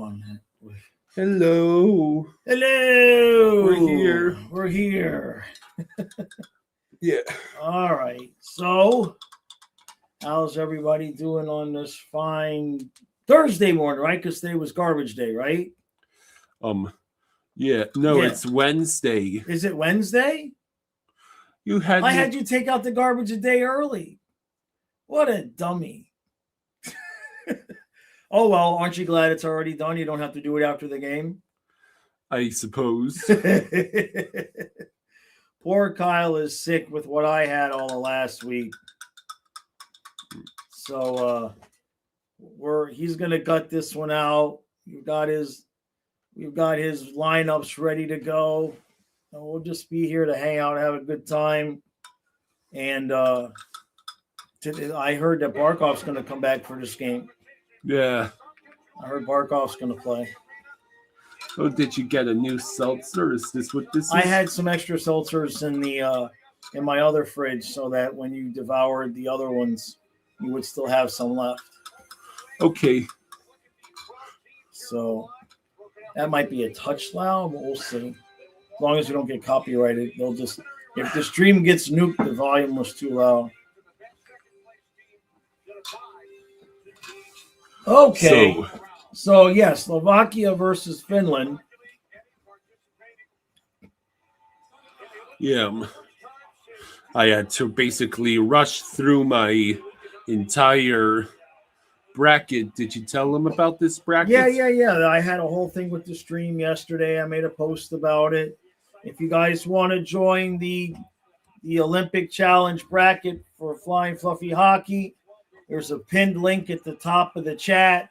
on. Hello. Hello. We're here. Yeah. All right. So, how's everybody doing on this fine Thursday morning, right? Because today was garbage day, right? Yeah. No, it's Wednesday. Is it Wednesday? I had you take out the garbage a day early. What a dummy. Oh, well, aren't you glad it's already done? You don't have to do it after the game? I suppose. Poor Kyle is sick with what I had all the last week. So he's gonna gut this one out. We've got his lineups ready to go. And we'll just be here to hang out, have a good time. And I heard that Barkov's gonna come back for this game. Yeah. I heard Barkov's gonna play. Oh, did you get a new seltzer? Is this what this is? I had some extra seltzers in my other fridge so that when you devoured the other ones, you would still have some left. Okay. So that might be a touch loud, but we'll see. As long as we don't get copyrighted, they'll just if the stream gets nuked, the volume was too loud. Okay. So yeah, Slovakia versus Finland. Yeah. I had to basically rush through my entire bracket. Did you tell them about this bracket? Yeah. I had a whole thing with the stream yesterday. I made a post about it. If you guys want to join the Olympic Challenge bracket for Flying Fluffy Hockey, there's a pinned link at the top of the chat.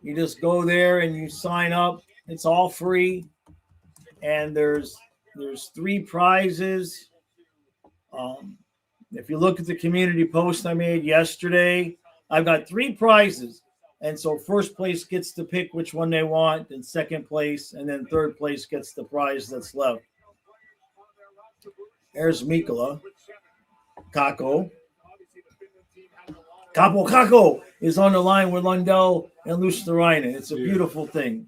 You just go there and you sign up. It's all free. And there's 3 prizes. If you look at the community post I made yesterday, I've got 3 prizes. And so first place gets to pick which one they want, and second place, and then third place gets the prize that's left. There's Mikola. Kako. Kako is on the line with Lundell and Luosterainen. It's a beautiful thing.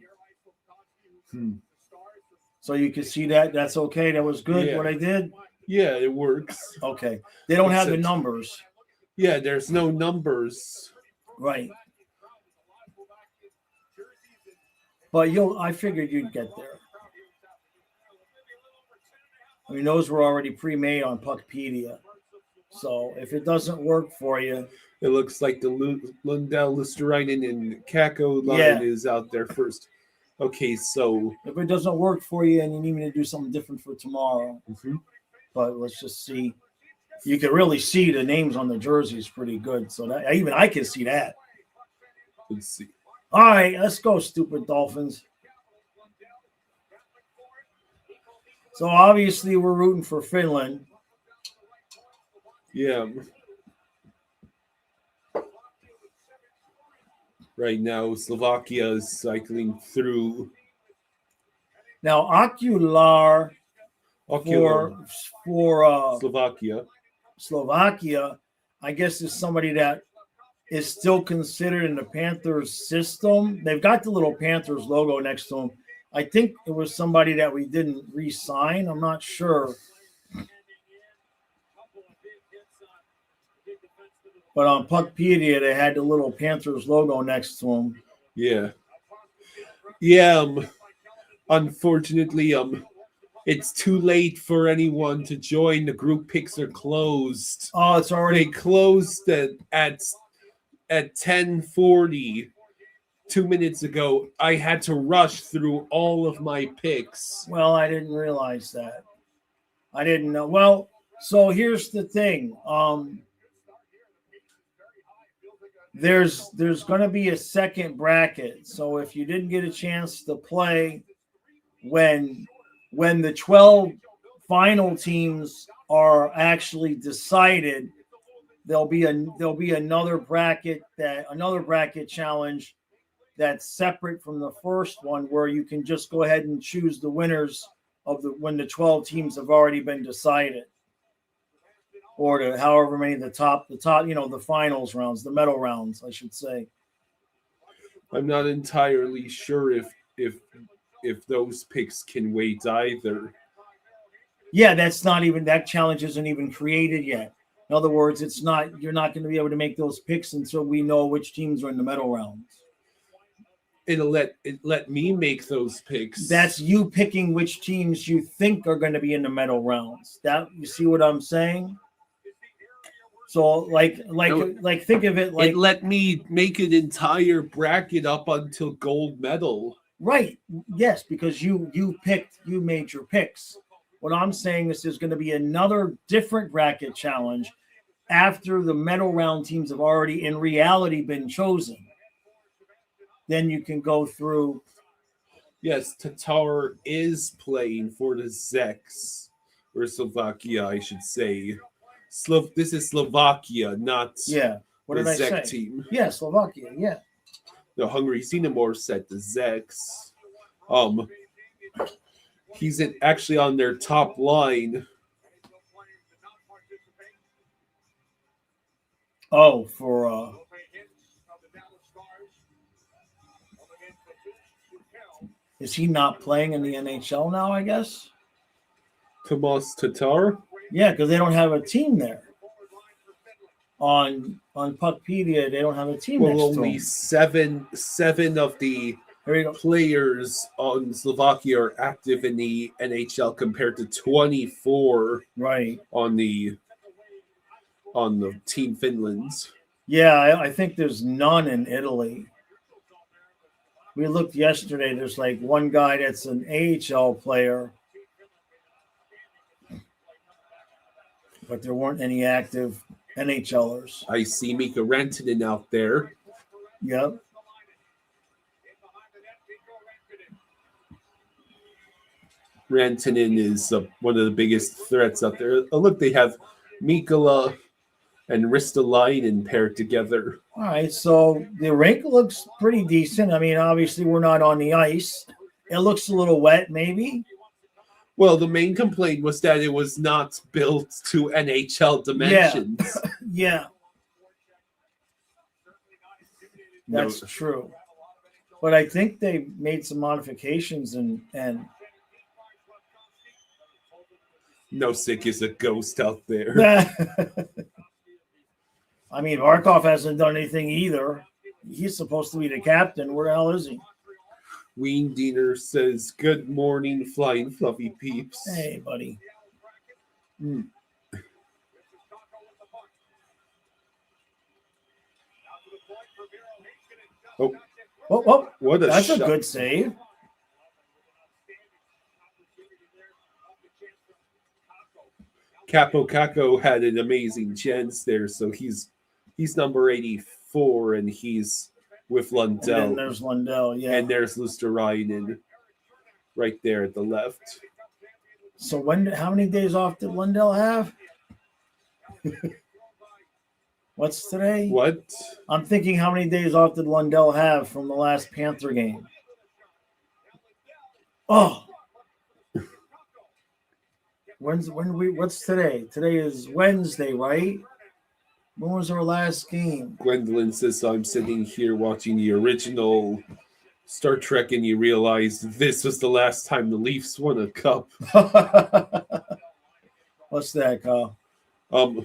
So you can see that. That's okay. That was good what I did? Yeah, it works. Okay. They don't have the numbers. Yeah, there's no numbers. Right. But I figured you'd get there. I mean, those were already pre-made on Puckpedia. So if it doesn't work for you, it looks like the Lundell, Luosterainen, and Kako line is out there first. Okay, so if it doesn't work for you and you need me to do something different for tomorrow, but let's just see. You can really see the names on the jerseys pretty good. So that I can see that. Let's see. All right, let's go, stupid Dolphins. So obviously we're rooting for Finland. Yeah. Right now, Slovakia is cycling through. Now, Ocular for Slovakia, I guess, is somebody that is still considered in the Panthers system. They've got the little Panthers logo next to them. I think it was somebody that we didn't re-sign. I'm not sure. But on Puckpedia, they had the little Panthers logo next to them. Yeah. Yeah. Unfortunately, it's too late for anyone to join. The group picks are closed. Oh, it's already closed at 10:40. 2 minutes ago. I had to rush through all of my picks. Well, I didn't realize that. I didn't know. Well, so here's the thing. There's going to be a second bracket. So if you didn't get a chance to play when the 12 final teams are actually decided, there'll be another bracket challenge that's separate from the first one, where you can just go ahead and choose the winners of when the 12 teams have already been decided. Or to however many the top, the finals rounds, the medal rounds, I should say. I'm not entirely sure if those picks can wait either. Yeah, that challenge isn't even created yet. In other words, you're not going to be able to make those picks until we know which teams are in the medal rounds. It'll let me make those picks. That's you picking which teams you think are going to be in the medal rounds. That you see what I'm saying? So like think of it like it let me make an entire bracket up until gold medal. Right. Yes, because you made your picks. What I'm saying is there's going to be another different bracket challenge after the medal round teams have already in reality been chosen. Then you can go through. Yes, Tatar is playing for the Czechs, or Slovakia, I should say. This is Slovakia, not What the did I Czech say? team. Yeah, Slovakia. Yeah. The Hungary Cinemore said the Czechs. He's actually on their top line. Oh, for is he not playing in the NHL now, I guess? Tomas Tatar? Yeah, because they don't have a team there. On Puckpedia, they don't have a team next to only him. seven of the players on Slovakia are active in the NHL compared to 24 on the Team Finland's. Yeah, I think there's none in Italy. We looked yesterday. There's like one guy that's an AHL player, but there weren't any active NHLers. I see Mika Rantanen out there. Yep. Rantanen is one of the biggest threats out there. Oh, look, they have Mikkola and Ristolainen paired together. All right, so the rink looks pretty decent. I mean, obviously we're not on the ice. It looks a little wet, maybe. Well, the main complaint was that it was not built to NHL dimensions. Yeah. That's true. But I think they made some modifications and Nosek is a ghost out there. I mean, Barkov hasn't done anything either. He's supposed to be the captain. Where the hell is he? Ween Diener says, "Good morning, Flying Fluffy Peeps." Hey, buddy. Oh, what a that's shot. a good save. Capo Caco had an amazing chance there, so he's number 84, and he's with Lundell. And then there's Lundell, yeah. And there's Lusterainen right there at the left. So how many days off did Lundell have? What's today? What? I'm thinking, how many days off did Lundell have from the last Panther game? Oh. What's today? Today is Wednesday, right? When was our last game? Gwendolyn says, "I'm sitting here watching the original Star Trek, and you realize this was the last time the Leafs won a cup." What's that, Kyle? Oh,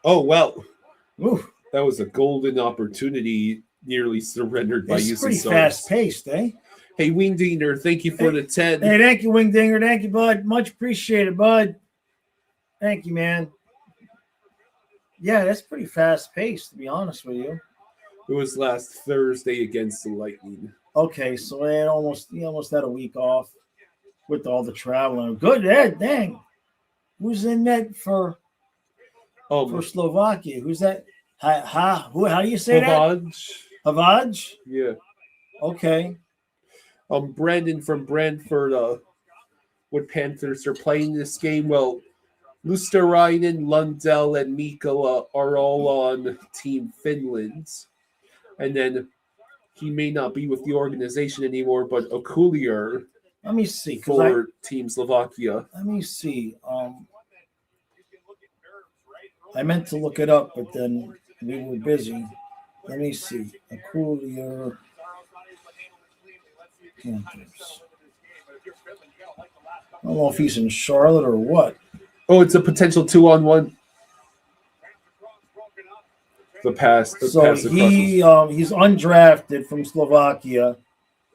well. Oof. That was a golden opportunity nearly surrendered by It's UC pretty Stars. fast-paced, eh? Hey, Wingdinger, thank you for the 10. Hey, thank you, Wingdinger. Thank you, bud. Much appreciated, bud. Thank you, man. Yeah, that's pretty fast-paced, to be honest with you. It was last Thursday against the Lightning. Okay, so he almost had a week off with all the traveling. Good, dang. Who's in net for Slovakia? Who's that? How do you say that? Havaj? Yeah. Okay. Brandon from Brantford, what Panthers are playing this game? Well, Lusterainen, Lundell, and Mikkola are all on Team Finland. And then he may not be with the organization anymore, but Okulier let me see for Team Slovakia. Let me see. I meant to look it up, but then we were busy. Let me see. Okulier. Panthers. I don't know if he's in Charlotte or what. Oh, it's a potential 2-on-1. The pass So across he's undrafted from Slovakia.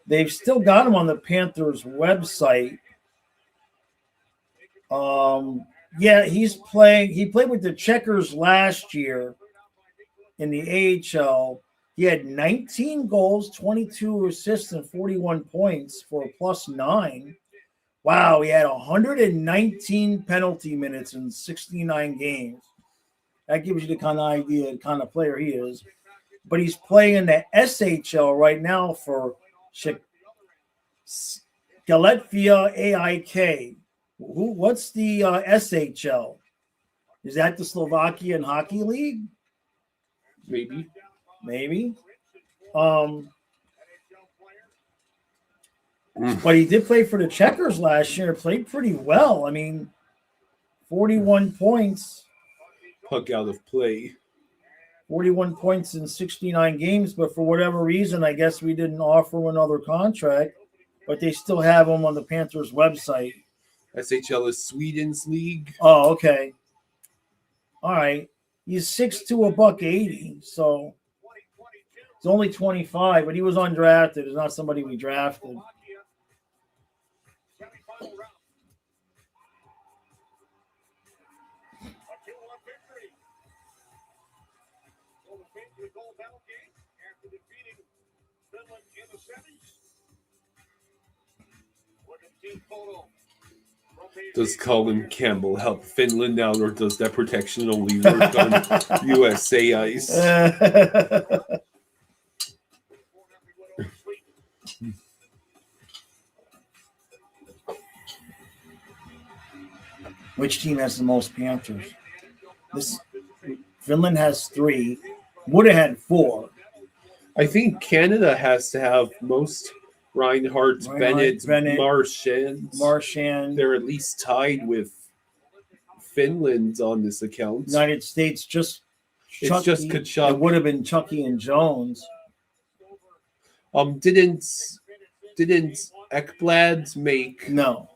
They've still got him on the Panthers website. Yeah, he's playing. He played with the Checkers last year in the AHL. He had 19 goals, 22 assists, and 41 points for a +9. Wow, he had 119 penalty minutes in 69 games. That gives you the kind of idea, the kind of player he is. But he's playing in the SHL right now for Galatvia AIK. What's the SHL? Is that the Slovakian Hockey League? Maybe. But he did play for the Checkers last year. Played pretty well. I mean, 41 points. Puck out of play. 41 points in 69 games, but for whatever reason, I guess we didn't offer him another contract, but they still have him on the Panthers website. SHL is Sweden's league. Oh, okay. All right. He's 6'2", $180, so he's only 25, but he was undrafted. He's not somebody we drafted. Does Colin Campbell help Finland out, or does that protection only work on USA ice? Which team has the most Panthers? Finland has 3. Would have had 4. I think Canada has to have most. Reinhardt, Bennett, Marchand. They're at least tied with Finland on this account. United States just it's just Kachuk. It would have been Chucky and Jones. Didn't Ekblad make? No.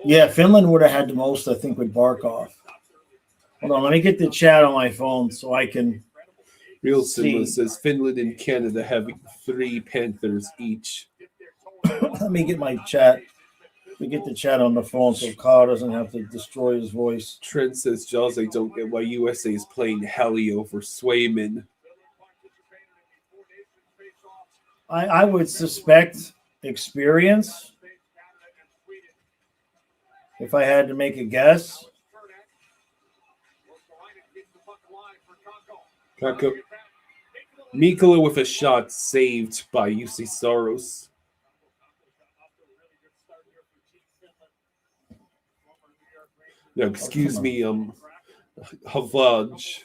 Yeah, Finland would have had the most, I think, with Barkov. Hold on, let me get the chat on my phone so I can. Real Simba says Finland and Canada have 3 Panthers each. Let me get my chat. We get the chat on the phone so Kyle doesn't have to destroy his voice. Trent says, Jaws, I don't get why USA is playing Helly over Swayman. I would suspect experience. If I had to make a guess. Kako. Mikkola with a shot saved by UC Saros. No, excuse me, Havlaj.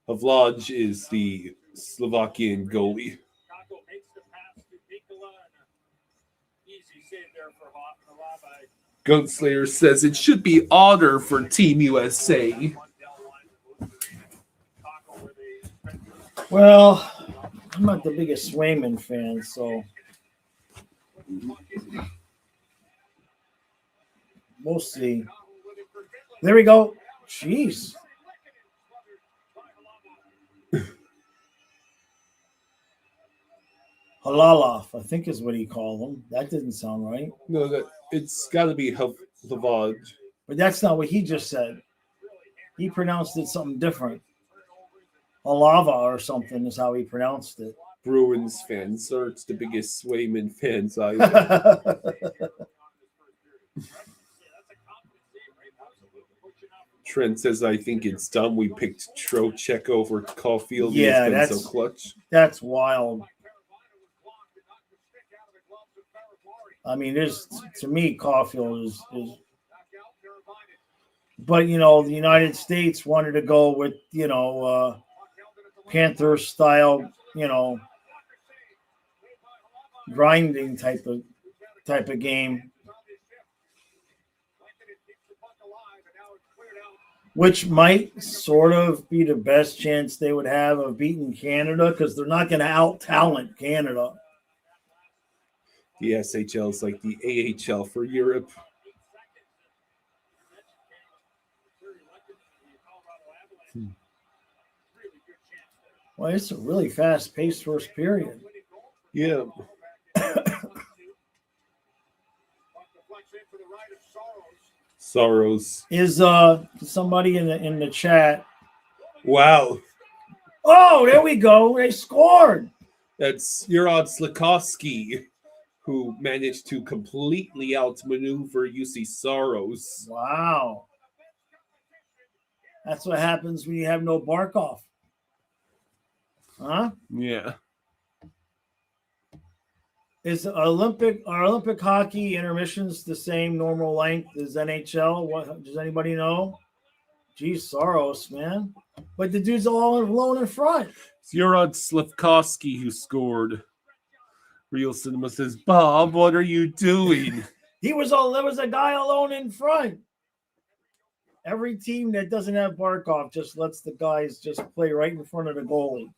Havlaj is the Slovakian goalie. Goatslayer says it should be honor for Team USA. Well, I'm not the biggest Swayman fan, so we'll see. There we go. Jeez. Halalov, I think is what he called him. That didn't sound right. No, it's got to be Havlaj. But that's not what he just said. He pronounced it something different. Halava or something is how he pronounced it. Bruins fans aren't the biggest Swayman fans either. Trent says, I think it's dumb we picked Trocheck over Caulfield. Yeah, that's so clutch. That's wild. I mean, to me, Caulfield is but, you know, the United States wanted to go with, you know, Panther style, you know, grinding type of game. which might sort of be the best chance they would have of beating Canada because they're not going to out-talent Canada. The SHL is like the AHL for Europe. Well, it's a really fast-paced first period. Yeah. Sorrows. Is somebody in the chat? Wow. Oh, there we go. They scored. That's Juraj Slakowski, who managed to completely outmaneuver UC Soros. Wow. That's what happens when you have no Barkov. Huh? Yeah. Is Olympic hockey intermissions the same normal length as NHL? What does anybody know? Geez, Soros, man. But the dude's all alone in front. It's Juraj Slakowski who scored. Real Cinema says, Bob, what are you doing? There was a guy alone in front. Every team that doesn't have Barkov just lets the guys just play right in front of the goalie.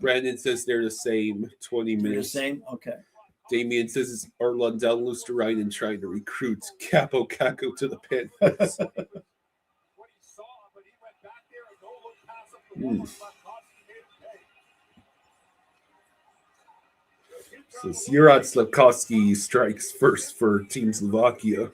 Brandon says they're the same. 20 minutes. They're the same? Okay. Damien says are Lundell and Luosterainen trying to recruit Capo Caco to the Panthers. So Juraj Slakowski strikes first for Team Slovakia.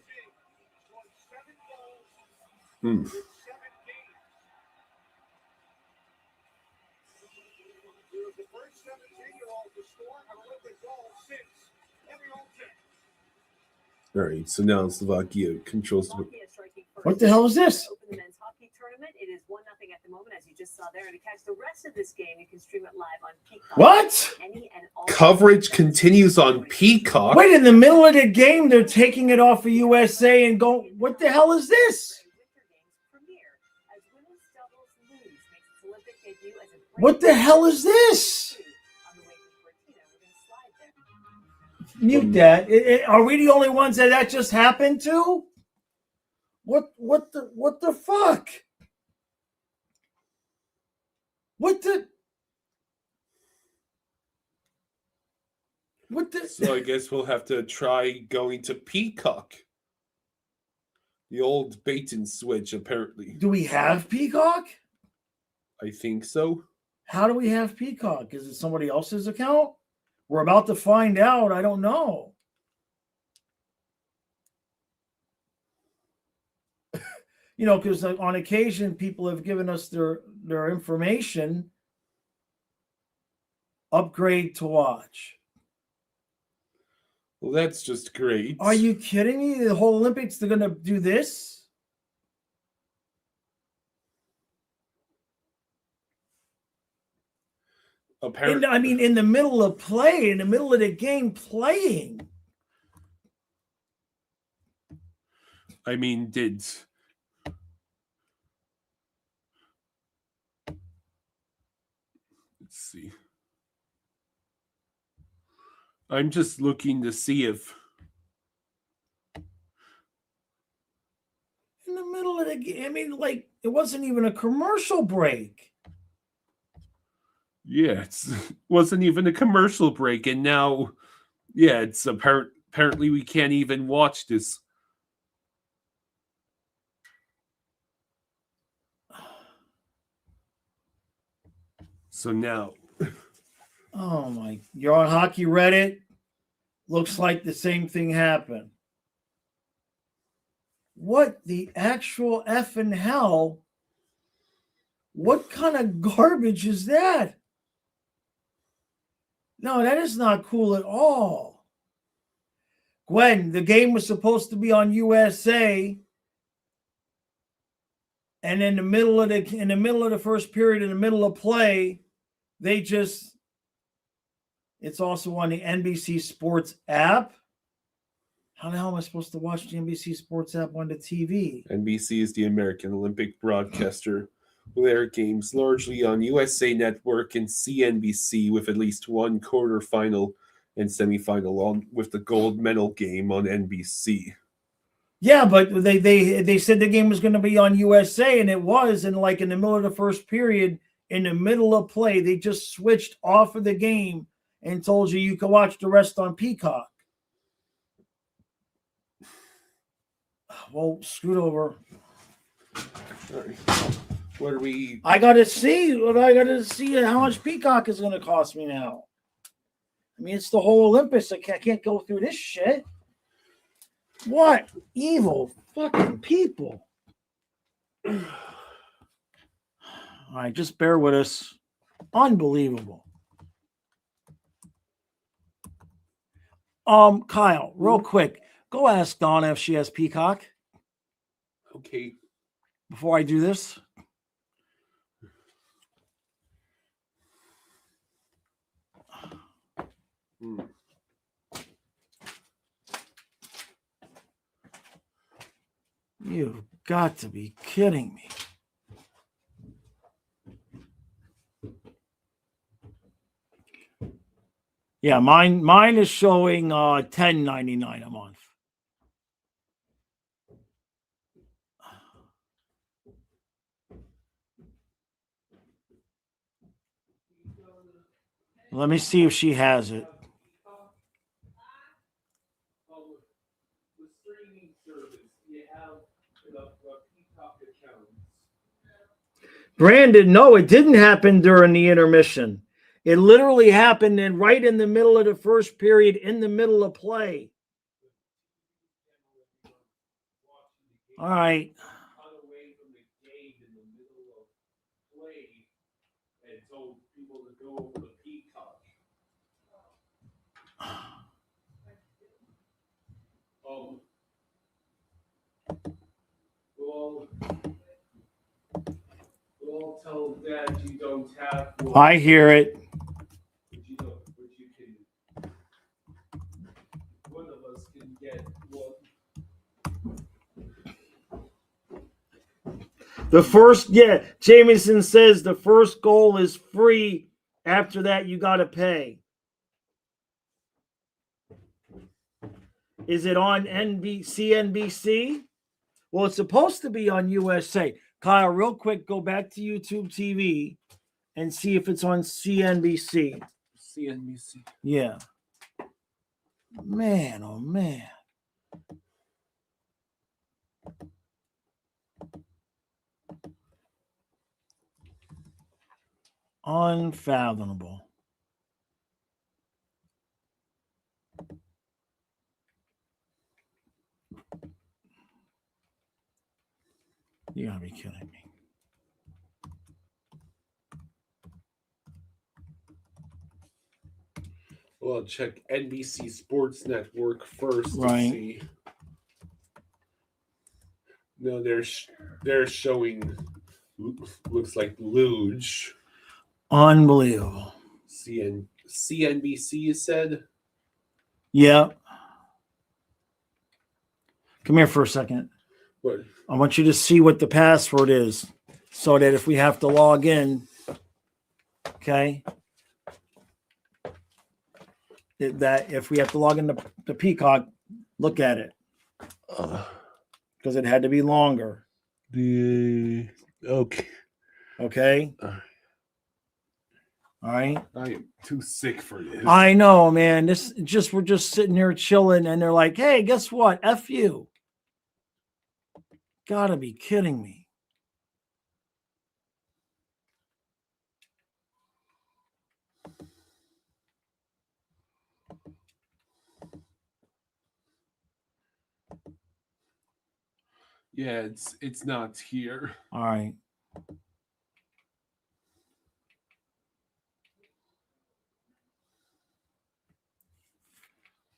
All right, so now Slovakia controls the... What the hell is this? The men's hockey tournament. It is 1-0 at the moment, as you just saw there. And to catch the rest of this game, you can stream it live on Peacock. What? Coverage continues on Peacock. Wait, in the middle of the game, they're taking it off of USA and go, what the hell is this? What the hell is this? Mute that. Are we the only ones that just happened to? What the fuck? What the? So I guess we'll have to try going to Peacock. The old bait and switch, apparently. Do we have Peacock? I think so. How do we have Peacock? Is it somebody else's account? We're about to find out. I don't know. You know, because on occasion, people have given us their information. Upgrade to watch. Well, that's just great. Are you kidding me? The whole Olympics, they're going to do this? Apparently, in the middle of play, in the middle of the game playing. Let's see. I'm just looking to see if in the middle of the game, it wasn't even a commercial break. Yeah, it wasn't even a commercial break, and now, yeah, it's apparently we can't even watch this. So now, oh my! You're on Hockey Reddit. Looks like the same thing happened. What the actual effing hell? What kind of garbage is that? No, that is not cool at all. Gwen, the game was supposed to be on USA, and in the middle of the first period, in the middle of play, it's also on the NBC Sports app. How the hell am I supposed to watch the NBC Sports app on the TV? NBC is the American Olympic broadcaster. Will air games largely on USA Network and CNBC, with at least one quarterfinal and semifinal on with the gold medal game on NBC. Yeah, but they said the game was going to be on USA, and it was. And like in the middle of the first period, in the middle of play, they just switched off of the game and told you could watch the rest on Peacock. Well, scoot over. Sorry. What are we? I got to see how much Peacock is going to cost me now. I mean, it's the whole Olympus. I can't go through this shit. What evil fucking people. All right, just bear with us. Unbelievable. Kyle, real quick, go ask Donna if she has Peacock. Okay. Before I do this. You've got to be kidding me. Yeah, mine is showing $10.99 a month. Let me see if she has it. Brandon, no, it didn't happen during the intermission. It literally happened right in the middle of the first period, in the middle of play. All right. We'll tell Dad you don't have one. I hear it. One of us can get one. Jameson says the first goal is free. After that, you got to pay. Is it on CNBC? Well, it's supposed to be on USA. Kyle, real quick, go back to YouTube TV and see if it's on CNBC. CNBC. Yeah. Man, oh man. Unfathomable. You gotta be kidding me. Well, I'll check NBC Sports Network first to see. No, they're showing. Looks like Luge. Unbelievable. CNBC, you said? Yeah. Come here for a second. What? I want you to see what the password is so that if we have to log in, okay, that if we have to log into the Peacock, look at it. Because it had to be longer. Okay. Okay? All right? I am too sick for this. I know, man. We're just sitting here chilling, and they're like, hey, guess what? F you. Gotta be kidding me. Yeah, it's not here. All right.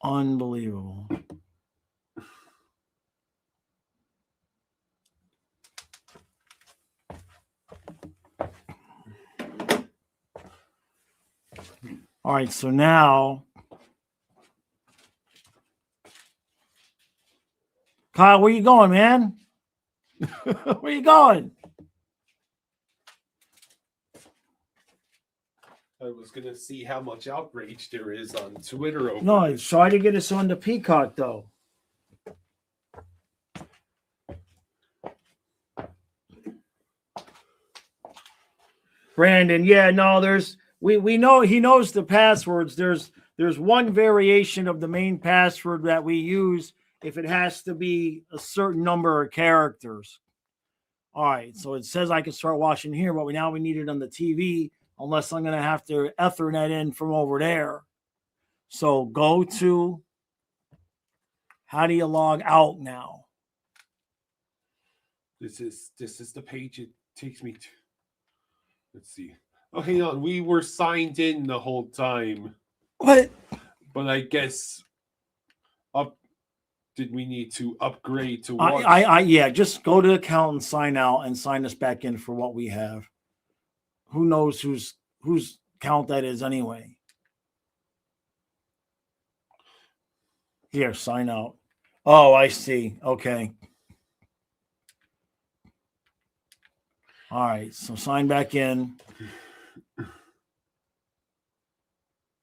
Unbelievable. All right, so now, Kyle, where you going, man? Where you going? I was going to see how much outrage there is on Twitter over No, this. try to get us on the Peacock, though. Brandon, yeah, no, we know he knows the passwords. There's one variation of the main password that we use if it has to be a certain number of characters. All right, so it says I can start watching here, but we need it on the TV, unless I'm going to have to Ethernet in from over there. So go to, how do you log out now? This is the page it takes me to. Let's see. Oh, hang on. We were signed in the whole time. What? But I guess did we need to upgrade to watch? Yeah, just go to account and sign out and sign us back in for what we have. Who knows whose account that is anyway? Here, sign out. Oh, I see. Okay. All right, so sign back in.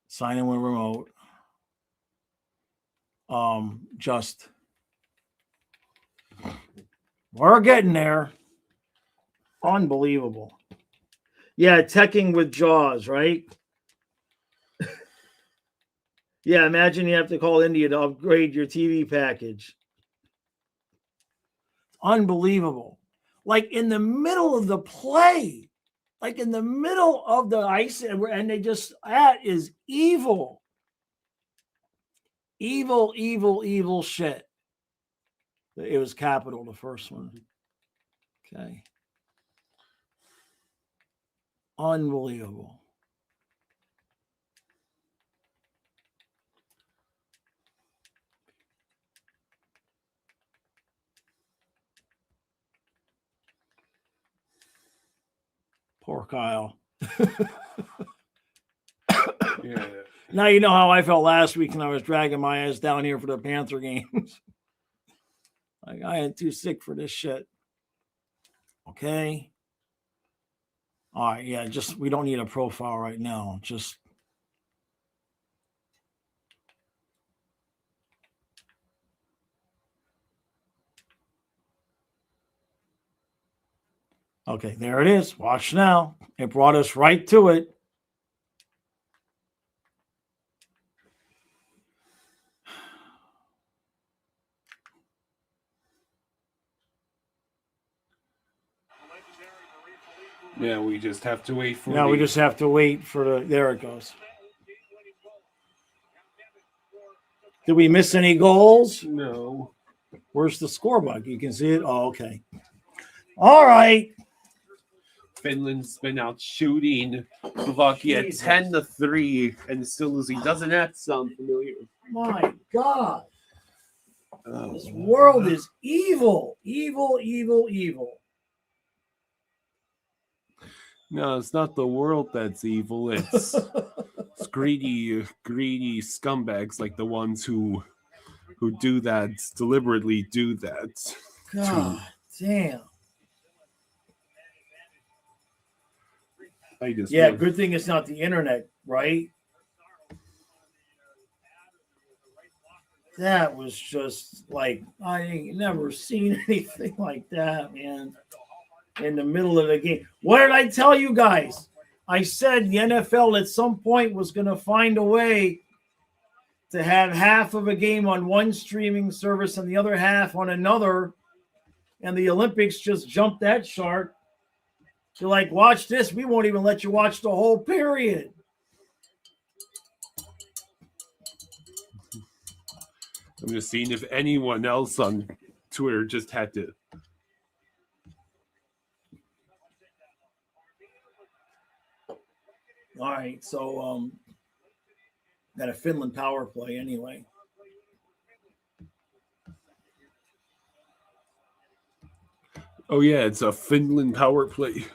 Sign in with remote. Just we're getting there. Unbelievable. Yeah, teching with Jaws, right? Yeah, imagine you have to call India to upgrade your TV package. Unbelievable. Like in the middle of the play, like in the middle of the ice, and they just, that is evil. Evil, evil, evil shit. It was capital, the first one. Okay. Unbelievable. Poor Kyle. Yeah. Now you know how I felt last week when I was dragging my ass down here for the Panther games. Like, I ain't too sick for this shit. Okay. All right, yeah, just we don't need a profile right now. Just okay, there it is. Watch now. It brought us right to it. Yeah, we just have to wait for Now we just have to wait for the. There it goes. Did we miss any goals? No. Where's the scorebook? You can see it. Oh, okay. All right. Finland's been out shooting Slovakia 10-3 and still losing. Doesn't that sound familiar? My God. Oh. This world is evil. Evil, evil, evil. No, it's not the world that's evil. It's greedy scumbags like the ones who do that, deliberately do that. God damn. Good thing it's not the internet, right? That was just like, I ain't never seen anything like that, man. In the middle of the game. What did I tell you guys? I said the NFL at some point was going to find a way to have half of a game on one streaming service and the other half on another. And the Olympics just jumped that shark. They're like, watch this. We won't even let you watch the whole period. I'm just seeing if anyone else on Twitter just had to. All right, so got a Finland power play anyway. Oh yeah, it's a Finland power play.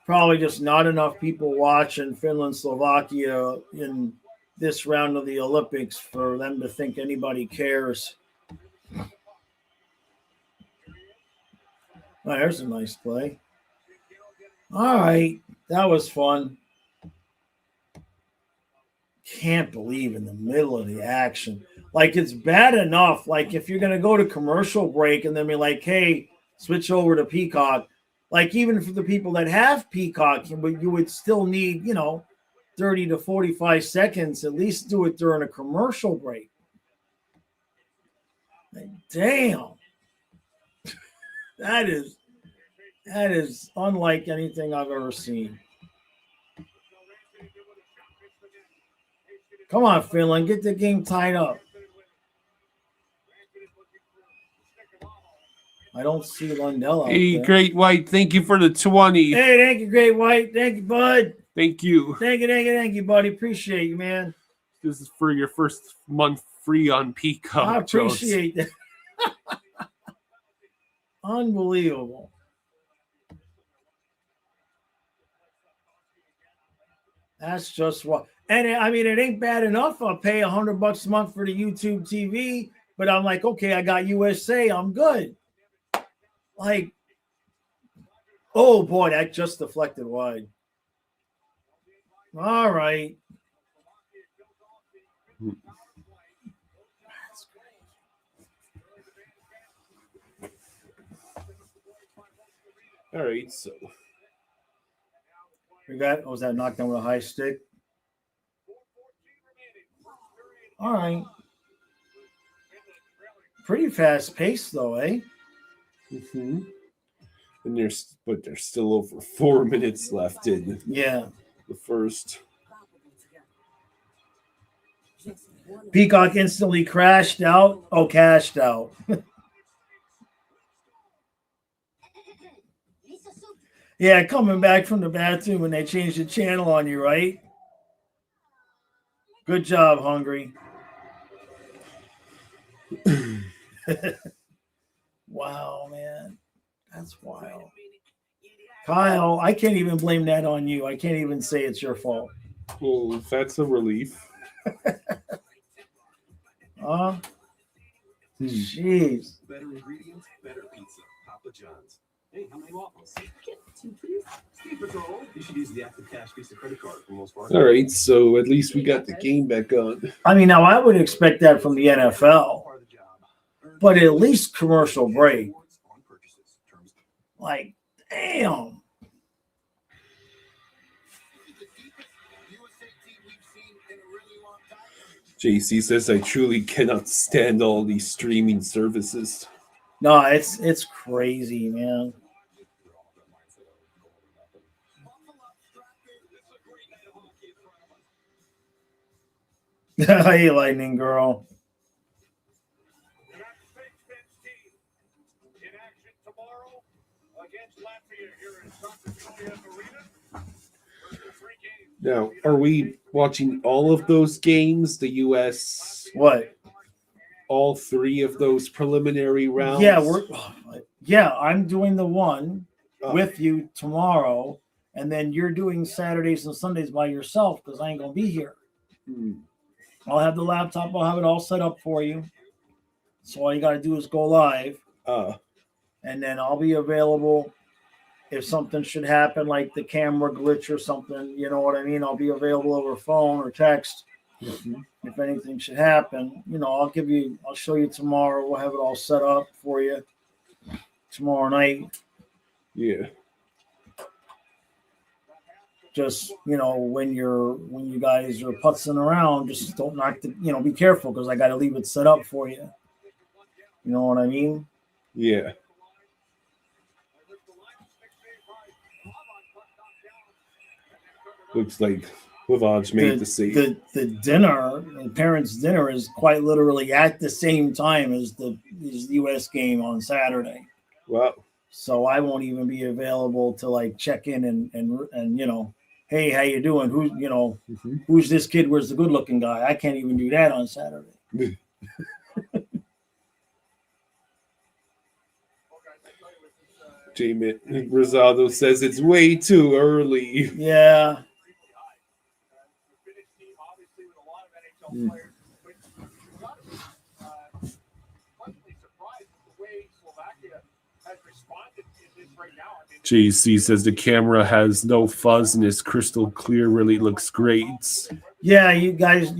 Probably just not enough people watching Finland, Slovakia in this round of the Olympics for them to think anybody cares. Oh, there's a nice play. All right, that was fun. Can't believe in the middle of the action. Like, it's bad enough. Like, if you're going to go to commercial break and then be like, hey, switch over to Peacock, Like even for the people that have Peacock, you would still need, 30 to 45 seconds. At least do it during a commercial break. Like, damn. That is unlike anything I've ever seen. Come on, Finland, get the game tied up. I don't see Lundell out Hey, there. Great White, thank you for the 20. Hey, thank you, Great White. Thank you, bud. Thank you. Thank you, buddy. Appreciate you, man. This is for your first month free on Peacock. I appreciate that. Unbelievable. That's just what. And I mean, it ain't bad enough. I'll pay $100 a month for the YouTube TV, but I'm like, okay, I got USA. I'm good. Like, oh boy, that just deflected wide. All right. All right, so we got, was that knocked down with a high stick? All right. Pretty fast pace though, eh? mm-hmm. And there's still over 4 minutes left in Yeah. the first. Peacock instantly crashed out. Oh, cashed out. Yeah, coming back from the bathroom when they changed the channel on you, right? Good job, Hungry. Wow, man. That's wild. Kyle, I can't even blame that on you. I can't even say it's your fault. Well, that's a relief. Jeez. Better ingredients, better pizza. Papa John's. Hey, how many waffles? Get 2, please. Speed Patrol. You should use the Active Cash Visa credit card for most part. All right, so at least we got the game back on. I mean, now I would expect that from the NFL, Part of the job. but at least commercial break. Like, damn. JC says, I truly cannot stand all these streaming services. No, it's crazy, man. Hey, Lightning Girl. In action tomorrow against Latvia here in Santa Arena. Now, are we watching all of those games? The U.S. What? All 3 of those preliminary rounds? Yeah, I'm doing the one Oh. with you tomorrow, and then you're doing Saturdays and Sundays by yourself because I ain't gonna be here. I'll have the laptop. I'll have it all set up for you. So all you got to do is go live, and then I'll be available if something should happen, like the camera glitch or something. You know what I mean? I'll be available over phone or text. If anything should happen, I'll show you tomorrow. We'll have it all set up for you tomorrow night. Yeah. Just, when you guys are putzing around, just don't knock the, be careful because I got to leave it set up for you. You know what I mean? Yeah. Looks like Lavage made the save. The dinner, the parents' dinner is quite literally at the same time as the U.S. game on Saturday. Wow. So I won't even be available to like check in and hey, how you doing? Who's this kid? Where's the good-looking guy? I can't even do that on Saturday. Jamie Rosado says it's way too early. Yeah. JC says the camera has no fuzz and is crystal clear. Really looks great. Yeah, you guys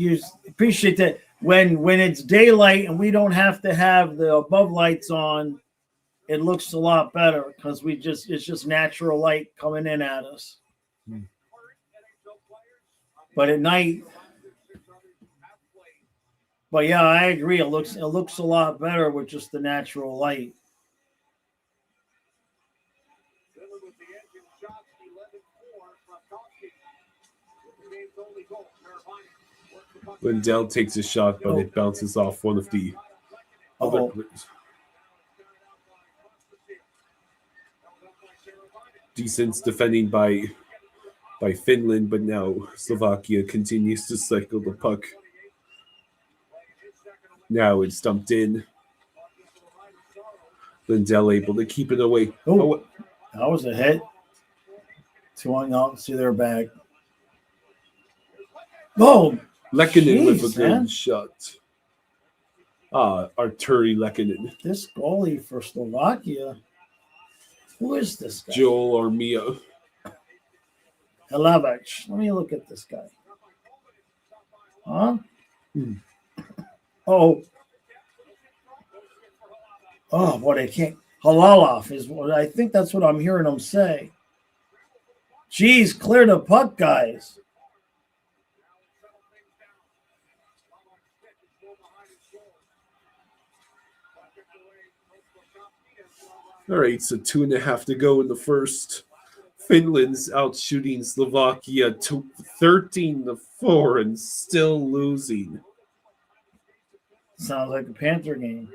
appreciate that. When it's daylight and we don't have to have the above lights on, it looks a lot better because it's just natural light coming in at us. But at night, but yeah, I agree. It looks a lot better with just the natural light. Finland with the edge in shots, 11-4. Slavkovsky. The game's only goal. Carabiner works the puck. Lindell takes a shot, but it bounces off one of the other Uh-oh. players. Decent defending by Finland, but now Slovakia continues to cycle the puck. Now it's dumped in. Lindell able to keep it away. Oh, that was a hit. 2-1 out. See their bag. Oh, Lehkonen with a jeez, good man. shot. Arturi Lehkonen. This goalie for Slovakia. Who is this guy? Joel Armia. Hlavec. Let me look at this guy. Huh? Oh. Oh, what I can't. Halalov is what I think that's what I'm hearing him say. Jeez, clear the puck, guys. All right, so 2.5 to go in the first. Finland's out shooting Slovakia 13-4 and still losing. Sounds like a Panther game.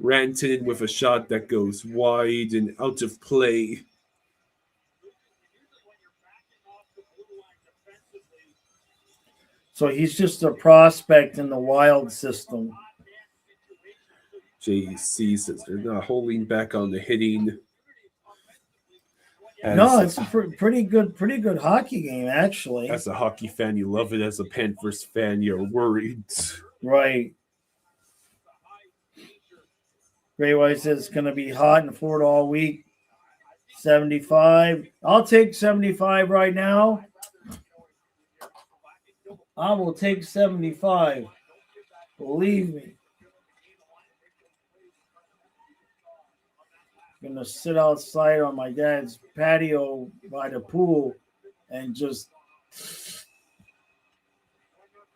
Rantanen with a shot that goes wide and out of play. So he's just a prospect in the Wild system. JC says they're not holding back on the hitting. No, it's a pretty good hockey game, actually. As a hockey fan, you love it. As a Panthers fan, you're worried. Right. Gray White says it's going to be hot in Florida all week. 75. I'll take 75 right now. I will take 75. Believe me. I'm going to sit outside on my dad's patio by the pool and just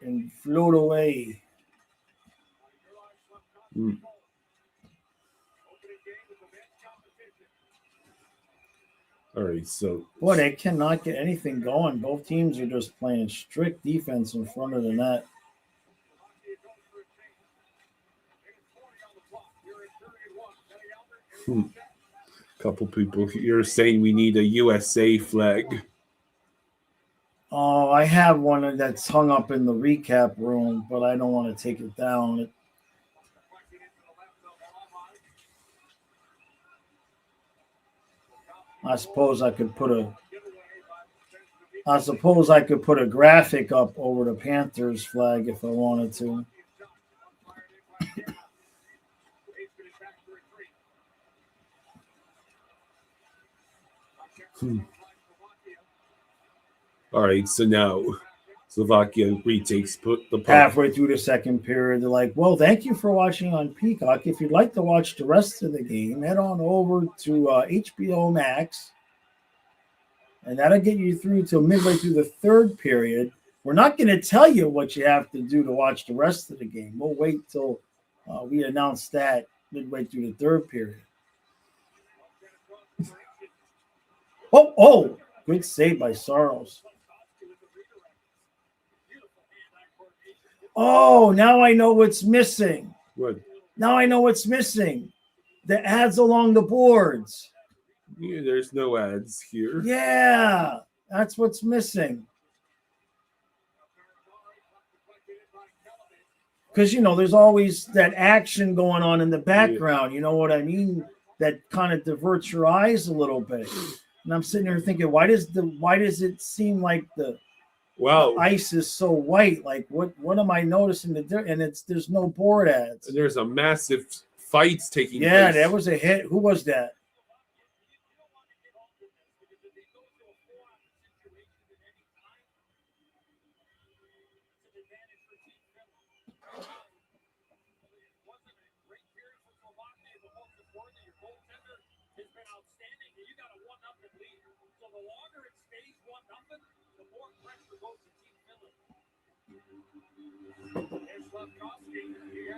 and float away. All right, so Boy, they cannot get anything going. Both teams are just playing strict defense in front of the net. couple people here saying we need a USA flag. Oh, I have one that's hung up in the recap room, but I don't want to take it down. I suppose I could put a graphic up over the Panthers flag if I wanted to. All right, so now Slovakia retakes the puck. Halfway through the second period, they're like, well, thank you for watching on Peacock. If you'd like to watch the rest of the game, head on over to HBO Max, and that'll get you through till midway through the third period. We're not going to tell you what you have to do to watch the rest of the game. We'll wait till we announce that midway through the third period. Oh, good save by Saros. Oh, now I know what's missing. What? Now I know what's missing. The ads along the boards. Yeah, there's no ads here. Yeah, that's what's missing. Because, there's always that action going on in the background. You know what I mean? That kind of diverts your eyes a little bit. And I'm sitting there thinking, why does it seem like the ice is so white? Like, what am I noticing? And there's no board ads. There's a massive fight taking place. Yeah, that was a hit. Who was that? word that your goaltender has been outstanding, and you got a 1-0 lead. So the longer it stays 1-0, the more pressure goes to Team Finland. Here's Slavkovsky.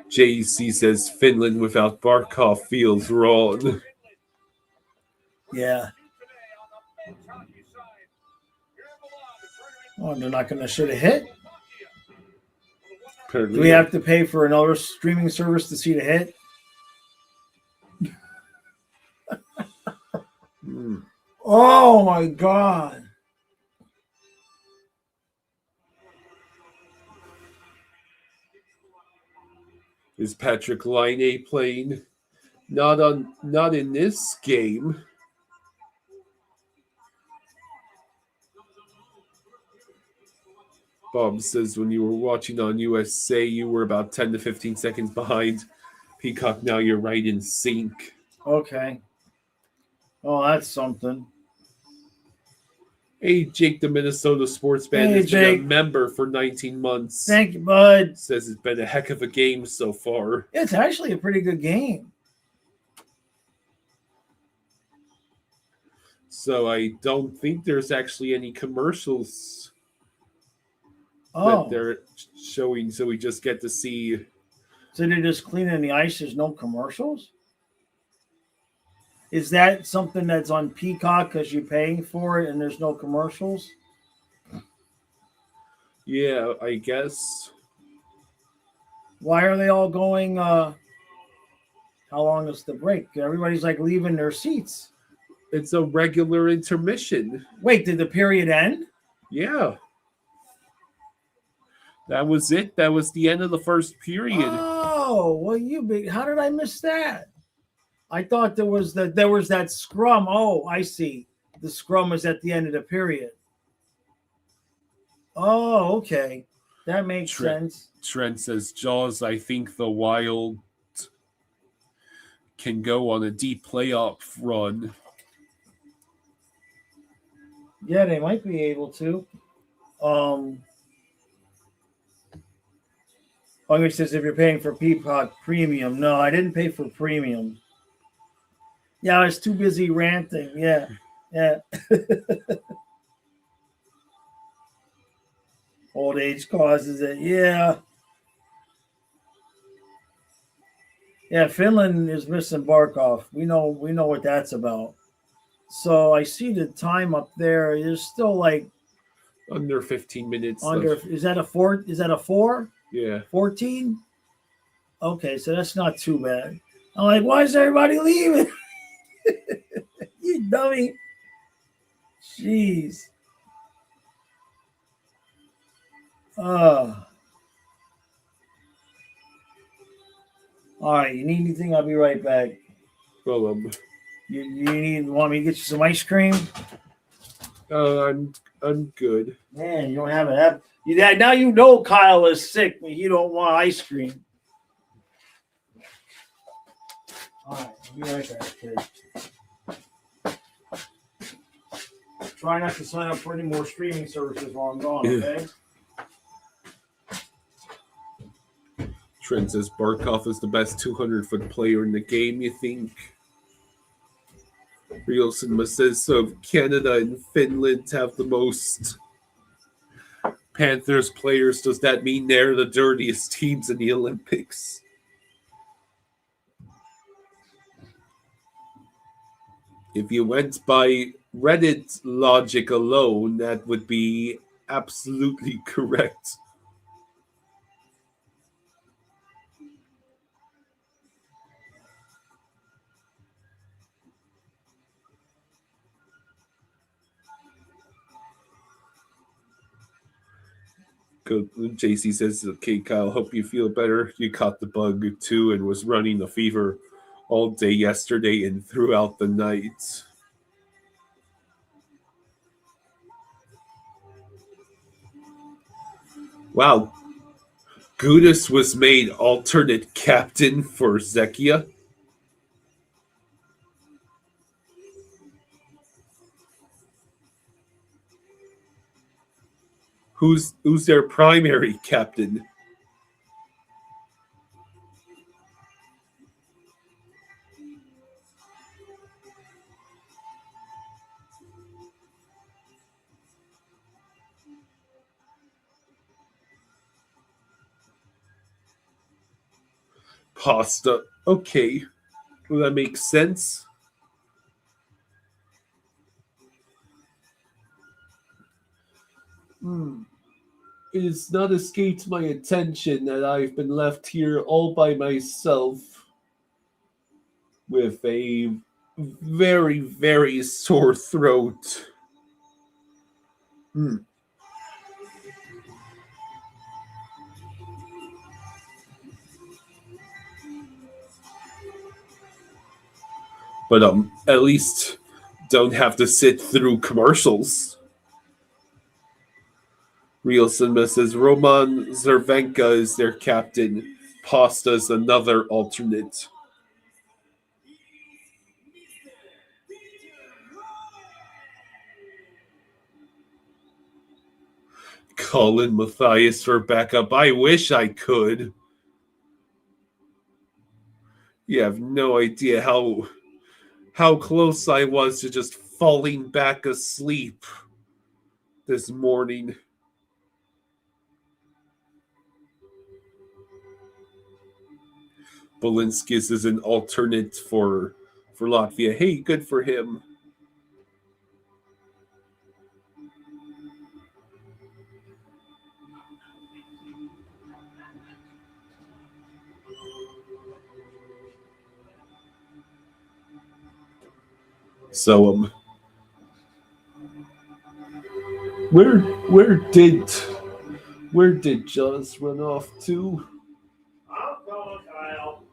JC says Finland without Barkov feels wrong. Yeah. Oh, they're not going to shoot a hit? Apparently, Do we have to pay for another streaming service to see the hit? Oh, my God. Is Patrick Laine playing? Not in this game. Bob says when you were watching on USA, you were about 10 to 15 seconds behind Peacock. Now you're right in sync. Okay. Oh, that's something. Hey, Jake, the Minnesota sports fan, Hey, has been a Jake. member for 19 months. Thank you, bud. Says it's been a heck of a game so far. It's actually a pretty good game. So I don't think there's actually any commercials Oh, that they're showing. So we just get to see. so they're just cleaning the ice. There's no commercials? Is that something that's on Peacock because you're paying for it and there's no commercials? Yeah, I guess. Why are they all going? How long is the break? Everybody's like leaving their seats. It's a regular intermission. Wait, did the period end? Yeah. That was it. That was the end of the first period. Oh, well, how did I miss that? I thought there was that scrum. Oh, I see. The scrum was at the end of the period. Oh, okay. That makes sense. Trent says, Jaws, I think the Wild can go on a deep playoff run. Yeah, they might be able to. Hungry says if you're paying for Peacock Premium. No, I didn't pay for Premium. Yeah, I was too busy ranting. Yeah. Old age causes it. Yeah. Yeah, Finland is missing Barkov. We know what that's about. So I see the time up there. There's still like Under 15 minutes. is that a 4? Is that a 4? Yeah. 14? Okay, so that's not too bad. I'm like, why is everybody leaving? You dummy. Jeez. All right, you need anything? I'll be right back. Well, You want me to get you some ice cream? I'm good. Man, you don't have it. Now you know Kyle is sick when you don't want ice cream. All right, I'll be right back, kid. Try not to sign up for any more streaming services while I'm gone, okay? Trent says Barkov is the best 200-foot player in the game, you think? Rielson says so. Canada and Finland have the most Panthers players. Does that mean they're the dirtiest teams in the Olympics? If you went by Reddit logic alone, that would be absolutely correct. JC says, okay, Kyle, hope you feel better. You caught the bug too and was running the fever all day yesterday and throughout the night. Wow. Gudis was made alternate captain for Zekia. Who's their primary captain? Pasta. Okay. Well, that makes sense. It has not escaped my attention that I've been left here all by myself with a very, very sore throat. But at least don't have to sit through commercials. Real Cinema says Roman Zervenka is their captain. Pasta's another alternate. Colin Matthias for backup. I wish I could. You have no idea how close I was to just falling back asleep this morning. Balinskis is an alternate for Latvia. Hey, good for him. So where did Jaws run off to? I'm going, Kyle.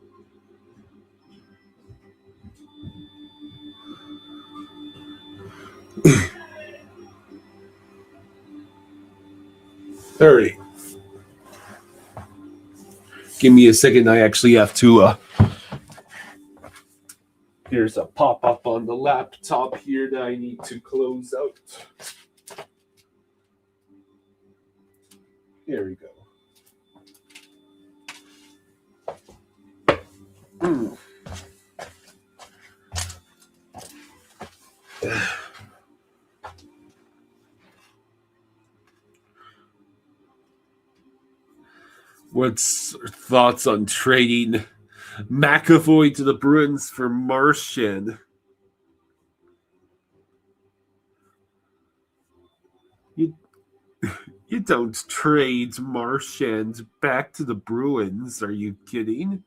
All right. Give me a second. I actually have to. There's a pop-up on the laptop here that I need to close out. There we go. What's thoughts on trading McAvoy to the Bruins for Martian? You don't trade Martians back to the Bruins. Are you kidding?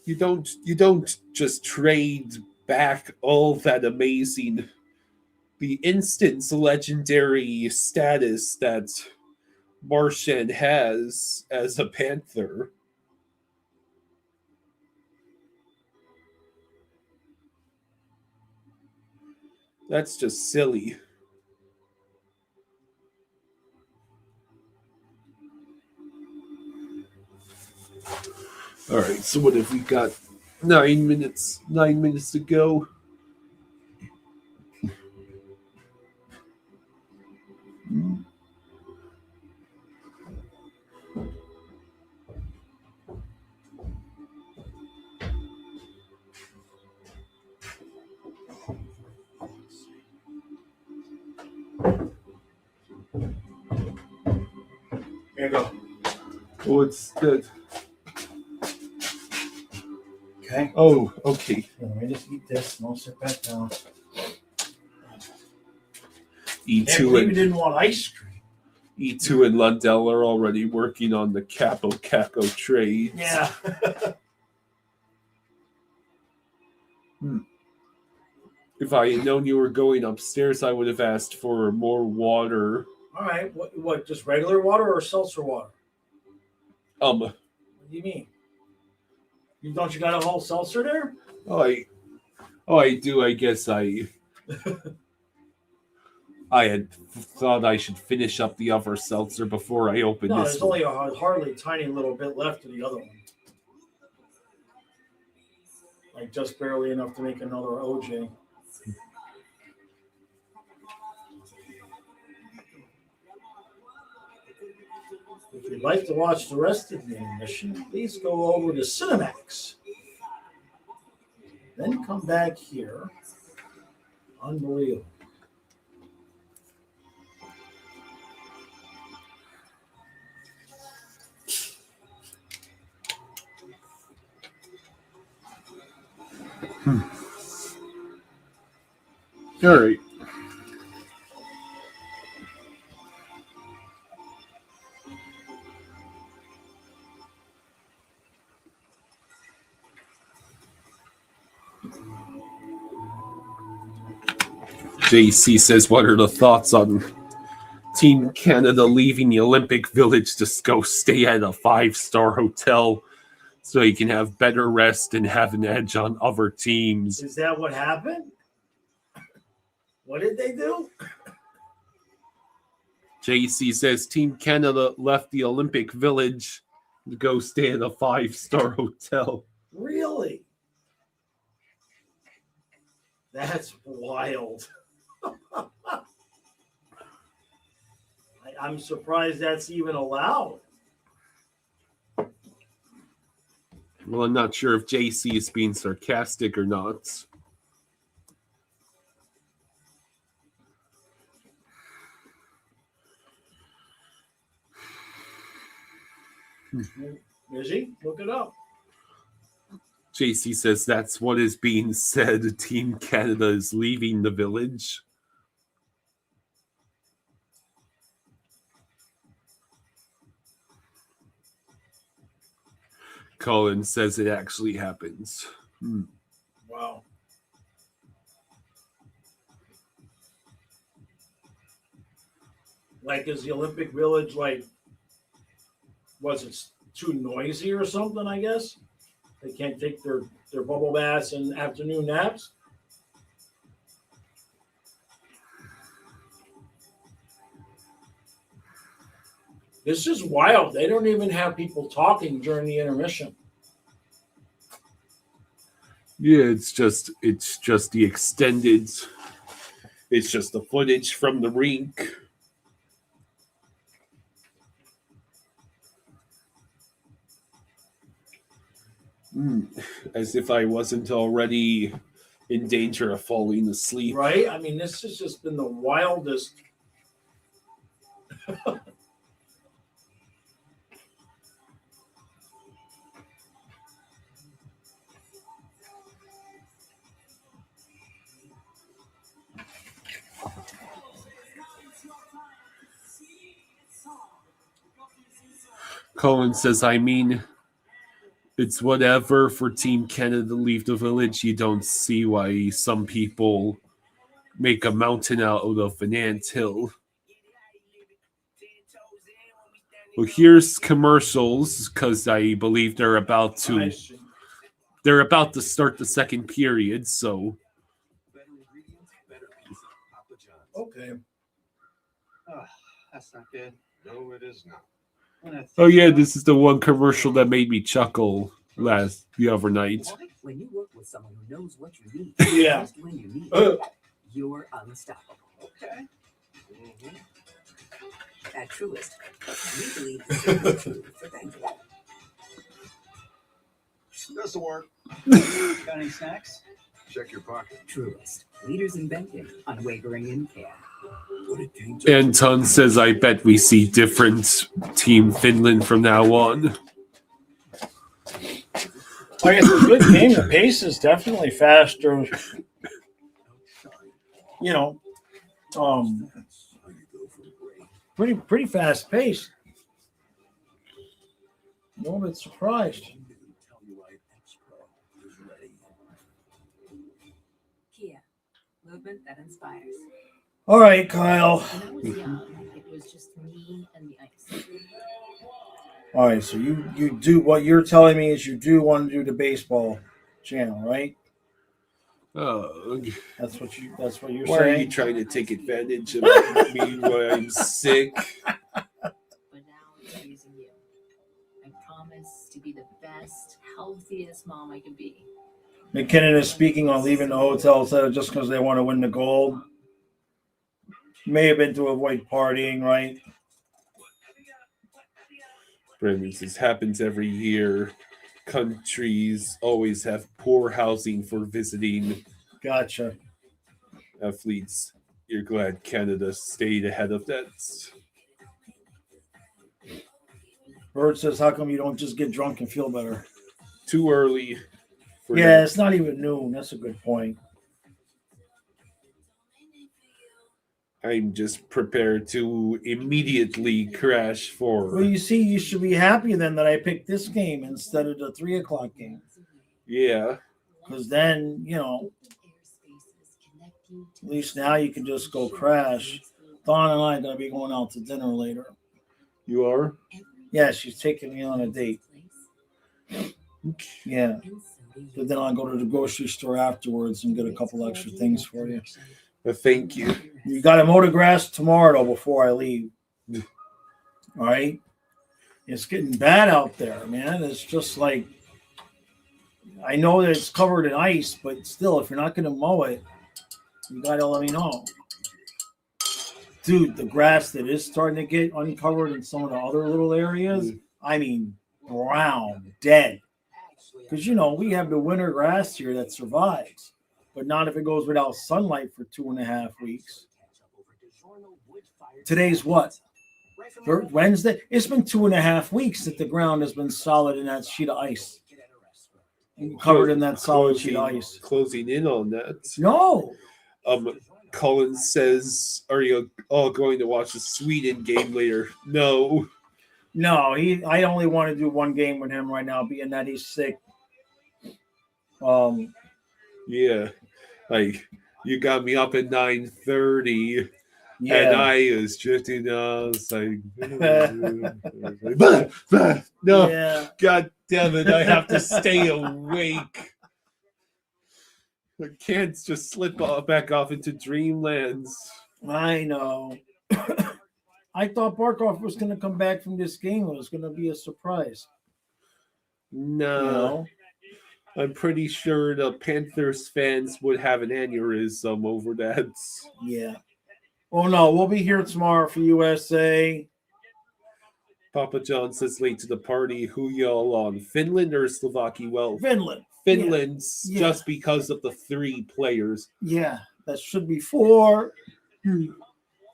You don't just trade back all that amazing, the instant legendary status that Martian has as a Panther. That's just silly. All right, so what have we got? 9 minutes. 9 minutes to go. Here you go. What's that? Okay. Oh, okay. Let me just eat this and I'll sit back down. E2 Can't believe and you didn't want ice cream. E2 and Lundell are already working on the Capo Caco trades. Yeah. If I had known you were going upstairs, I would have asked for more water. All right. What? Just regular water or seltzer water? What do you mean? Don't you got a whole seltzer there? I do. I guess I had thought I should finish up the other seltzer before I opened No, this there's one. only a hardly tiny little bit left of the other one. Like just barely enough to make another OJ. If you'd like to watch the rest of the Intermission, please go over to Cinemax. Then come back here. Unbelievable. All right. JC says, what are the thoughts on Team Canada leaving the Olympic Village to go stay at a 5-star hotel so you can have better rest and have an edge on other teams? Is that what happened? What did they do? JC says Team Canada left the Olympic Village to go stay at a 5-star hotel. Really? That's wild. I'm surprised that's even allowed. Well, I'm not sure if JC is being sarcastic or not. Is he? Look it up. JC says that's what is being said. Team Canada is leaving the village. Colin says it actually happens. Wow. Like, is the Olympic Village, like, was it too noisy or something, I guess? They can't take their bubble baths and afternoon naps? This is wild. They don't even have people talking during the intermission. Yeah, it's just the extended. It's just the footage from the rink. As if I wasn't already in danger of falling asleep. Right? I mean, this has just been the wildest. Colin says, I mean, it's whatever for Team Canada to leave the village. You don't see why some people make a mountain out of an anthill. Well, here's commercials because I believe they're about to start the second period. So, Better ingredients, better pizza. Papa John's. Okay. Oh, that's not good. No, it is not. oh yeah, this is the one commercial that made me chuckle the other night. When you work with someone who knows what you need, Yeah. just when you need it, you're unstoppable. Okay. At Truist, we believe the same is true for banking. This'll work. Got any snacks? Check your pocket. Truist, leaders in banking, unwavering in care. Anton says, I bet we see different Team Finland from now on. Like, it's a good game. The pace is definitely faster. You know, pretty fast paced. I'm a little bit surprised. Kia, movement that inspires. All right, Kyle. When I was young, it was just me and the ice. All right, so you do what you're telling me is you do want to do the baseball channel, right? That's what you're Why are you saying. trying to take advantage of me when I'm sick? But now I'm choosing you. I promise to be the best, healthiest mom I can be. McKinnon is speaking on leaving the hotel just because they want to win the gold. May have been to avoid partying, right? Brendan says, happens every year. Countries always have poor housing for visiting Gotcha. athletes. You're glad Canada stayed ahead of that. Bird says, how come you don't just get drunk and feel better? Too early. Yeah, it's not even noon. That's a good point. I'm just prepared to immediately crash for. Well, you see, you should be happy then that I picked this game instead of the 3:00 game. Yeah. Because then, at least now you can just go crash. Dawn and I are going to be going out to dinner later. You are? Yeah, she's taking me on a date. Yeah. But then I'll go to the grocery store afterwards and get a couple extra things for you. Thank you. You got to mow the grass tomorrow, though, before I leave. All right? It's getting bad out there, man. It's just like, I know that it's covered in ice, but still, if you're not going to mow it, you got to let me know. Dude, the grass that is starting to get uncovered in some of the other little areas, I mean, brown, dead. Because, we have the winter grass here that survives, but not if it goes without sunlight for 2.5 weeks. Today's what? Wednesday? It's been 2.5 weeks that the ground has been solid in that sheet of ice. Covered in that solid sheet of ice. Closing in on that. No. Colin says, are you all going to watch the Sweden game later? No. No, I only want to do one game with him right now, being that he's sick. Yeah. Like, you got me up at 9:30. Yeah. And I was drifting down. It's like, no, Yeah. God damn it, I have to stay awake. I can't just slip back off into dreamlands. I know. I thought Barkov was going to come back from this game. It was going to be a surprise. No. I'm pretty sure the Panthers fans would have an aneurysm over that. Yeah. Oh, no, we'll be here tomorrow for USA. Papa John says late to the party. Who y'all on? Finland or Slovakia? Well, Finland. Finland's Yeah. just because of the 3 players. Yeah, that should be 4.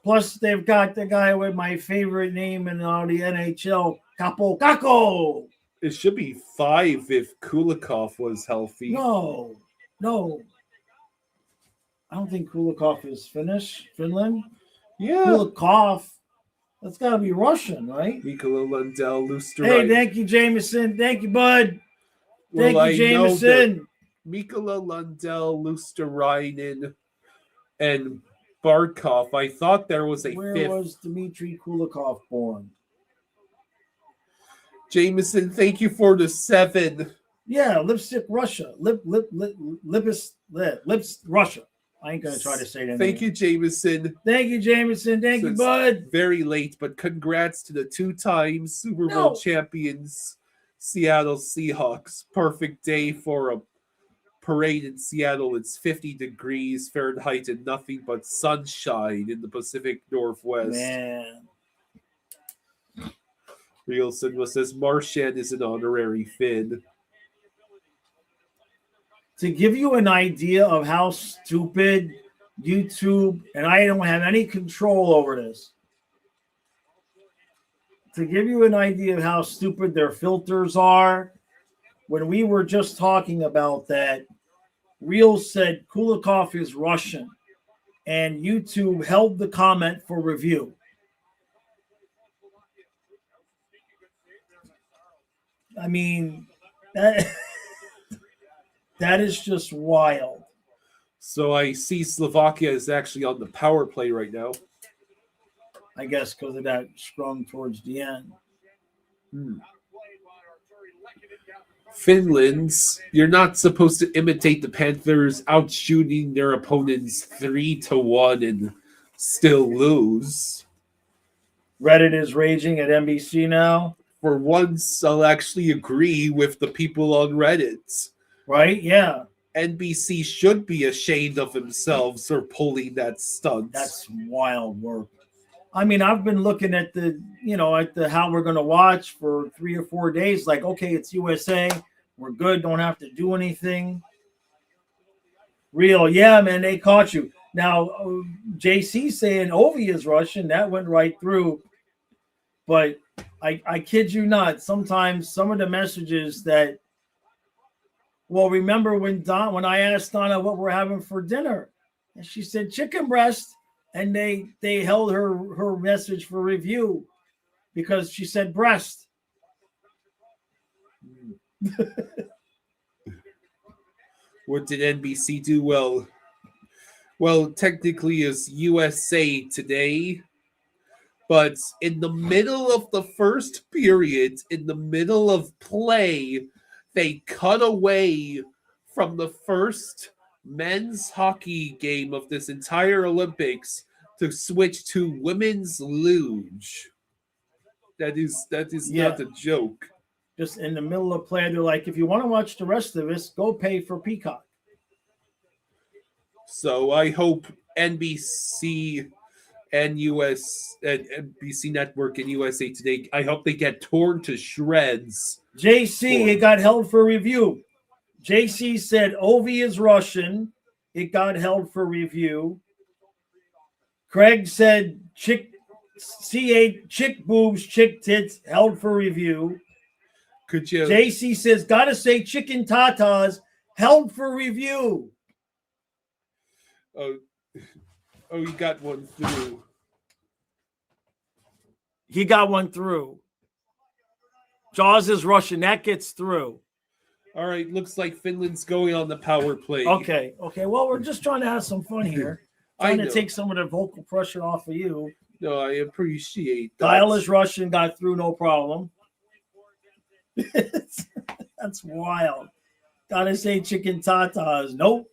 Plus, they've got the guy with my favorite name in all the NHL, Capo Caco. It should be 5 if Kulikov was healthy. No. I don't think Kulikov is Finland. Yeah. Kulikov. That's got to be Russian, right? Mikola Lundell, Luster. Hey, thank you, Jameson. Thank you, bud. Thank you, Jameson. Mikola Lundell, Lusterainen, and Barkov. I thought there was a Where 5th. was Dmitry Kulikov born? Jameson, thank you for the 7. Yeah, Lipstick, Russia. Lips, Russia. I ain't going to try to say that. Thank you, Jameson. Thank you, Jameson. Thank you, bud. Very late, but congrats to the 2-time Super Bowl champions, Seattle Seahawks. Perfect day for a parade in Seattle. It's 50 degrees Fahrenheit and nothing but sunshine in the Pacific Northwest. Man. Real Cinema says Marchand is an honorary Finn. To give you an idea of how stupid YouTube, and I don't have any control over this, to give you an idea of how stupid their filters are, when we were just talking about that, Real said Kulikov is Russian, and YouTube held the comment for review. I mean, that is just wild. So I see Slovakia is actually on the power play right now. I guess because of that scrum towards the end. Finland's, you're not supposed to imitate the Panthers outshooting their opponents 3-1 and still lose. Reddit is raging at NBC now. For once, I'll actually agree with the people on Reddit. Right? Yeah. NBC should be ashamed of themselves for pulling that stunt. That's wild work. I mean, I've been looking at the how we're going to watch for 3 or 4 days. Like, okay, it's USA. We're good. Don't have to do anything. Real. Yeah, man, they caught you. Now, JC saying Ovi is Russian. That went right through. But I kid you not, sometimes some of the messages that Well, remember when I asked Donna what we're having for dinner, and she said chicken breast, and they held her message for review because she said breast. What did NBC do? Well, technically it's USA Today, but in the middle of the first period, in the middle of play, they cut away from the first men's hockey game of this entire Olympics to switch to women's luge. That is not a joke. Just in the middle of play, they're like, if you want to watch the rest of this, go pay for Peacock. So I hope NBC and NBC Network and USA Today, I hope they get torn to shreds. JC, it got held for review. JC said Ovi is Russian. It got held for review. Craig said chick boobs, chick tits, held for review. Could you? JC says, gotta say chicken tatas, held for review. Oh, you got one through. He got one through. Jaws is Russian. That gets through. All right, looks like Finland's going on the power play. Okay. Well, we're just trying to have some fun here. I Trying know. to take some of the vocal pressure off of you. No, I appreciate that. Dial is Russian, got through, no problem. That's wild. Gotta say chicken tatas. Nope.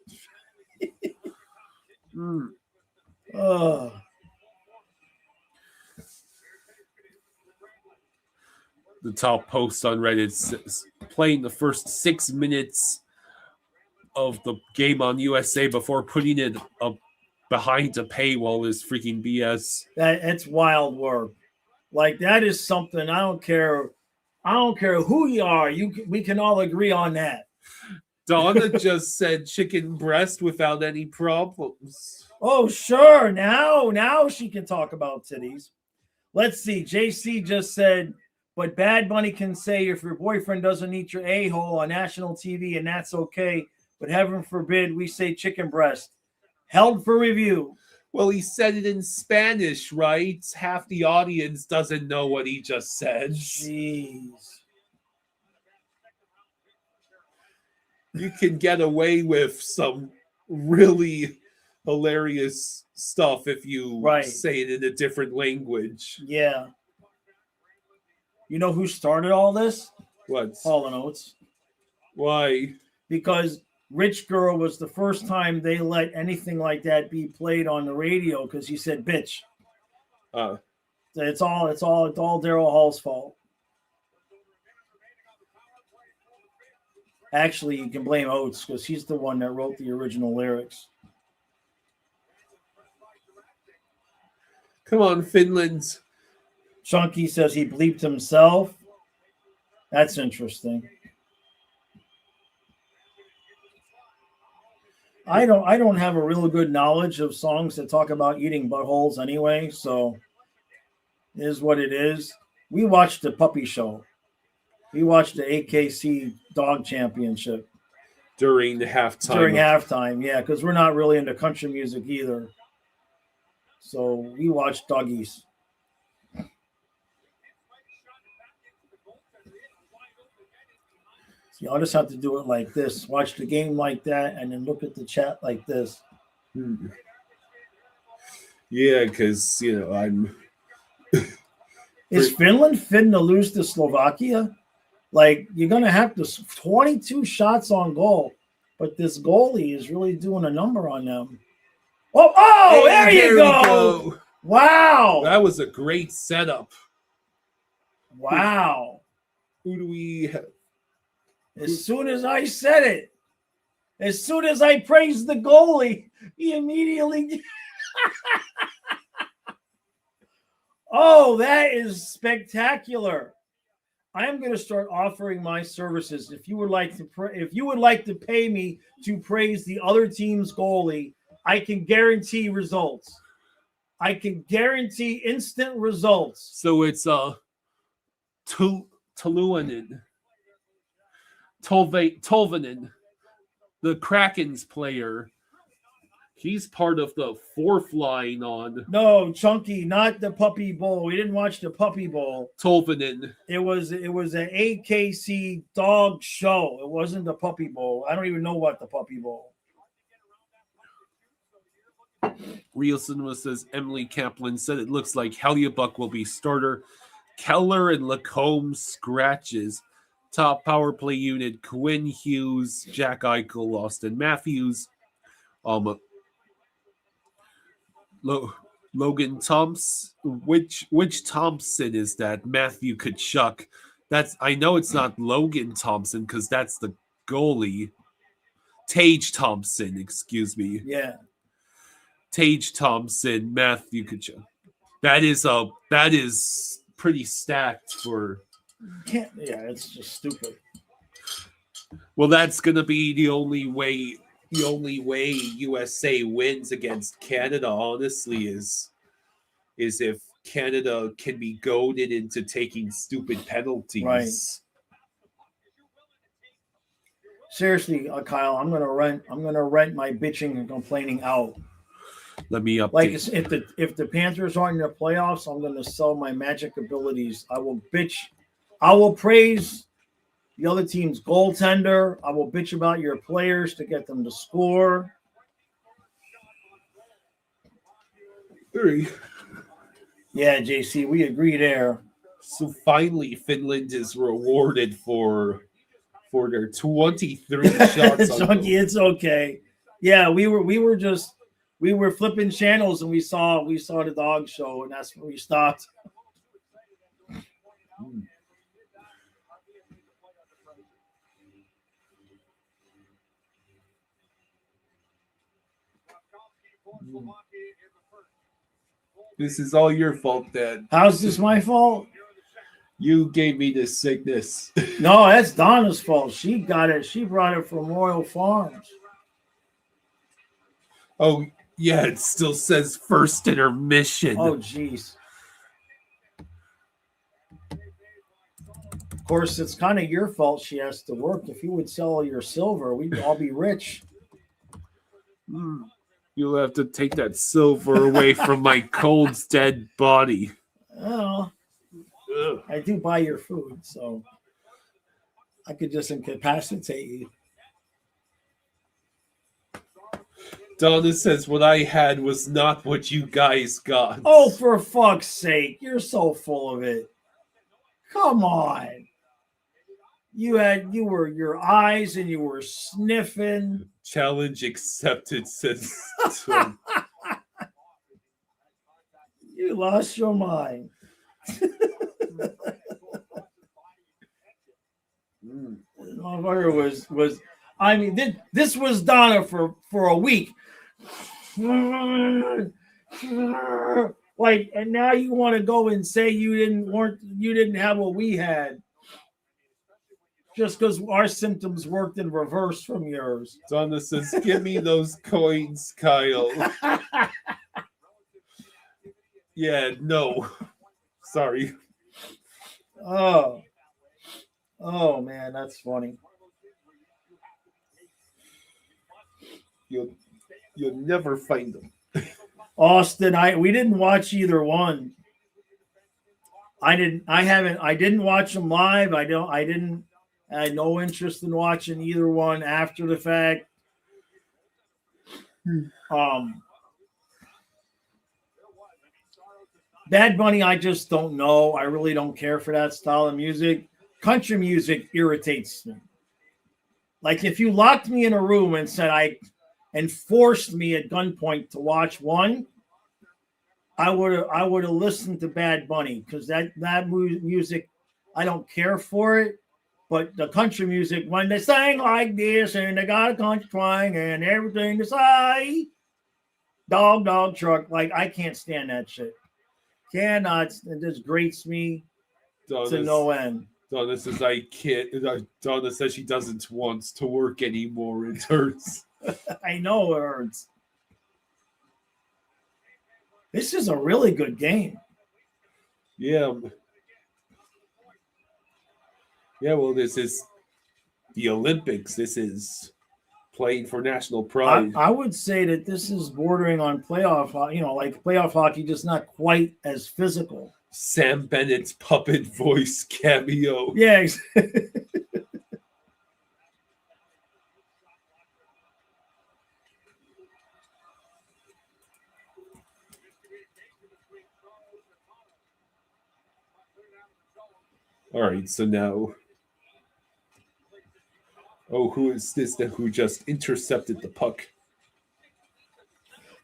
Oh. The top post on Reddit says, playing the first 6 minutes of the game on USA before putting it up behind a paywall is freaking BS. It's wild work. Like, that is something. I don't care who you are. We can all agree on that. Donna just said chicken breast without any problems. Oh, sure. Now she can talk about titties. Let's see. JC just said, but Bad Bunny can say if your boyfriend doesn't eat your a-hole on national TV, and that's okay. But heaven forbid we say chicken breast. Held for review. Well, he said it in Spanish, right? Half the audience doesn't know what he just said. Jeez. You can get away with some really hilarious stuff if you say it in a different language. Yeah. You know who started all this? What? Hall & Oates. Why? Because Rich Girl was the first time they let anything like that be played on the radio because he said bitch. It's all Daryl Hall's fault. Actually, you can blame Oates because he's the one that wrote the original lyrics. Come on, Finland. Chunky says he bleeped himself. That's interesting. I don't have a real good knowledge of songs that talk about eating buttholes anyway, so it is what it is. We watched the Puppy Show. We watched the AKC Dog Championship. During halftime. During halftime, yeah, because we're not really into country music either. So we watched doggies. See, I'll just have to do it like this. Watch the game like that and then look at the chat like this. Yeah, because, I'm... Is Finland fitting to lose to Slovakia? Like, you're going to have to 22 shots on goal, but this goalie is really doing a number on them. Oh, there you go. Wow. That was a great setup. Wow. Who do we have? As soon as I said it, as soon as I praised the goalie, he immediately... Oh, that is spectacular. I am going to start offering my services. If you would like to pay me to praise the other team's goalie, I can guarantee results. I can guarantee instant results. So it's Tolvanen. the Kraken's player. He's part of the fourth line on No, Chunky, not the Puppy Bowl. We didn't watch the Puppy Bowl. Tolvanen. It was an AKC dog show. It wasn't the Puppy Bowl. I don't even know what the Puppy Bowl. Rielson says Emily Kaplan said it looks like Hellebuyck will be starter. Keller and Lacombe scratches. Top power play unit: Quinn Hughes, Jack Eichel, Austin Matthews. Logan Thompson. Which Thompson is that? Matthew Tkachuk. I know it's not Logan Thompson because that's the goalie. Tage Thompson, excuse me. Yeah. Tage Thompson, Matthew Tkachuk. That is pretty stacked for. Yeah, it's just stupid. Well, that's gonna be the only way USA wins against Canada, honestly, is if Canada can be goaded into taking stupid penalties. Right. Seriously, Kyle, I'm gonna rent my bitching and complaining out. Let me update. Like if the Panthers aren't in the playoffs, I'm gonna sell my magic abilities. I will bitch. I will praise the other team's goaltender. I will bitch about your players to get them to score. Yeah, JC, we agree there. So finally, Finland is rewarded for their 23 shots. It's okay. Yeah, we were flipping channels and we saw the dog show, and that's where we stopped. This is all your fault, Dad. How's this my fault? You gave me this sickness. No, that's Donna's fault. She got it. She brought it from Royal Farms. Oh, yeah, it still says first intermission. Oh, jeez. Of course, it's kind of your fault she has to work. If you would sell all your silver, we'd all be rich. You'll have to take that silver away from my cold, dead body. Oh, I do buy your food, so I could just incapacitate you. Donna says what I had was not what you guys got. Oh, for fuck's sake. You're so full of it. Come on. Your eyes and you were sniffing. Challenge accepted, says You lost your mind. Motherfucker was I mean this was Donna for a week. Like, and now you want to go and say you didn't have what we had just because our symptoms worked in reverse from yours. Donna says, give me those coins, Kyle. Yeah, no. Sorry. Oh man, that's funny. You'll never find them. Austin, we didn't watch either one. I didn't watch them live. I had no interest in watching either one after the fact. Bad Bunny, I just don't know. I really don't care for that style of music. Country music irritates me. Like if you locked me in a room and said and forced me at gunpoint to watch one, I would have listened to Bad Bunny because that music, I don't care for it. But the country music, when they sing like this and they got a country twang and everything to say, dog truck, like I can't stand that shit. Cannot. It just grates me to no end. Donna says I can't. Donna says she doesn't want to work anymore. It hurts. I know it hurts. This is a really good game. Yeah. Yeah, well, this is the Olympics. This is playing for national pride. I would say that this is bordering on playoff, like playoff hockey, just not quite as physical. Sam Bennett's puppet voice cameo. Yeah. All right, so now. Oh, who is this who just intercepted the puck?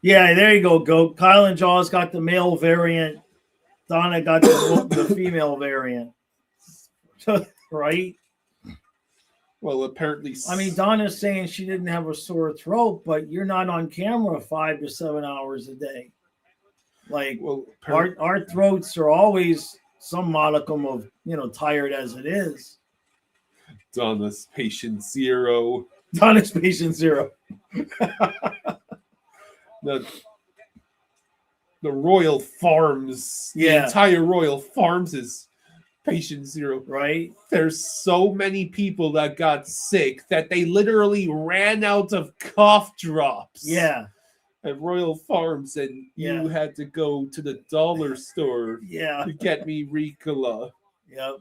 Yeah, there you go. Kyle and Jaws got the male variant. Donna got the female variant. Right? Well, apparently. I mean, Donna's saying she didn't have a sore throat, but you're not on camera 5 to 7 hours a day. Like, well, our throats are always some modicum of, tired as it is. Donna's patient zero. Donna's patient zero. The Royal Farms, the entire Royal Farms is patient zero. Right? There's so many people that got sick that they literally ran out of cough drops. Yeah. At Royal Farms, and you had to go to the dollar store to get me Ricola. Yep.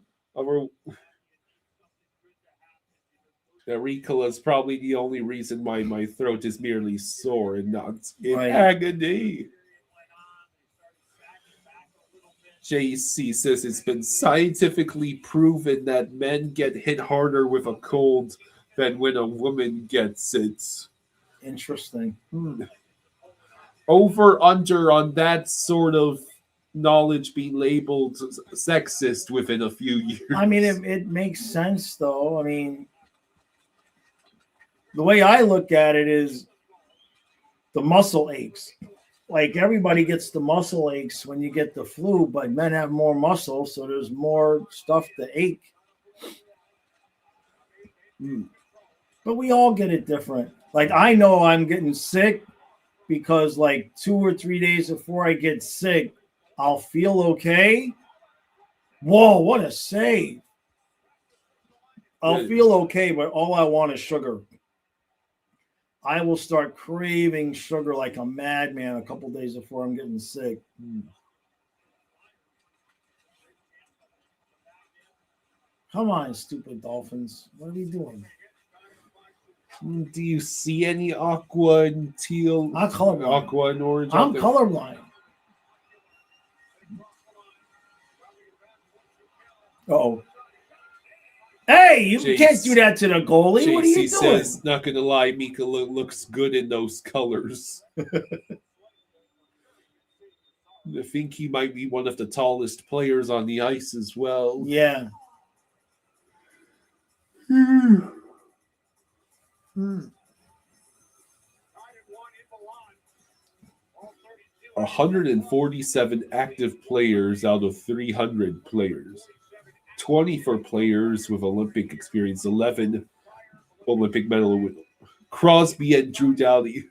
Ricola is probably the only reason why my throat is merely sore and not in agony. JC says it's been scientifically proven that men get hit harder with a cold than when a woman gets it. Interesting. Over under on that sort of knowledge being labeled sexist within a few years. I mean, it makes sense, though. I mean, the way I look at it is the muscle aches. Like, everybody gets the muscle aches when you get the flu, but men have more muscle, so there's more stuff to ache. But we all get it different. Like, I know I'm getting sick because, like, 2 or 3 days before I get sick, I'll feel okay. Whoa, what a save. I'll feel okay, but all I want is sugar. I will start craving sugar like a madman a couple days before I'm getting sick. Come on, stupid Dolphins. What are we doing? Do you see any aqua and teal? I'm colorblind. Aqua and orange. I'm colorblind. Oh. Hey, you can't do that to the goalie. What are you doing? Says, not going to lie, Mika looks good in those colors. I think he might be one of the tallest players on the ice as well. Yeah. 147 active players out of 300 players. 20 for players with Olympic experience, 11 Olympic medal with Crosby and Drew Doughty.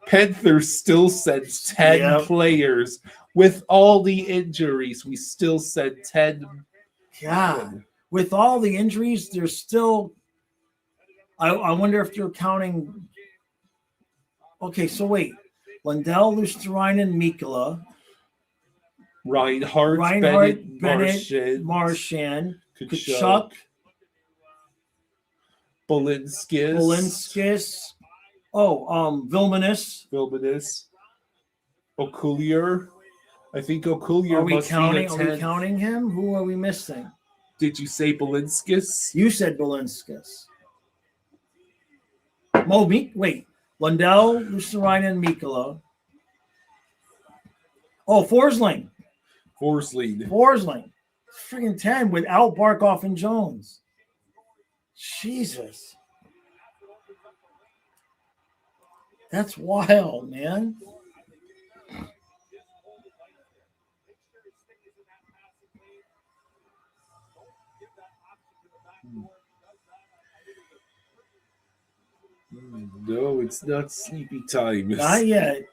Panthers still sent 10 players. With all the injuries, we still sent 10. God, with all the injuries, there's still... I wonder if they're counting... Okay, so wait. Lundell, Luosterainen, Mikkola. Reinhardt, Bennett, Marchand, Tkachuk, Balinskis. Vilmanis. Okulier. I think Okulier. Are we counting him? Who are we missing? Did you say Balinskis? You said Balinskis. Wait. Lundell, Luosterainen, Mikkola. Oh, Forsling. Friggin' 10 without Barkov and Jones. Jesus. That's wild, man. No, it's not sleepy time. Not yet.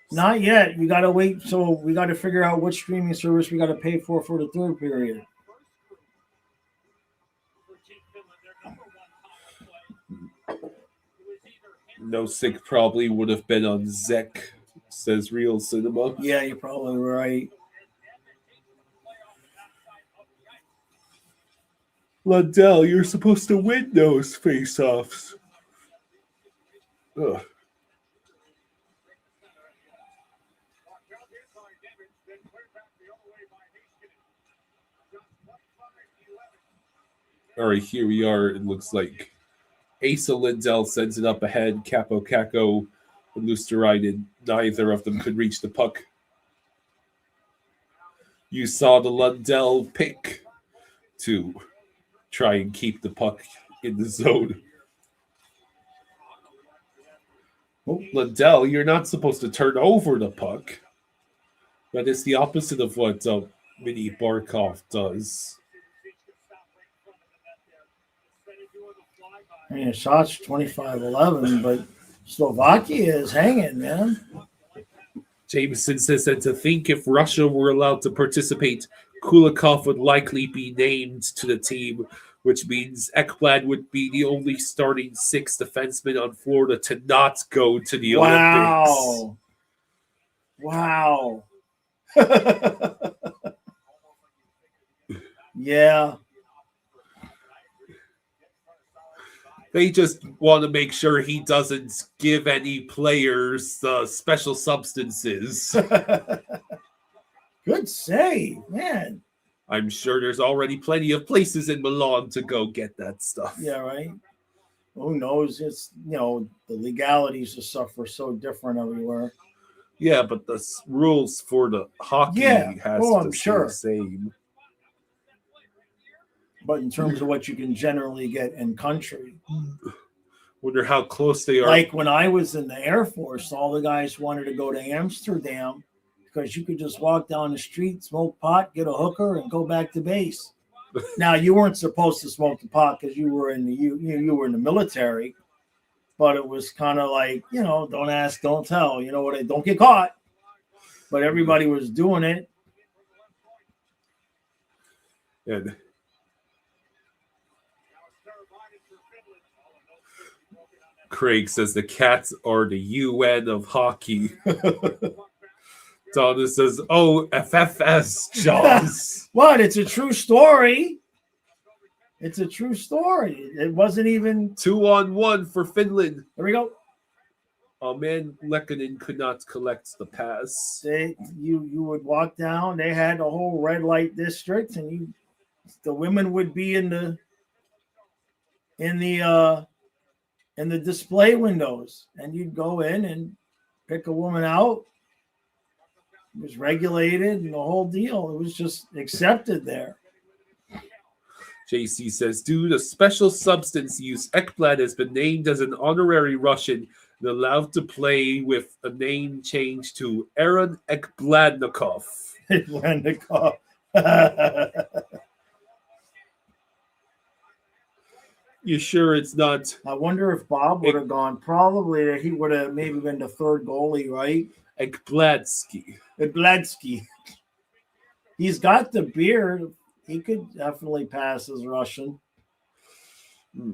Not yet. You got to wait. So we got to figure out which streaming service we got to pay for the third period. Nosek probably would have been on Zek, says Real Cinema. Yeah, you're probably right. Lundell, you're supposed to win those face-offs. Ugh. All right, here we are. It looks like Asa Lindell sends it up ahead. Capo Caco and Luosterainen, neither of them could reach the puck. You saw the Lundell pick to try and keep the puck in the zone. Oh, Lundell, you're not supposed to turn over the puck. That is the opposite of what Mini Barkov does. I mean, shots 25-11, but Slovakia is hanging, man. Jameson says that to think if Russia were allowed to participate, Kulikov would likely be named to the team, which means Ekblad would be the only starting six defenseman on Florida to not go to the Olympics. Wow. Yeah. They just want to make sure he doesn't give any players special substances. Good save, man. I'm sure there's already plenty of places in Milan to go get that stuff. Yeah, right. Who knows? It's, the legalities of stuff are so different everywhere. Yeah, but the rules for the hockey has to stay the same. But in terms of what you can generally get in country. Wonder how close they are. Like when I was in the Air Force, all the guys wanted to go to Amsterdam because you could just walk down the street, smoke pot, get a hooker, and go back to base. Now, you weren't supposed to smoke the pot because you were in the you were in the military, but it was kind of like, don't ask, don't tell. You know what? Don't get caught. But everybody was doing it. And Craig says the Cats are the UN of hockey. Donna says, "Oh, FFS, Jaws." What? It's a true story. It's a true story. It wasn't even 2-on-1 for Finland. There we go. Oh man, Lekkonen could not collect the pass. You would walk down. They had a whole red light district, and the women would be in the display windows, and you'd go in and pick a woman out. It was regulated and the whole deal. It was just accepted there. JC says, due to special substance use, Ekblad has been named as an honorary Russian and allowed to play with a name change to Aaron Ekbladnikov. Ekbladnikov. You sure it's not? I wonder if Bob would have gone. Probably he would have maybe been the third goalie, right? Ekbladsky. He's got the beard. He could definitely pass as Russian. Yeah,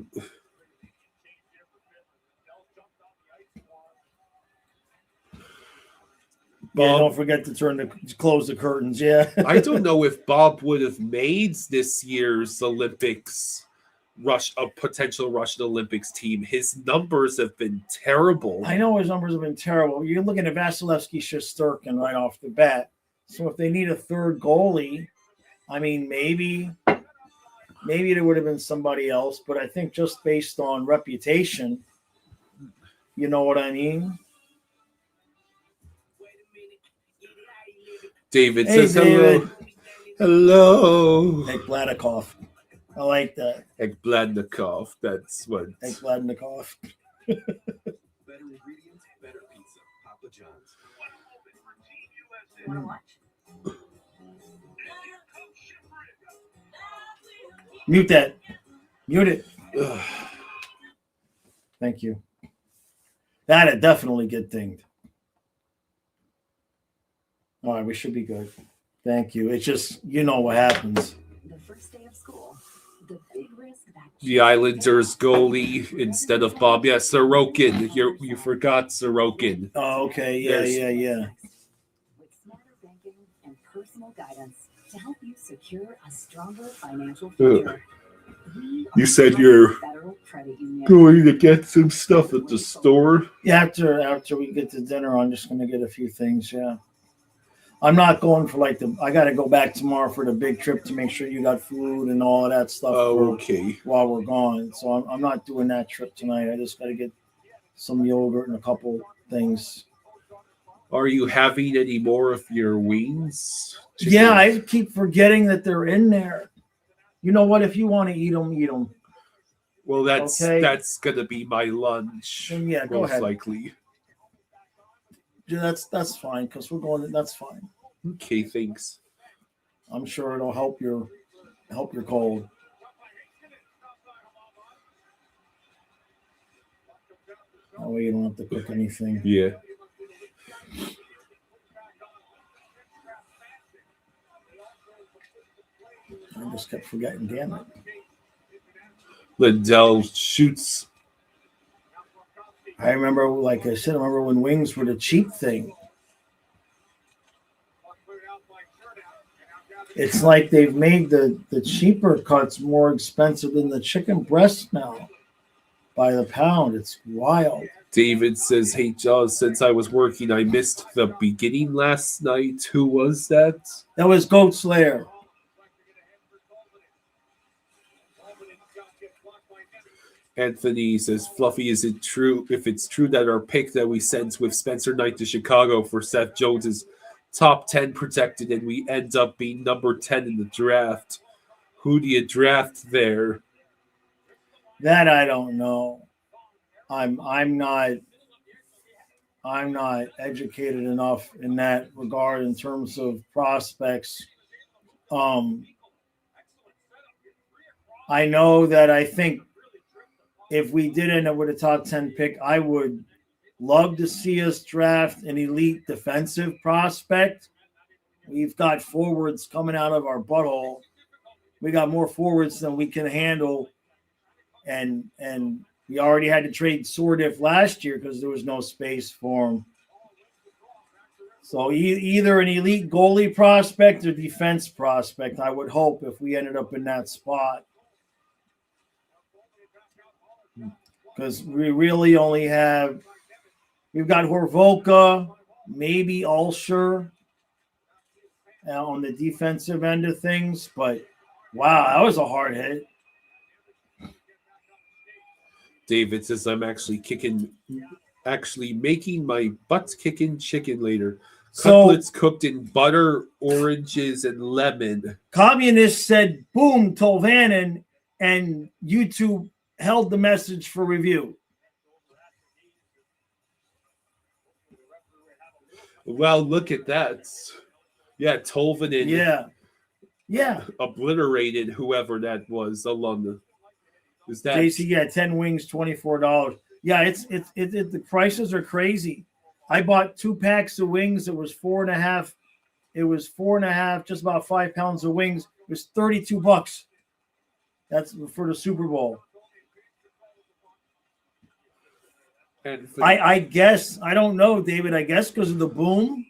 don't forget to close the curtains. Yeah. I don't know if Bob would have made this year's Olympics a potential Russian Olympics team. His numbers have been terrible. I know his numbers have been terrible. You're looking at Vasilevsky Shesterkin right off the bat. So if they need a third goalie, I mean, maybe there would have been somebody else, but I think just based on reputation, you know what I mean? David says hello. Hello. Ekbladnikov. I like that. Ekbladnikov. That's what. Ekbladnikov. Better ingredients, better pizza. Papa John's. You want to watch? Mute that. Mute it. Thank you. That'd definitely get dinged. All right, we should be good. Thank you. It's just, what happens. The first day of school, the big risk that The Islanders goalie instead of Bob. Yeah, Sorokin. You forgot Sorokin. Oh, okay. Yeah, There's- yeah. With smarter banking and personal guidance to help you secure a stronger financial future. You said you're Federal Credit Union. going to get some stuff at the store. Yeah, after we get to dinner, I'm just gonna get a few things. Yeah, I'm not going for I got to go back tomorrow for the big trip to make sure you got food and all of that stuff Okay. while we're gone. So I'm not doing that trip tonight. I just got to get some yogurt and a couple things. Are you having any more of your wings? Yeah, I keep forgetting that they're in there. You know what? If you want to eat them, eat them. Well, that's gonna be my lunch. Then yeah, go most ahead. likely. Yeah, that's fine because we're going. That's fine. Okay, thanks. I'm sure it'll help your cold. That way you don't have to cook anything. Yeah. I just kept forgetting. Damn it. Lindell shoots. I remember, like I said, when wings were the cheap thing. It's like they've made the cheaper cuts more expensive than the chicken breast now by the pound. It's wild. David says, "Hey, Jaws, since I was working, I missed the beginning last night. Who was that?" That was Goat Slayer. Anthony says, "Fluffy, is it true? If it's true that our pick that we sent with Spencer Knight to Chicago for Seth Jones is top 10 protected and we end up being number 10 in the draft, who do you draft there?" That I don't know. I'm not educated enough in that regard in terms of prospects. I know that I think if we did end up with a top 10 pick, I would love to see us draft an elite defensive prospect. We've got forwards coming out of our butthole. We got more forwards than we can handle. And we already had to trade Sordiff last year because there was no space for him. So either an elite goalie prospect or defense prospect, I would hope, if we ended up in that spot. Because we really only we've got Horvoka, maybe Ulsher on the defensive end of things. But wow, that was a hard hit. David says, "I'm actually making my butt kicking chicken later. Cutlets cooked in butter, oranges, and lemon." Communist said, boom, Tolvanen, and YouTube held the message for review. Well, look at that. Yeah, Tolvanen. Yeah. Obliterated whoever that was along is that JC, 10 wings, $24. Yeah, it's the prices are crazy. I bought 2 packs of wings. It was 4.5. It was 4.5, just about 5 pounds of wings. It was $32. That's for the Super Bowl. And I guess, I don't know, David. I guess because of the boom.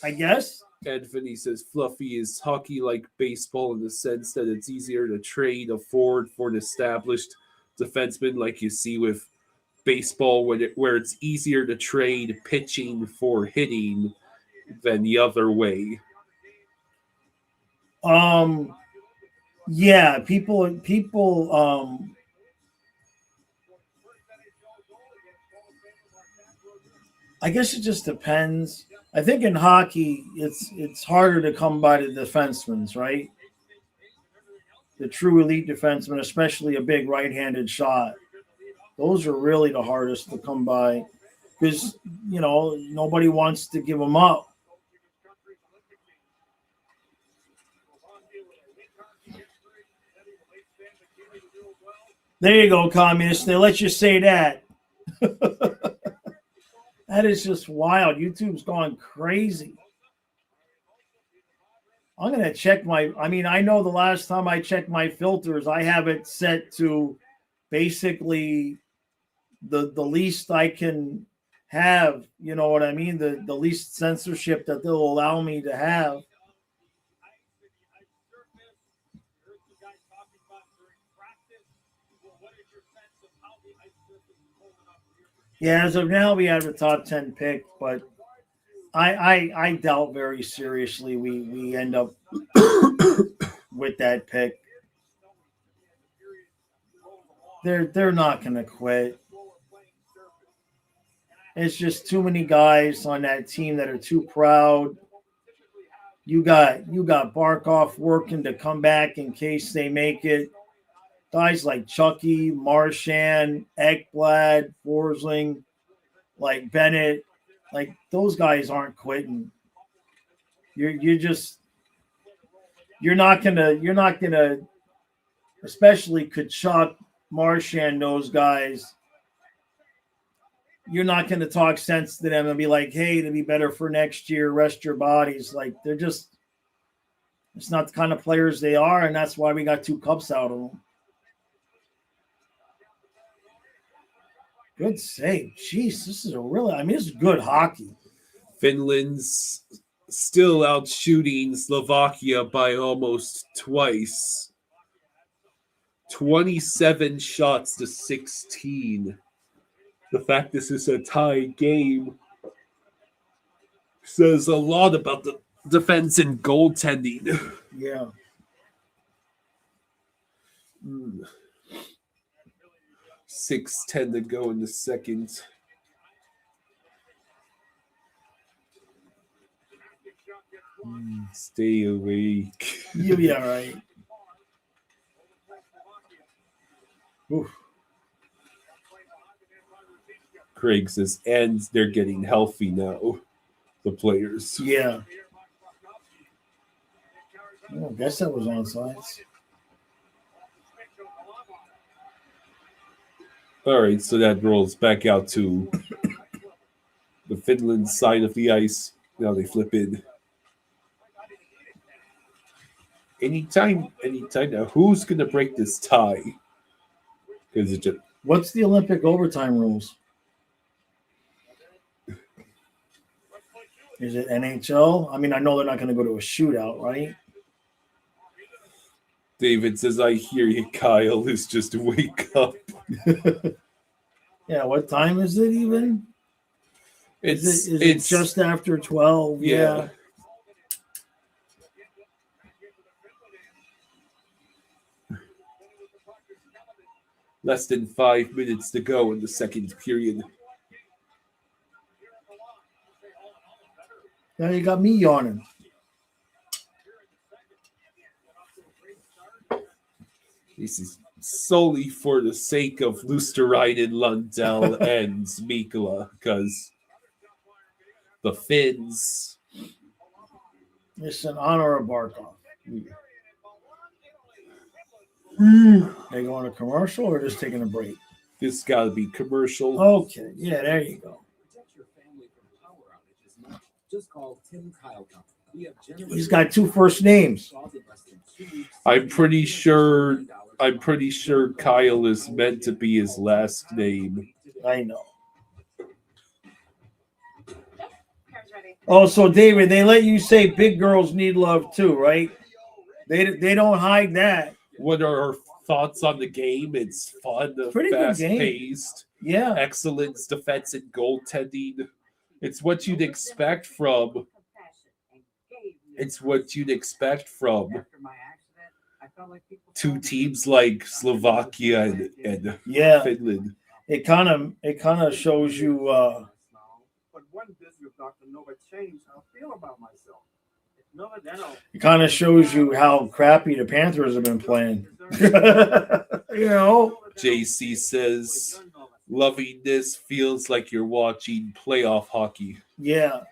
I guess. Anthony says, "Fluffy, is hockey like baseball in the sense that it's easier to trade a forward for an established defenseman like you see with baseball where it's easier to trade pitching for hitting than the other way?" Yeah, people I guess it just depends. I think in hockey, it's harder to come by the defensemen, right? The true elite defenseman, especially a big right-handed shot. Those are really the hardest to come by because, nobody wants to give them up. There you go, communists. They let you say that. That is just wild. YouTube's gone crazy. I'm going to check I know the last time I checked my filters, I have it set to basically the least I can have, you know what I mean? The least censorship that they'll allow me to have. Yeah, as of now, we have a top 10 pick, but I doubt very seriously we end up with that pick. They're not going to quit. It's just too many guys on that team that are too proud. You got Barkov working to come back in case they make it. Guys like Chucky, Marchand, Ekblad, Forsling, like Bennett, like those guys aren't quitting. You're not gonna, especially Kachuk, Marchand, those guys. You're not gonna talk sense to them and be like, "Hey, to be better for next year, rest your bodies." Like they're just, it's not the kind of players they are, and that's why we got 2 cups out of them. Good save. Jeez, this is this is good hockey. Finland's still out shooting Slovakia by almost twice. 27 shots to 16. The fact this is a tie game says a lot about the defense and goaltending. Yeah. 6:10 to go in the second. Stay awake. You'll be all right. Oof. Craig says, and they're getting healthy now, the players. Yeah. I guess that was on sides. All right, so that rolls back out to the Finland side of the ice. Now they flip in. Anytime now. Who's going to break this tie? Because it just What's the Olympic overtime rules? Is it NHL? I mean, I know they're not going to go to a shootout, right? David says, I hear you, Kyle. It's just wake up. Yeah, what time is it even? Is it just after 12? Yeah. Less than 5 minutes to go in the second period. Now you got me yawning. This is solely for the sake of Luosterainen, Lundell, and Mikkola, because the Finns. It's an honor of Barkov. They going to commercial or just taking a break? This got to be commercial. Okay, yeah, there you go. Protect your family from power outages now. Just call Tim Kyle Company. We have generators He's got 2 first names. installed in less than 2 weeks. I'm pretty sure Kyle is meant to be his last name. I know. Oh, so David, they let you say big girls need love too, right? They don't hide that. What are our thoughts on the game? It's fun, Pretty good game. fast-paced, Yeah. excellence, defense, and goaltending. It's what you'd expect from. It's what you'd expect from two teams like Slovakia and Yeah. Finland. It kind of shows you. But one visit of Dr. Nova changed how I feel about myself. It kind of shows you how crappy the Panthers have been playing. You know. JC says, "Loving this feels like you're watching playoff hockey." Yeah.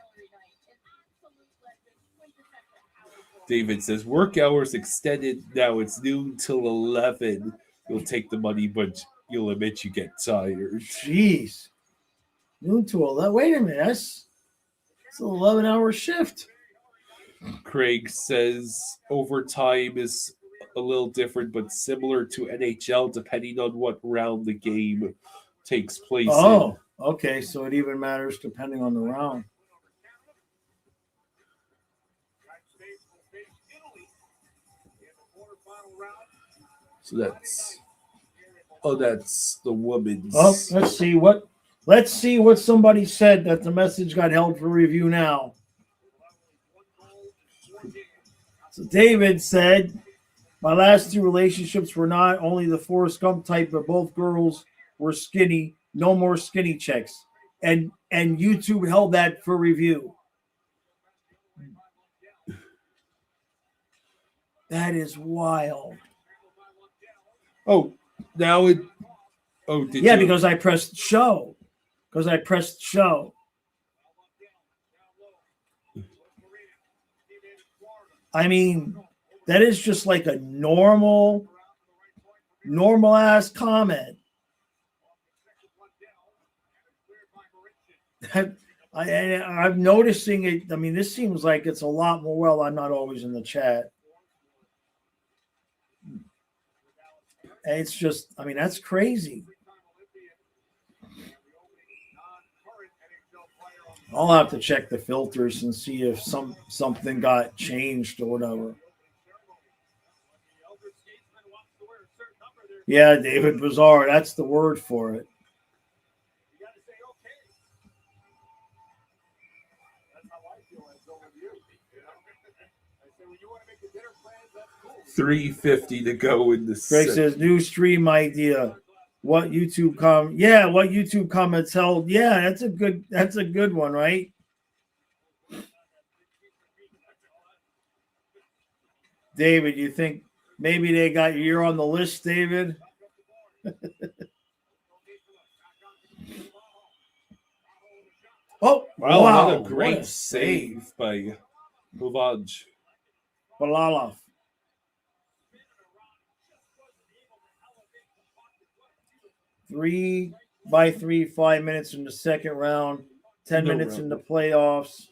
David says, "Work hours extended. Now it's noon till 11. You'll take the money, but you'll admit you get tired." Jeez. Noon to 11. Wait a minute. That's an 11-hour shift. Craig says overtime is a little different, but similar to NHL, depending on what round the game takes place in. Oh, okay. So it even matters depending on the round. So that's the women's. Oh, let's see what somebody said that the message got held for review now. So David said, my last 2 relationships were not only the Forrest Gump type, but both girls were skinny. No more skinny chicks. And YouTube held that for review. That is wild. Oh, now it. Oh, did Yeah, you? because I pressed show. I mean, that is just like a normal ass comment. I'm noticing it. I mean, this seems like it's a lot more. Well, I'm not always in the chat. It's just, I mean, that's crazy. I'll have to check the filters and see if something got changed or whatever. Yeah, David Bizarre, that's the word for it. 3:50 to go in the Greg set. says new stream idea. What YouTube comments held. Yeah, that's a good one, right? David, you think maybe they got you're on the list, David? Oh, Well, wow. what a great save by Kovac. Balalov. Three by 3, 5 minutes in the second round, 10 minutes in the playoffs.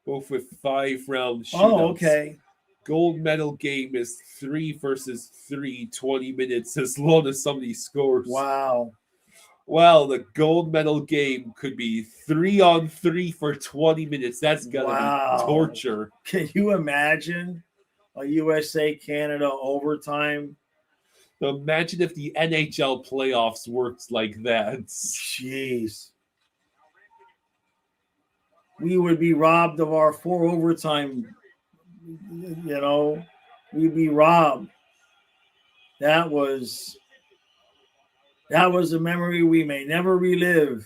Both with 5-round shootouts. Oh, okay. Gold medal game is 3 versus 3, 20 minutes as long as somebody scores. Wow. Well, the gold medal game could be 3-on-3 for 20 minutes. That's gotta be torture. Can you imagine a USA Canada overtime? Imagine if the NHL playoffs worked like that. Jeez. We would be robbed of our 4 overtime. We'd be robbed. That was a memory we may never relive.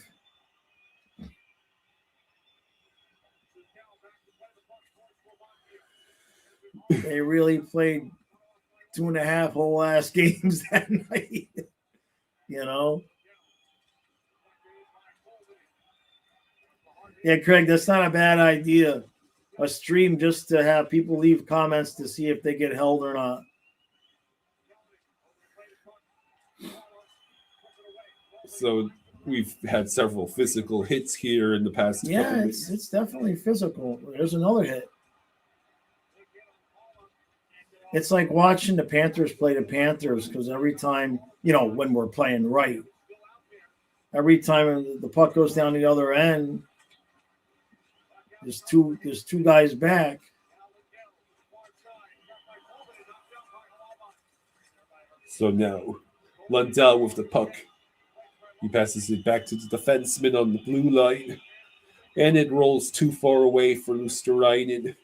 They really played 2.5 whole ass games that night. Yeah, Craig, that's not a bad idea. A stream just to have people leave comments to see if they get held or not. So we've had several physical hits here in the past. Yeah, it's definitely physical. There's another hit. It's like watching the Panthers play the Panthers because every time, when we're playing right, every time the puck goes down the other end, there's two guys back. So now Lundell with the puck. He passes it back to the defenseman on the blue line. And it rolls too far away for Luosterainen.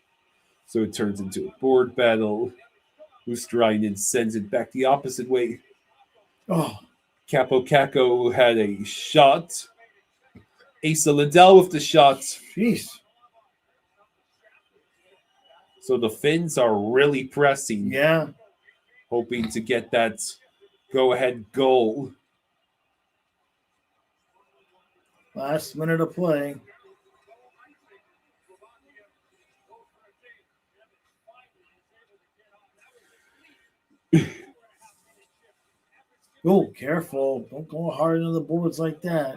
So it turns into a board battle. Luosterainen sends it back the opposite way. Oh. Capo Caco had a shot. Asa Lundell with the shot. Jeez. So the Finns are really pressing. Yeah. Hoping to get that go-ahead goal. Last minute of play. Oh, careful. Don't go hard into the boards like that.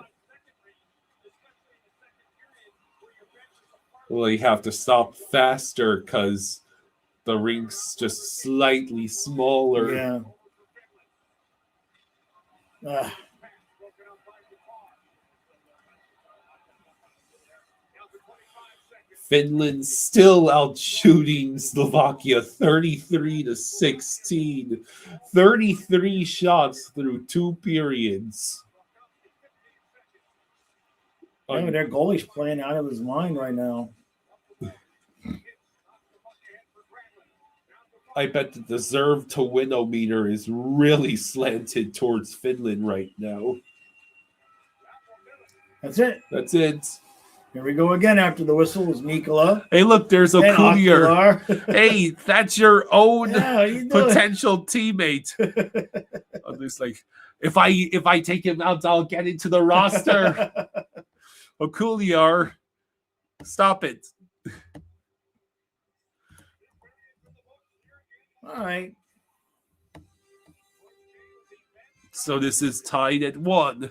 Well, you have to stop faster because the rink's just slightly smaller. Yeah. Finland still out shooting Slovakia 33-16. 33 shots through 2 periods. Yeah, their goalie's playing out of his mind right now. I bet the deserve to win-o-meter is really slanted towards Finland right now. That's it. That's it. Here we go again after the whistle was Mikkola. Hey, look, there's and Okulier. Okular. Hey, that's your own Yeah, how you doing? potential teammate. I'm just like, if I take him out, I'll get into the roster. Okulier, stop it. All right. So this is tied at 1.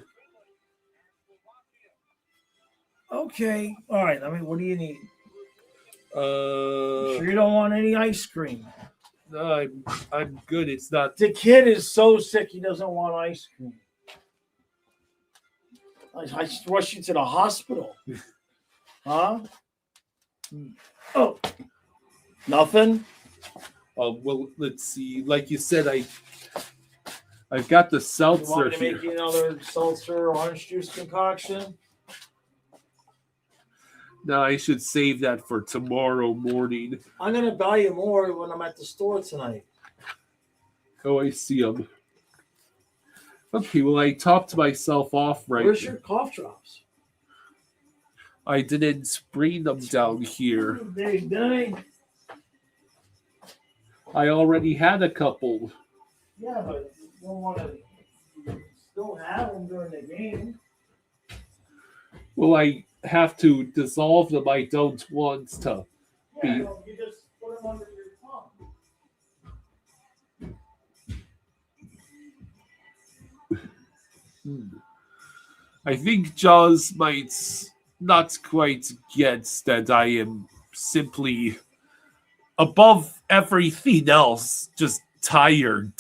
Okay. All right. I mean, what do you need? Uh, Sure you don't want any ice cream? no, I'm good. It's not. The kid is so sick he doesn't want ice cream. I should rush you to the hospital. Huh? Oh. Nothing? Well, let's see. Like you said, I've got the You seltzer want me to here. make you another seltzer orange juice concoction? No, I should save that for tomorrow morning. I'm going to buy you more when I'm at the store tonight. Oh, I see them. Okay, well, I topped myself off right. Where's your cough drops? I didn't bring them down here. Big day. I already had a couple. Yeah, but you don't want to still have them during the game. Well, I have to dissolve them. I don't want to. Yeah, you just put them under your tongue. I think Jaws might not quite get that I am simply above everything else, just tired.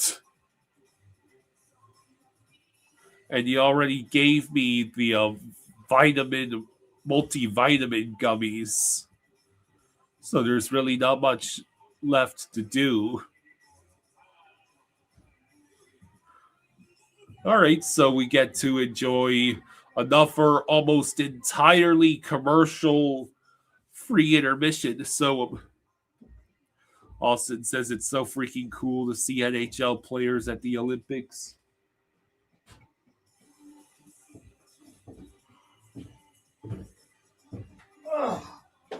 And he already gave me the multivitamin gummies. So there's really not much left to do. All right, so we get to enjoy another almost entirely commercial-free intermission. So Austin says it's so freaking cool to see NHL players at the Olympics. Oh. Boy,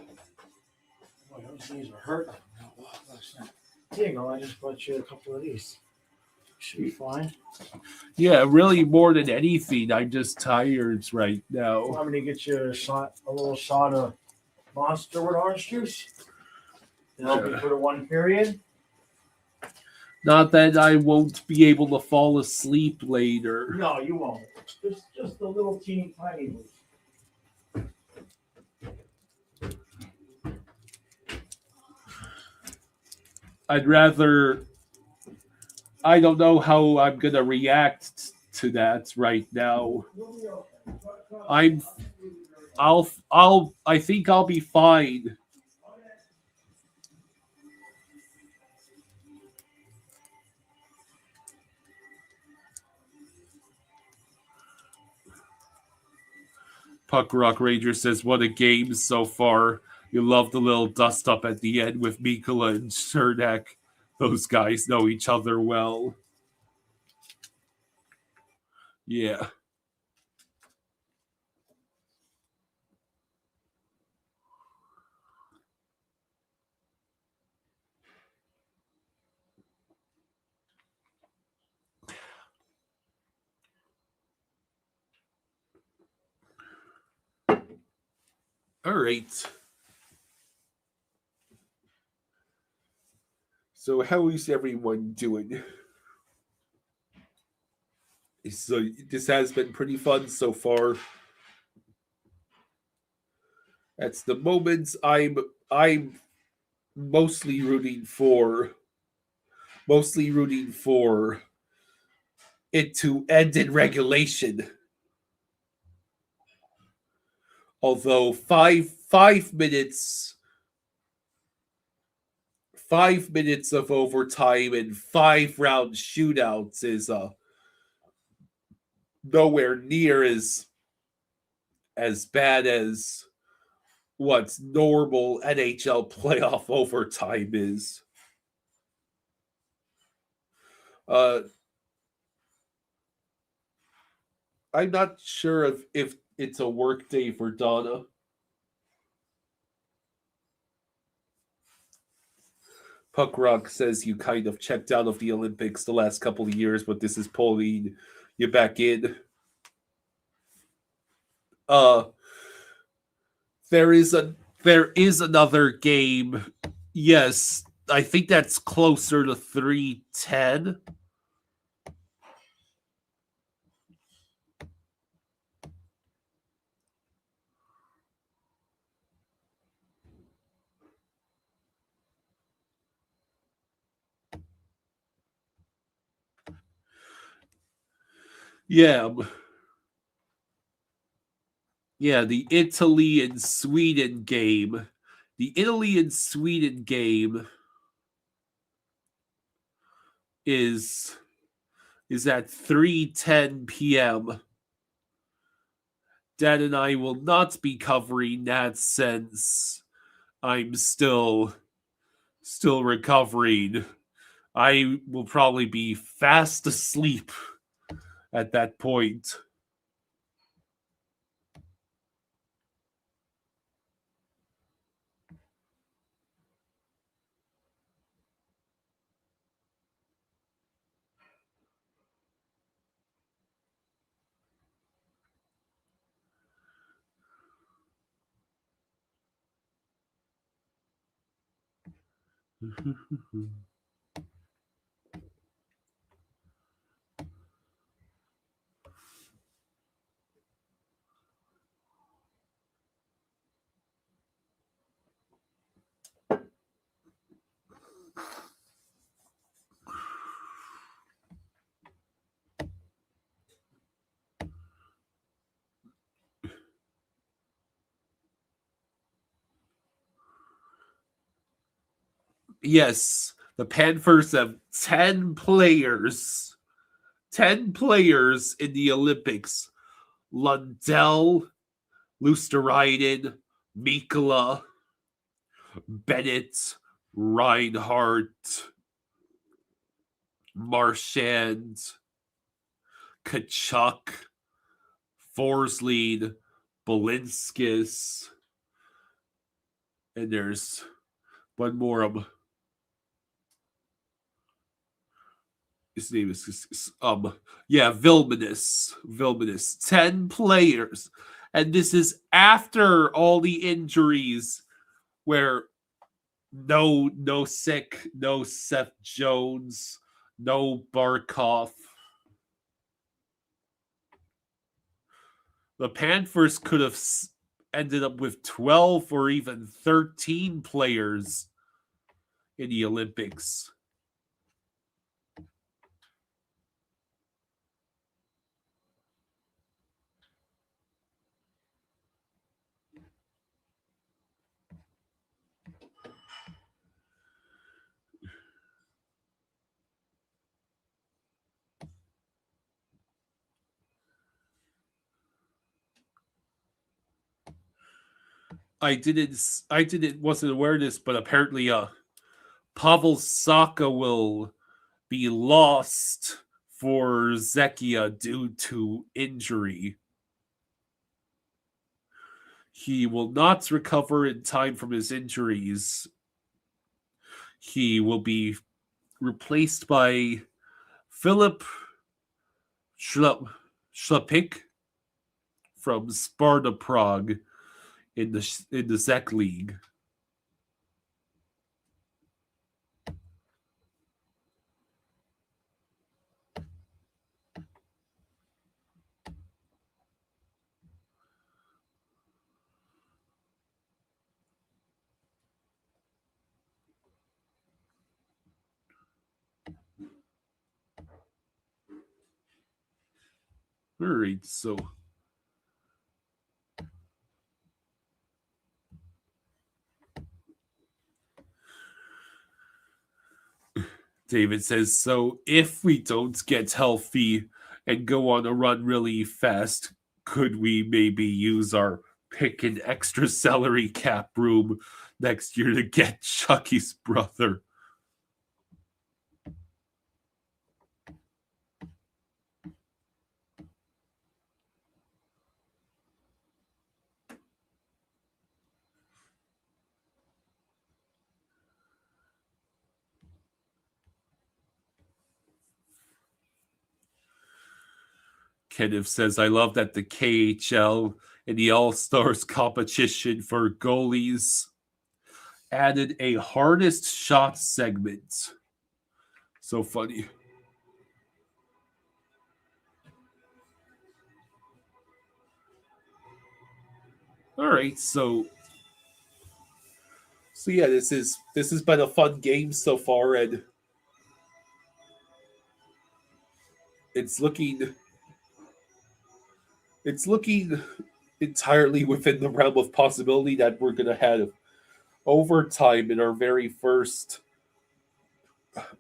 those knees are hurting. Here you go. I just bought you a couple of these. Should be fine. Yeah, really more than anything, I'm just tired right now. Want me to get you a little shot of Monster with orange juice? To help you for the 1 period? Not that I won't be able to fall asleep later. No, you won't. Just a little teeny tiny boost. I'd rather. I don't know how I'm gonna react to that right now. I think I'll be fine. Puck Rock Ranger says, "What a game so far. You love the little dust up at the end with Mikkola and Cernak. Those guys know each other well." Yeah. All right. So how is everyone doing? So this has been pretty fun so far. That's the moments I'm mostly rooting for it to end in regulation. Although five minutes of overtime and 5 round shootouts is nowhere near as bad as what normal NHL playoff overtime is. I'm not sure if it's a work day for Donna. Puck Rock says you kind of checked out of the Olympics the last couple of years, but this is pulling you back in. There is another game. Yes, I think that's closer to 3:10. Yeah. Yeah, the Italy and Sweden game. The Italy and Sweden game is at 3:10 p.m. Dad and I will not be covering that since I'm still recovering. I will probably be fast asleep at that point. Yes, the Panthers have 10 players. 10 players in the Olympics. Lundell, Luosterainen, Mikkola, Bennett, Reinhardt, Marchand, Kachuk, Forslied, Balinskis, and there's one more. His name is Vilmanis. 10 players, and this is after all the injuries, where no Sick, no Seth Jones, no Barkov. The Panthers could have ended up with 12 or even 13 players in the Olympics. Wasn't aware of this, but apparently Pavel Saka will be lost for Zekia due to injury. He will not recover in time from his injuries. He will be replaced by Philip Schlapik from Sparta Prague in the Czech League. All right, so David says, so if we don't get healthy and go on a run really fast, could we maybe use our pick an extra salary cap room next year to get Chucky's brother? Kenneth says, I love that the KHL and the All-Stars competition for goalies added a hardest shot segment. So funny. All right, so yeah, this has been a fun game so far, and it's looking entirely within the realm of possibility that we're going to have overtime in our very first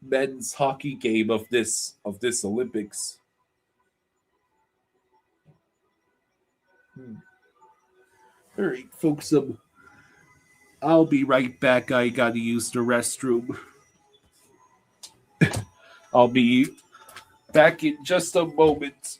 men's hockey game of this Olympics. All right, folks, I'll be right back. I got to use the restroom. I'll be back in just a moment.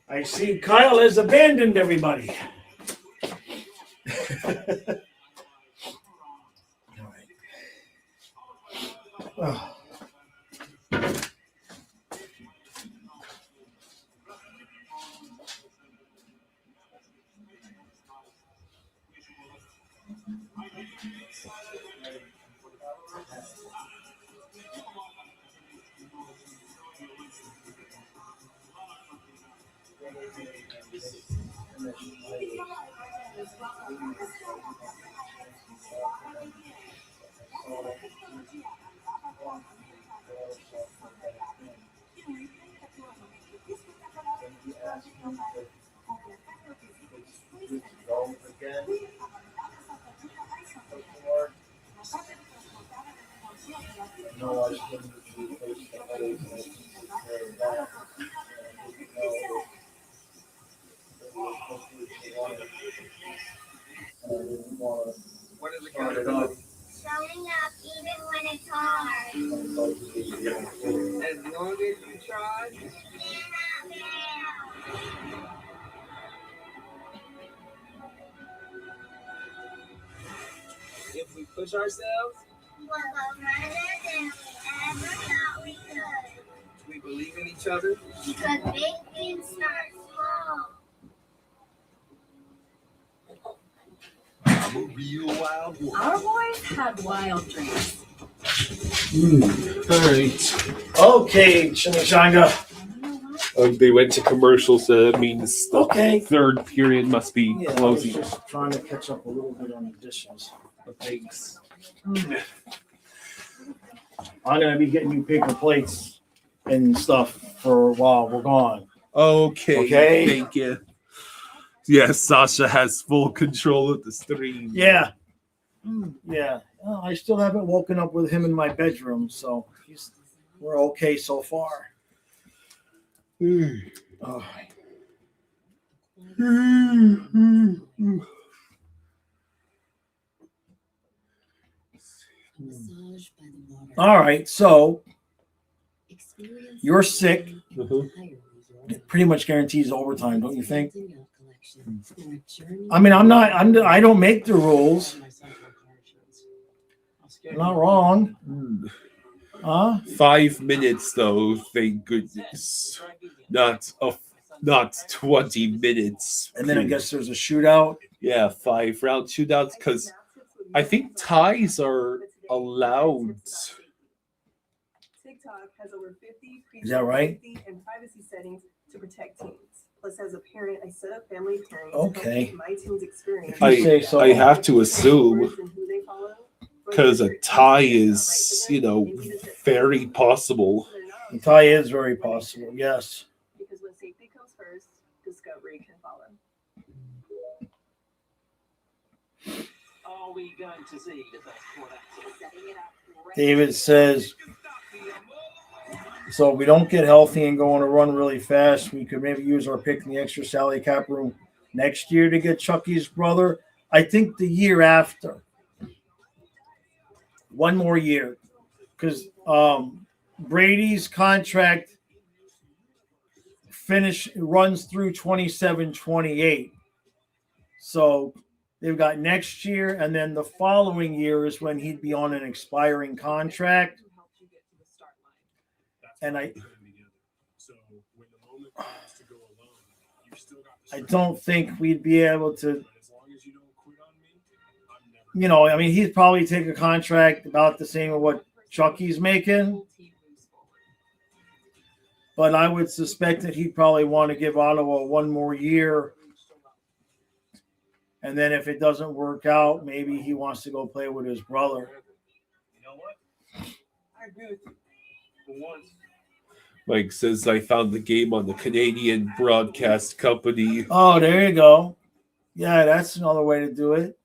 I see Kyle has abandoned everybody. All right. Oh. What is it going to do? Showing up even when it's hard. As long as you try. If we push ourselves, we'll go further than we ever thought we could. We believe in each other. Because big things start small. I'm a real wild one. Our boys had wild dreams. All right. Okay, Chimichanga. They went to commercial, so that means the Okay. third period must be Yeah, I was closing. just trying to catch up a little bit on the dishes. Thanks. I'm gonna be getting you paper plates and stuff for a while we're gone. Okay. Okay. Thank you. Yeah, Sasha has full control of the stream. Yeah. Yeah. Oh, I still haven't woken up with him in my bedroom, so we're okay so far. Oh. Massage by the water. All right, so Experience you're sick. the entire resort. It pretty much guarantees overtime, don't you think? Centennial collection for a journey I mean, I don't make the rules. I'm not wrong. Huh? 5 minutes though, thank goodness. Not 20 minutes. And then I guess there's a shootout. Yeah, 5-round shootouts because I think ties are allowed. TikTok has over 50 Is that right? safety and privacy settings to protect teens. Plus, as a parent, I set up family pairing to Okay. help my teens experience. If you say so. I have to assume because a tie is, very possible. The tie is very possible, yes. Because when safety comes first, discovery can follow. Are we going to see the best product? David says, so if we don't get healthy and go on a run really fast, we could maybe use our pick in the extra salary cap room next year to get Chucky's brother. I think the year after. One more year. Because Brady's contract runs through 27-28. So they've got next year, and then the following year is when he'd be on an expiring contract. And I don't think we'd be able to, I mean, he'd probably take a contract about the same as what Chucky's making. But I would suspect that he'd probably want to give Ottawa one more year. And then if it doesn't work out, maybe he wants to go play with his brother. You know what? I agree with you. For once. Mike says, I found the game on the Canadian Broadcast Company. Oh, there you go. Yeah, that's another way to do it.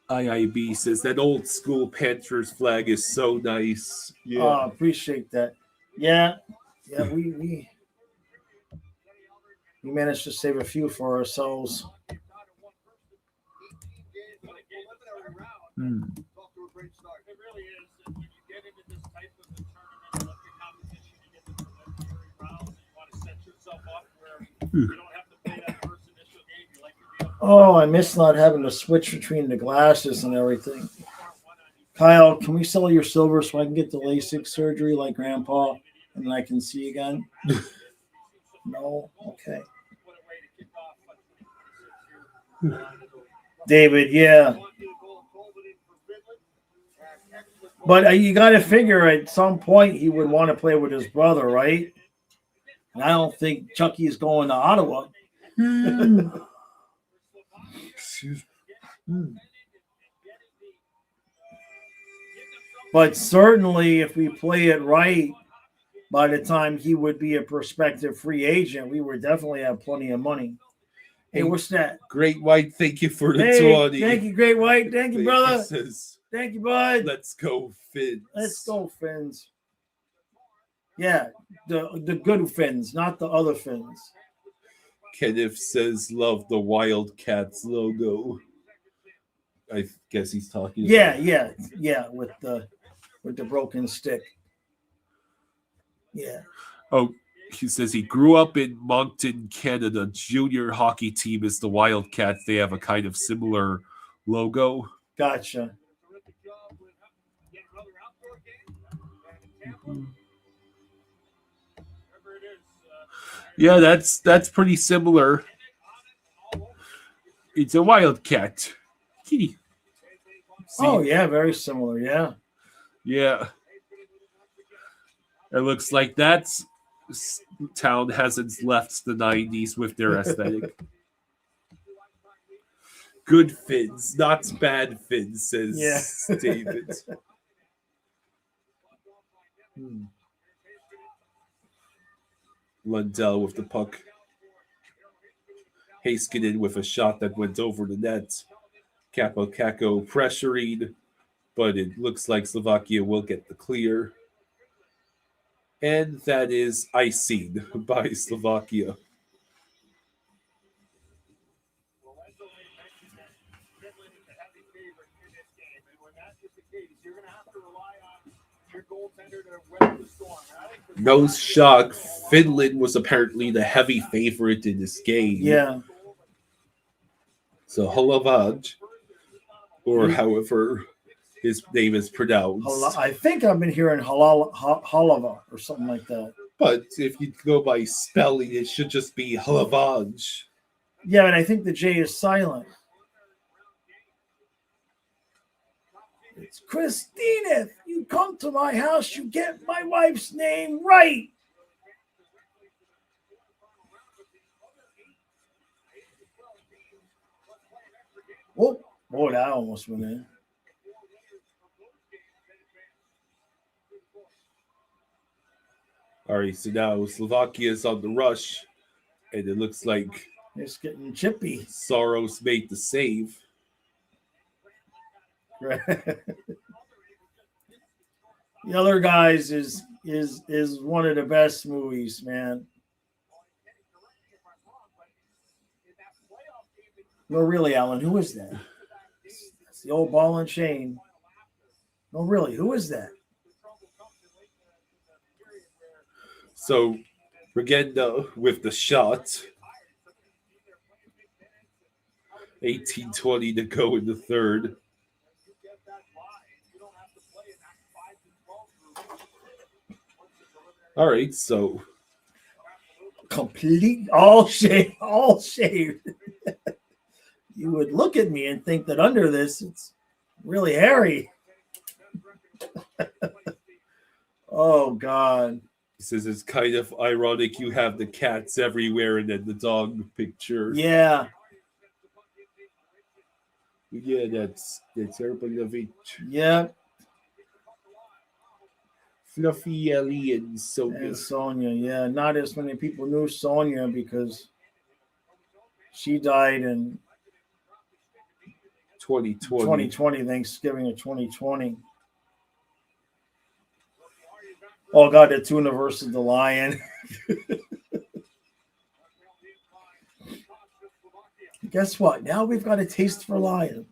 IIB says, that old school Panthers flag is so nice. Yeah. Oh, appreciate that. Yeah, we managed to save a few for ourselves. It really is. And when you get into this type of a tournament, like the competition, you get into the preliminary rounds, and you want to set yourself up where you don't have to play that first initial game. You like to be up. Oh, I miss not having to switch between the glasses and everything. Kyle, can we sell your silver so I can get the LASIK surgery like Grandpa and then I can see again? No? Okay. David, yeah. But you got to figure at some point he would want to play with his brother, right? And I don't think Chucky's going to Ottawa. But certainly if we play it right, by the time he would be a prospective free agent, we would definitely have plenty of money. Hey, what's that? Great White, thank you for the Hey, 20. thank you, Great White. Thank you, brother. Says, Thank you, bud. let's go, Fins. Let's go, Fins. Yeah, the good Fins, not the other Fins. Kenneth says, love the Wildcats logo. I guess he's talking Yeah, about with the broken stick. Yeah. Oh, he says he grew up in Moncton, Canada. Junior hockey team is the Wildcats. They have a kind of similar logo. Gotcha. Yeah, that's pretty similar. It's a Wildcat. Kitty. See? Oh, yeah, very similar, yeah. Yeah. It looks like that's town hasn't left the 90s with their aesthetic. Good Fins, not bad Fins, says David. Lundell with the puck. Heiskanen with a shot that went over the net. Kako pressuring, but it looks like Slovakia will get the clear. And that is icing by Slovakia. Well, as the lady mentioned, that Finland is a heavy favorite in this game, and when that is the case, you're going to have to rely on your goaltender to weather the storm. And I think for No Slovakia, shock, Finland was apparently the heavy favorite in this game. Yeah. So Holovaj, or however his name is pronounced. I think I've been hearing Halava or something like that. But if you go by spelling, it should just be Holovaj. Yeah, and I think the J is silent. It's Christine. If you come to my house, you get my wife's name right. Oh, boy, that almost went in. All right, so now Slovakia is on the rush, and it looks like It's getting chippy. Soros made the save. The other guys is one of the best movies, man. No, really, Alan, who is that? It's the old ball and chain. No, really, who is that? So Regenda with the shot. 18:20 to go in the third. All right, so Complete, all shaved, all shaved. You would look at me and think that under this, it's really hairy. Oh, God. he says it's kind of ironic you have the cats everywhere and then the dog picture. Yeah. Yeah, that's everybody of it. Yeah. Fluffy Ellie and Sonia. And Sonia, yeah. Not as many people knew Sonia because she died in 2020, Thanksgiving of 2020. Oh, God, the tuna versus the lion. Guess what? Now we've got a taste for lion.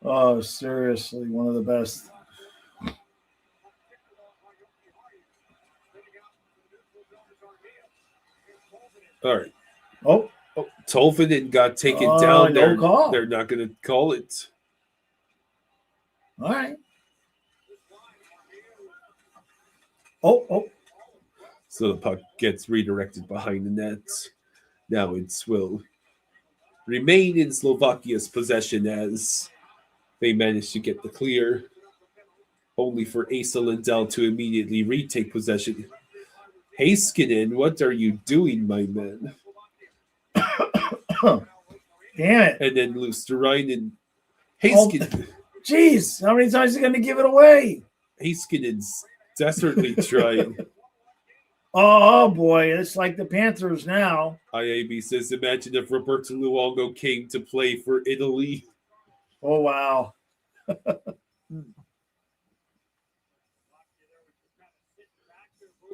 Oh, seriously, one of the best. All right. Oh, Tolvanen got taken Oh, down. no call. They're not going to call it. all right. Oh, So the puck gets redirected behind the net. Now it will remain in Slovakia's possession as they manage to get the clear, only for Asa Lindell to immediately retake possession. Heiskanen, what are you doing, my man? damn it. And then Luosterainen. Heiskanen, Jeez, how many times are you going to give it away? Heiskanen's desperately trying. Oh, boy, it's like the Panthers now. IAB says, imagine if Roberto Luongo came to play for Italy. Oh, wow.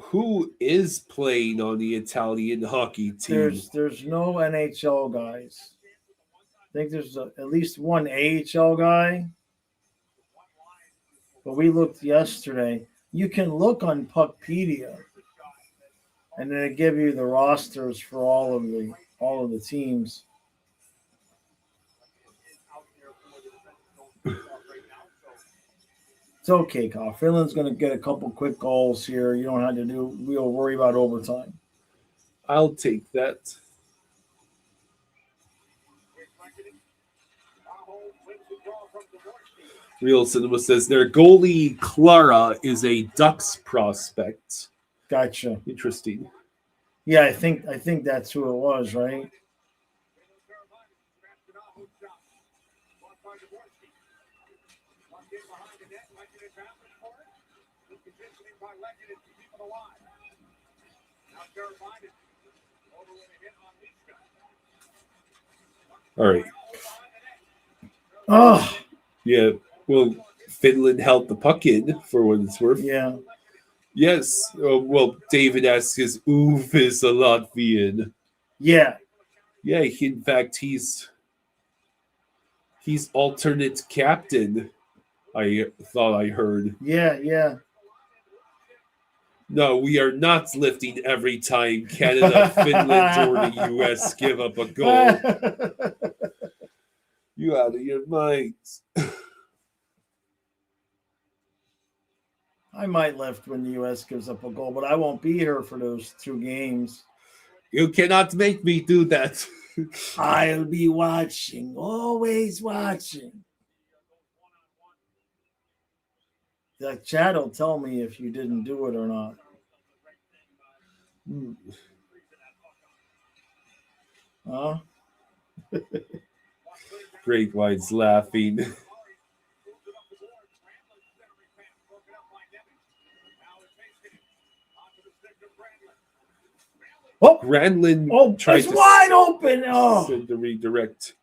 Who is playing on the Italian hockey team? There's no NHL guys. I think there's at least one AHL guy. But we looked yesterday. You can look on Puckpedia, and then it give you the rosters for all of the teams. It's okay, Kyle. Finland's going to get a couple quick goals here. You don't have to do. We'll worry about overtime. I'll take that. Real Cinema says their goalie Clara is a Ducks prospect. Gotcha. Interesting. Yeah, I think that's who it was, right? All right. Oh, Yeah. Well, Finland held the puck in for what it's worth. yeah. Yes. Well, David asks, his Uwe is a Latvian. Yeah. Yeah. In fact, he's alternate captain. I thought I heard. Yeah. No, we are not lifting every time Canada, Finland, or the U.S. give up a goal. You out of your minds. I might lift when the U.S. gives up a goal, but I won't be here for those 2 games. You cannot make me do that. I'll be watching, always watching. The chat will tell me if you didn't do it or not. Huh? Great White's laughing. Oh, Granlund tried it's to wide open. Oh, send the redirect.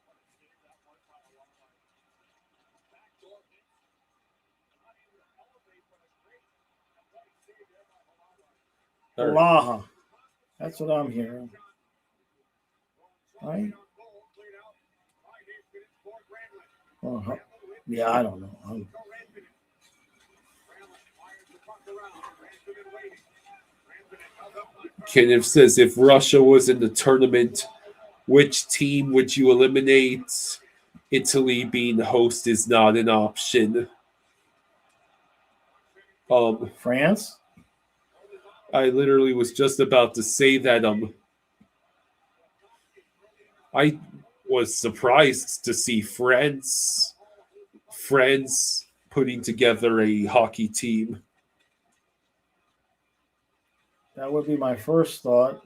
All right. Laha. That's what I'm hearing. Right? Yeah, I don't know. Kenneth says, if Russia was in the tournament, which team would you eliminate? Italy being the host is not an option. France? I literally was just about to say that. I was surprised to see France putting together a hockey team. That would be my first thought.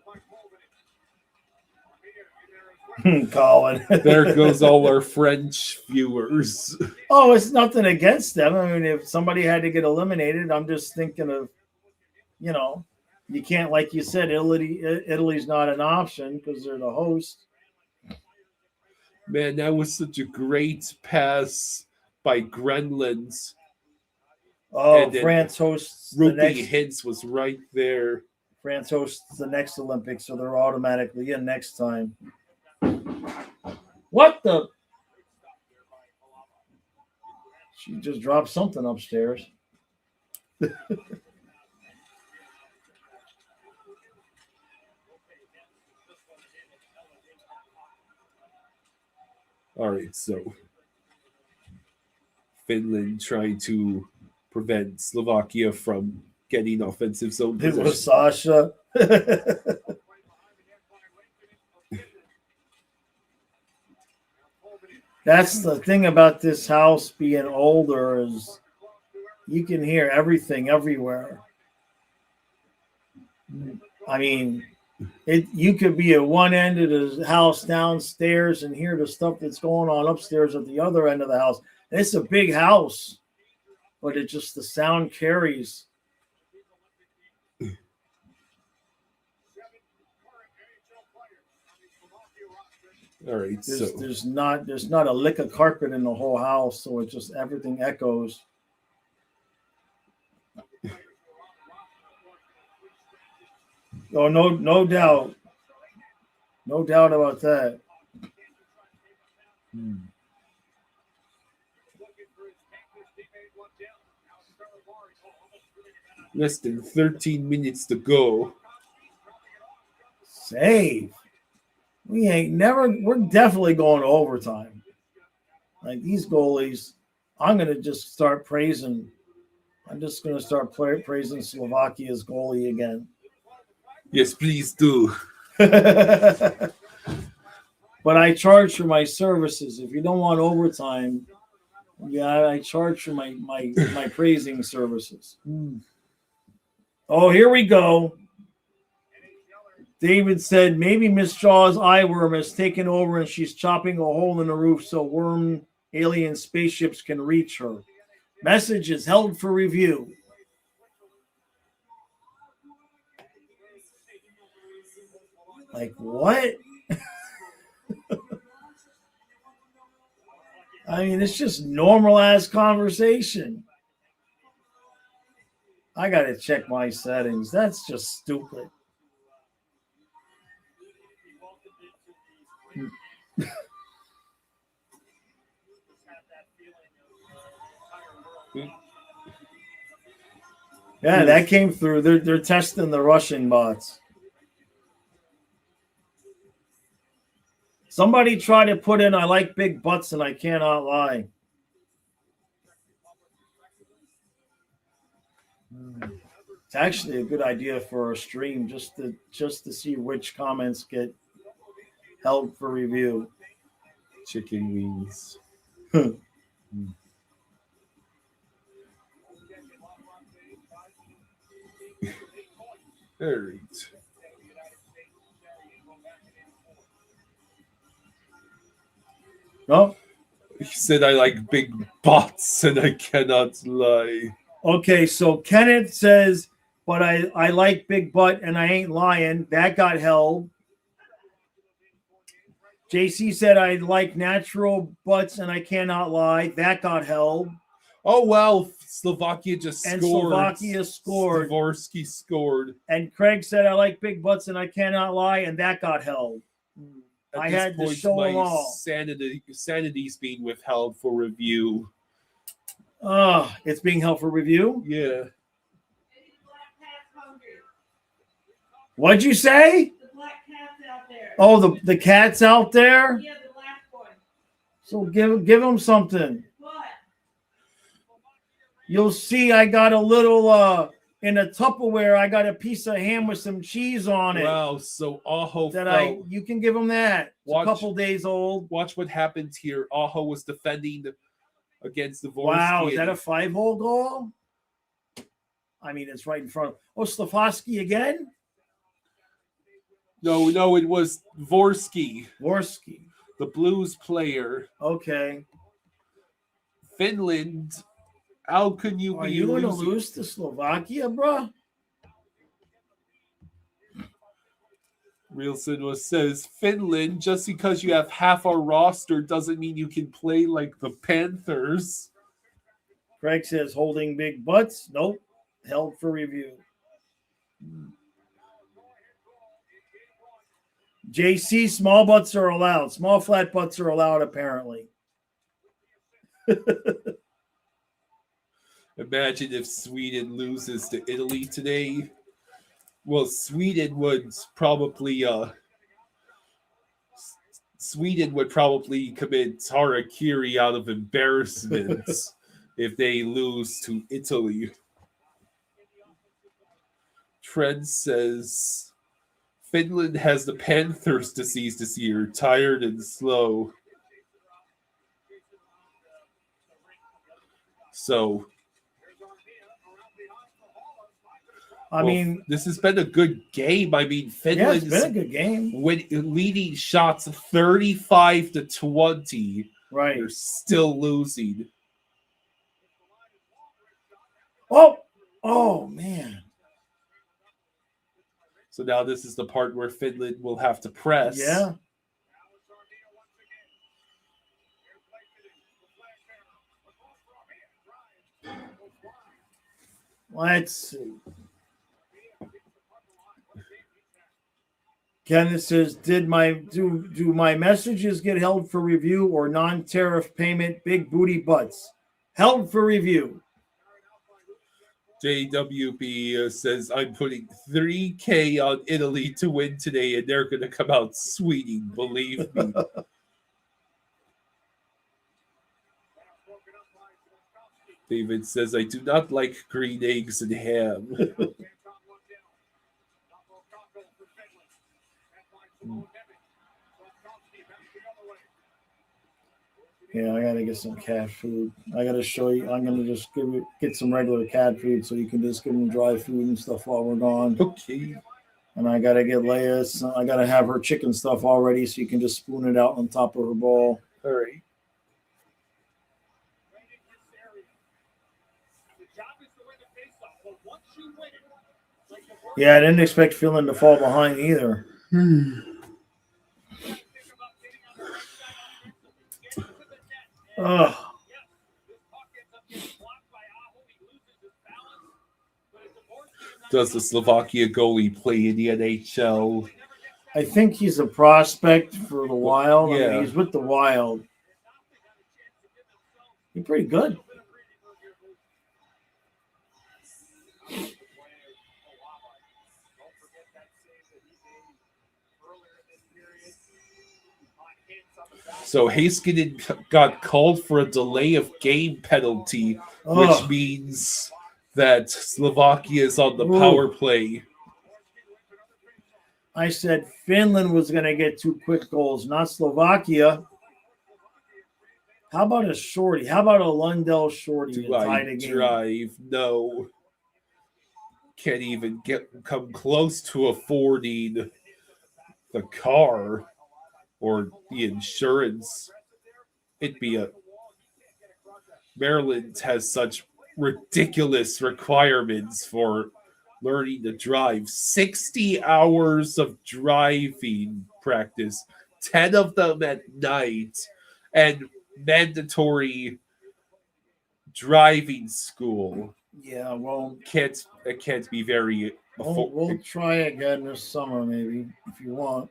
Colin. There goes all our French viewers. Oh, it's nothing against them. I mean, if somebody had to get eliminated, I'm just thinking of, you can't, like you said, Italy's not an option because they're the host. Man, that was such a great pass by Grenland. Oh, France hosts the Rupi next. Hintz was right there. France hosts the next Olympics, so they're automatically in next time. What the? She just dropped something upstairs. All right, so Finland trying to prevent Slovakia from getting offensive zone It possession. was Sasha. That's the thing about this house being older is you can hear everything everywhere. I mean, you could be at one end of the house downstairs and hear the stuff that's going on upstairs at the other end of the house. And it's a big house, but the sound carries. All right, there's not a lick of carpet in the whole house, so it just everything echoes. Oh, no doubt about that. Less than 13 minutes to go. Save. We're definitely going to overtime. Like these goalies, I'm going to just start praising. I'm just going to start praising Slovakia's goalie again. Yes, please do. But I charge for my services. If you don't want overtime, I charge for my praising services. Oh, here we go. David said maybe Miss Shaw's eyeworm has taken over and she's chopping a hole in the roof so worm alien spaceships can reach her. Message is held for review. Like, what? I mean, it's just normal ass conversation. I got to check my settings. That's just stupid. Yeah, that came through. They're testing the Russian bots. Somebody tried to put in, I like big butts and I cannot lie. It's actually a good idea for a stream just to see which comments get held for review. Chicken wings. All right. No? He said I like big butts and I cannot lie. Okay, so Kenneth says, but I like big butt and I ain't lying. That got held. JC said I like natural butts and I cannot lie. That got held. Oh, wow. Slovakia just And scored. Slovakia scored. Stavorsky scored. And Craig said I like big butts and I cannot lie, and that got held. At I this had to point, show my them all. sanity's being withheld for review. It's being held for review? Yeah. What'd you say? The black cat's out there. Oh, the cat's out there? Yeah, the black one. So give him something. What? You'll see I got a little in a Tupperware, I got a piece of ham with some cheese on it. Wow, so Aho You can give him that. It's a couple days old. Watch what happens here. Aho was defending against the Dvorsky. Wow, is that a 5-hole goal? I mean, it's right in front of. Oh, Slavosky again? No, it was Dvorsky. Dvorsky. The Blues player. Okay. Finland. How can you Are be you going to losing? lose to Slovakia, bro? Realson says, Finland, just because you have half our roster doesn't mean you can play like the Panthers. Craig says holding big butts. Nope. Held for review. JC, small butts are allowed. Small flat butts are allowed, apparently. Imagine if Sweden loses to Italy today. Well, Sweden would probably commit harakiri out of embarrassment if they lose to Italy. Trent says Finland has the Panthers disease this year, tired and slow. So I mean, this has been a good game. I mean, Finland's it's been a good game. Leading shots 35-20. Right. They're still losing. Oh man. So now this is the part where Finland will have to press. Yeah. Let's see. Kenneth says, do my messages get held for review or non-tariff payment? Big booty butts. Held for review. JWB says, I'm putting $3,000 on Italy to win today, and they're going to come out sweeting, believe me. David says, I do not like green eggs and ham. Yeah, I gotta get some cat food. I gotta show you. I'm gonna just get some regular cat food, so you can just give them dry food and stuff while we're gone. Okay. And I gotta get Leia's. I gotta have her chicken stuff all ready, so you can just spoon it out on top of her bowl. All right. Yeah, I didn't expect Finland to fall behind either. Ugh. Does the Slovakia goalie play in the NHL? I think he's a prospect for the Wild. I Yeah. mean, he's with the Wild. He's pretty good. So Heiskanen got called for a delay of game penalty, Ugh. which means that Slovakia is on the Ooh. power play. I said Finland was going to get 2 quick goals, not Slovakia. How about a shorty? How about a Lundell shorty to Do tie the I game? drive? No. Can't even come close to affording the car or the insurance. It'd be a Maryland has such ridiculous requirements for learning to drive. 60 hours of driving practice, 10 of them at night, and mandatory driving school. Yeah, well, It can't be very we'll try again this summer, maybe, if you want.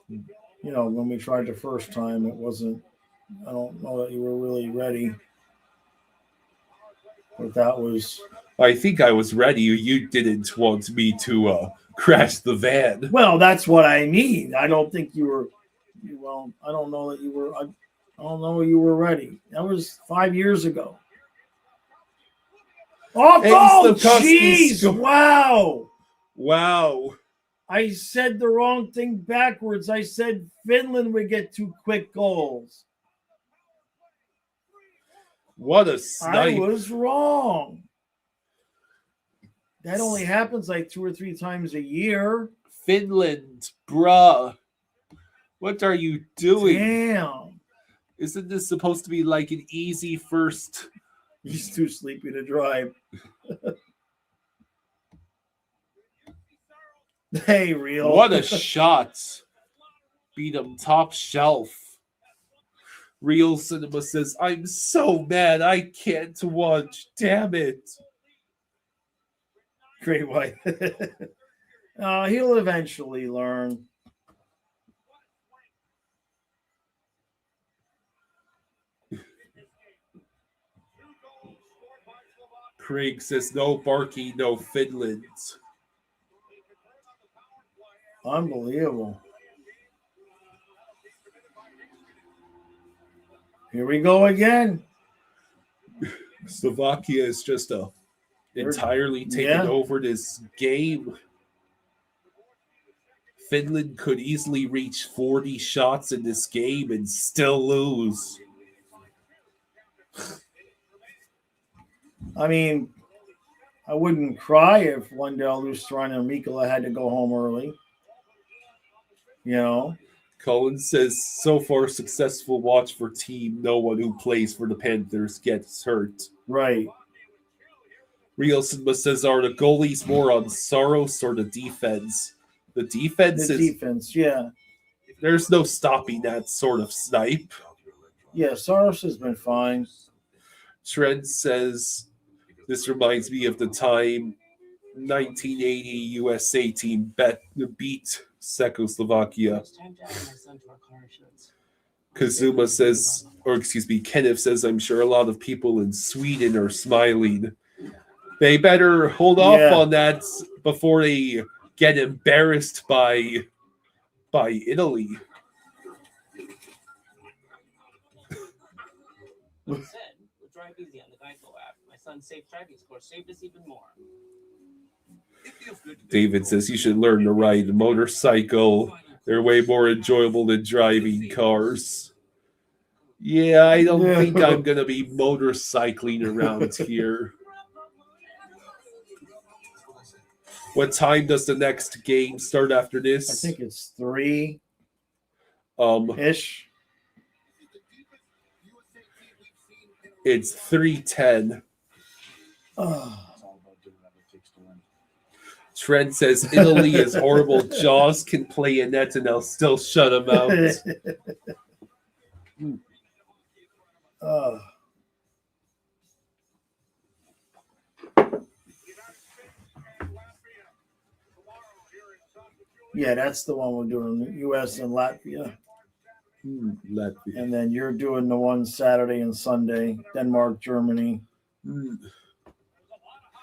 You know, when we tried the first time, it wasn't, I don't know that you were really ready. But that was, I think I was ready. You didn't want me to crash the van. well, that's what I mean. I don't think you were, well, I don't know that you were, I don't know you were ready. That was 5 years ago. Oh, jeez! Wow! Wow. I said the wrong thing backwards. I said Finland would get 2 quick goals. What a snipe. I was wrong. That only happens like 2 or 3 times a year. Finland, bruh. What are you doing? Damn. Isn't this supposed to be like an easy first? He's too sleepy to drive. Hey, real. What a shot. Beat him top shelf. Real Cinema says, I'm so mad I can't watch. Damn it. Great White. He'll eventually learn. Craig says, no barking, no Finland. Unbelievable. Here we go again. Slovakia is just entirely taken over this game. Finland could easily reach 40 shots in this game and still lose. I mean, I wouldn't cry if Lundell, Lustrine, and Mikkola had to go home early. You know? Colin says, so far successful watch for team. No one who plays for the Panthers gets hurt. Right. Real Cinema says, are the goalies more on Saros or the defense? The defense yeah. There's no stopping that sort of snipe. Yeah, Saros has been fine. Trent says, this reminds me of the time 1980 USA team beat Czechoslovakia. Kazuma says, Kenneth says, I'm sure a lot of people in Sweden are smiling. They better hold off on that before they get embarrassed by Italy. Drive easy on the Geico app. My son's safe driving score saved us even more. David says you should learn to ride a motorcycle. They're way more enjoyable than driving cars. Yeah, I don't think I'm going to be motorcycling around here. What time does the next game start after this? I think it's 3 ish. It's 3:10. Oh, Trent says Italy is horrible. Jaws can play in net and they'll still shut him out. oh. Yeah, that's the one we're doing, U.S. and Latvia. Latvia. And then you're doing the one Saturday and Sunday, Denmark, Germany.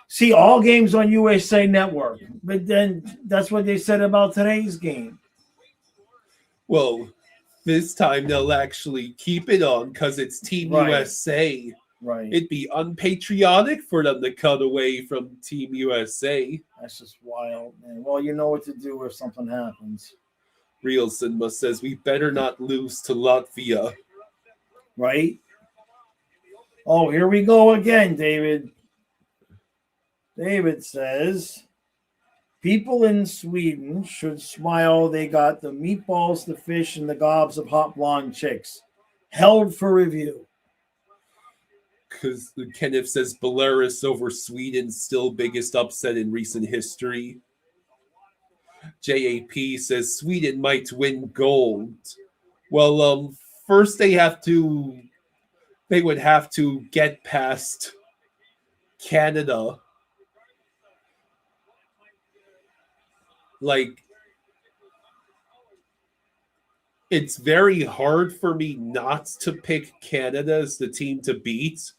See, all games on USA Network. But then that's what they said about today's game. Well, this time they'll actually keep it on because it's Team Right. USA. Right. It'd be unpatriotic for them to cut away from Team USA. That's just wild, man. Well, you know what to do if something happens. Real Cinema says we better not lose to Latvia. Right? Oh, here we go again, David. David says, people in Sweden should smile. They got the meatballs, the fish, and the gobs of hot blonde chicks. Held for review. Because Kenneth says Belarus over Sweden, still biggest upset in recent history. JAP says Sweden might win gold. Well, first they would have to get past Canada. Like, it's very hard for me not to pick Canada as the team to beat.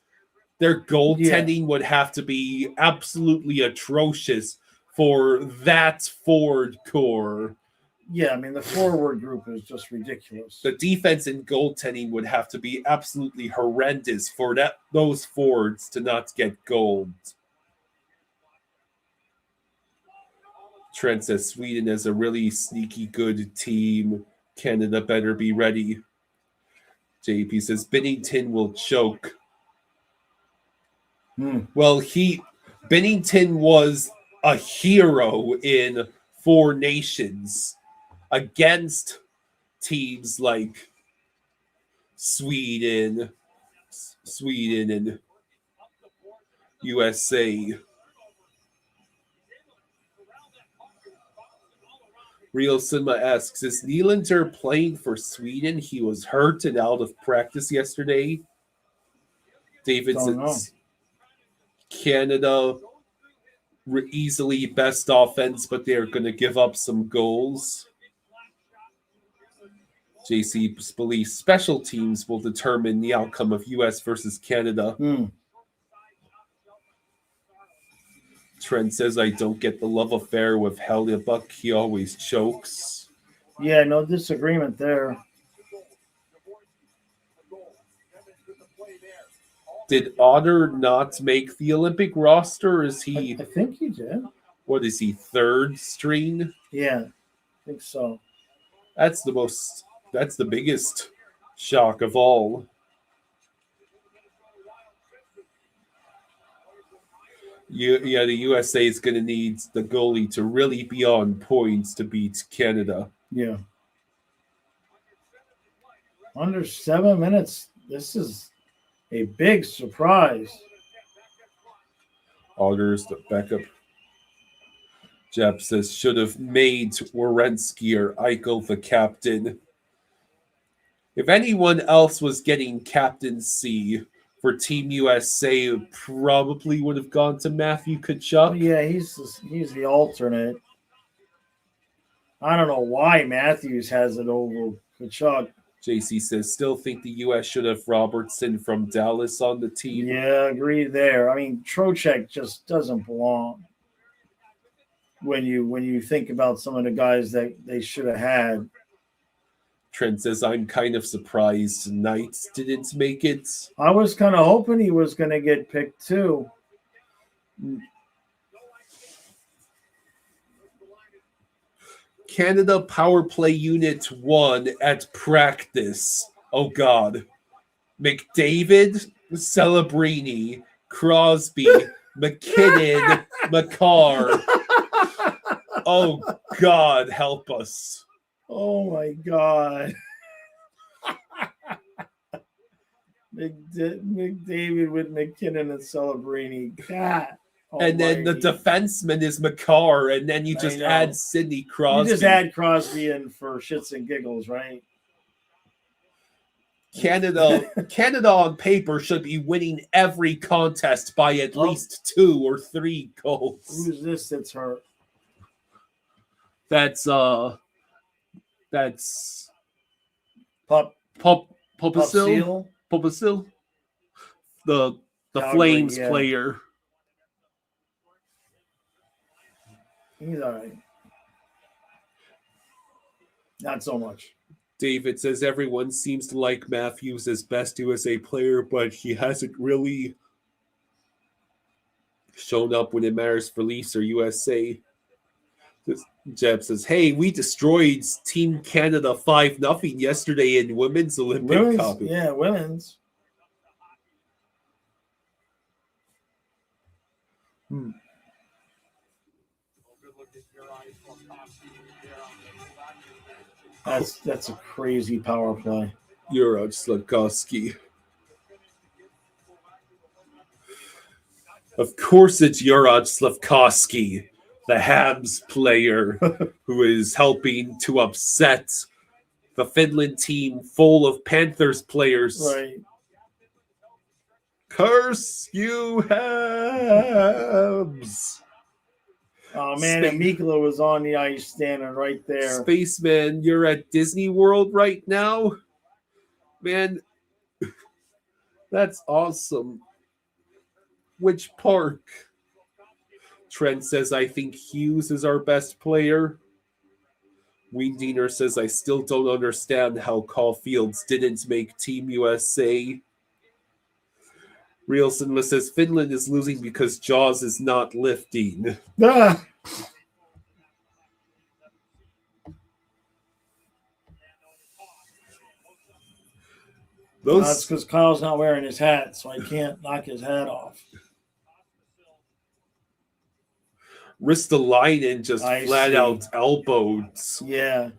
Their goaltending would have to be absolutely atrocious for that forward core. Yeah, I mean, the forward group is just ridiculous. The defense and goaltending would have to be absolutely horrendous for those forwards to not get gold. Trent says Sweden is a really sneaky good team. Canada better be ready. JP says Bennington will choke. Well, Bennington was a hero in Four Nations against teams like Sweden and USA. Real Cinema asks, is Nylander playing for Sweden? He was hurt and out of practice yesterday. David says Canada easily best offense, but they're going to give up some goals. JC believes special teams will determine the outcome of U.S. versus Canada. Trent says, I don't get the love affair with Hellebuyck. He always chokes. Yeah, no disagreement there. Did Otter not make the Olympic roster? Is he? I think he did. What is he, third string? Yeah, I think so. That's the biggest shock of all. The USA is going to need the goalie to really be on points to beat Canada. Yeah. Under 7 minutes. This is a big surprise. Augers, the backup. Jep says, should have made Werenski or Eichel the captain. If anyone else was getting captaincy for Team USA, it probably would have gone to Matthew Tkachuk. Oh, yeah, he's the alternate. I don't know why Matthews has it over Tkachuk. JC says, still think the U.S. should have Robertson from Dallas on the team. Yeah, agree there. I mean, Trocheck just doesn't belong when you think about some of the guys that they should have had. Trent says, I'm kind of surprised Knights didn't make it. I was kind of hoping he was going to get picked too. Canada power play unit 1 at practice. Oh, God. McDavid, Celebrini, Crosby, McKinnon, McCarr. Oh, God, help us. Oh, my God. McDavid with McKinnon and Celebrini. God. And then the almighty. defenseman is McCarr, and then you I just know. add Sidney You Crosby. just add Crosby in for shits and giggles, right? Canada on paper should be winning every contest by at least 2 or 3 goals. Who's this that's hurt? That's Pup Pupasil, the Calgary, Flames yeah. player. He's all right. Not so much. David says everyone seems to like Matthews as best USA player, but he hasn't really shown up when it matters for Leafs or USA. Jeb says, hey, we destroyed Team Canada 5-0 yesterday in Women's Olympic Cup. Yeah, women's. That's a crazy power play. Juraj Slafkovsky. Of course it's Juraj Slafkovsky, the Habs player who is helping to upset the Finland team full of Panthers players. Right. Curse you, Habs! Oh, man, and Mikula was on the ice standing right there. Spaceman, you're at Disney World right now? Man, that's awesome. Which park? Trent says, I think Hughes is our best player. Weendiener says, I still don't understand how Caulfields didn't make Team USA. Reelson says, Finland is losing because Jaws is not lifting. Ah. That's because Kyle's not wearing his hat, so I can't knock his hat off. Ristolainen just flat out elbowed. Yeah.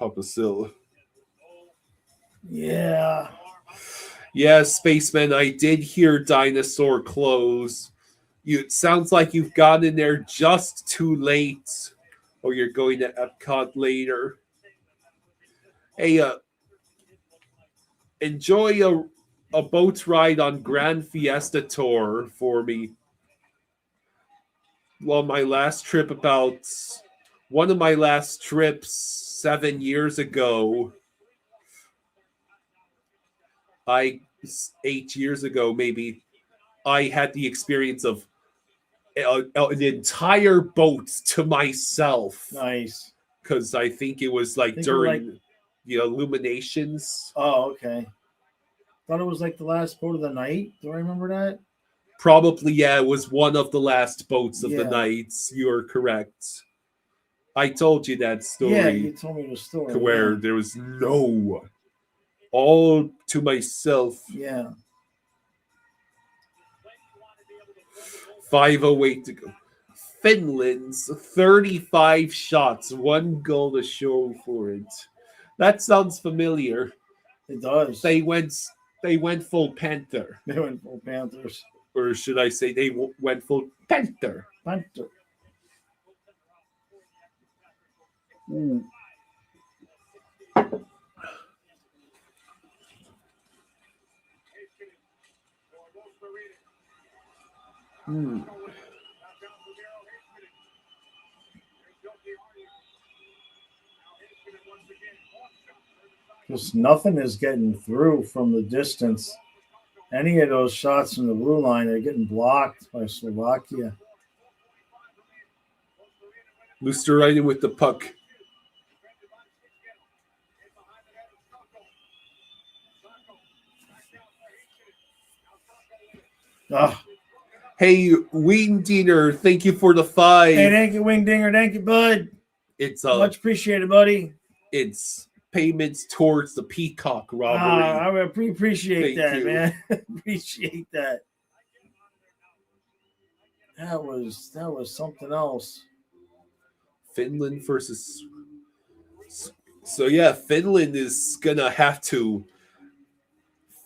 Pupasil. Yeah. Yeah, Spaceman, I did hear Dinosaur close. It sounds like you've gotten there just too late, or you're going to Epcot later. Hey, enjoy a boat ride on Grand Fiesta Tour for me. Well, one of my last trips 7 years ago, 8 years ago maybe, I had the experience of an entire boat to myself. Nice. Because I think it was during the Illuminations. Oh, okay. Thought it was like the last boat of the night. Do I remember that? Probably, yeah. It was one of the last boats of the nights. You are correct. I told you that story. Yeah, you told me the story. Where there was all to myself. Yeah. 5:08 to go. Finland's 35 shots, 1 goal to show for it. That sounds familiar. It does. They went full Panther. They went full Panthers. Or should I say they went full Panther? Panther. Mm. Hmm. Just nothing is getting through from the distance. Any of those shots from the blue line are getting blocked by Slovakia. Luosterainen with the puck. Oh. Hey, Weendiener, thank you for the 5. Hey, thank you, Wingdinger. Thank you, bud. It's much appreciated, buddy. It's payments towards the Peacock robbery. I appreciate that, man. Appreciate that. That was something else. Finland versus. So yeah, Finland is gonna have to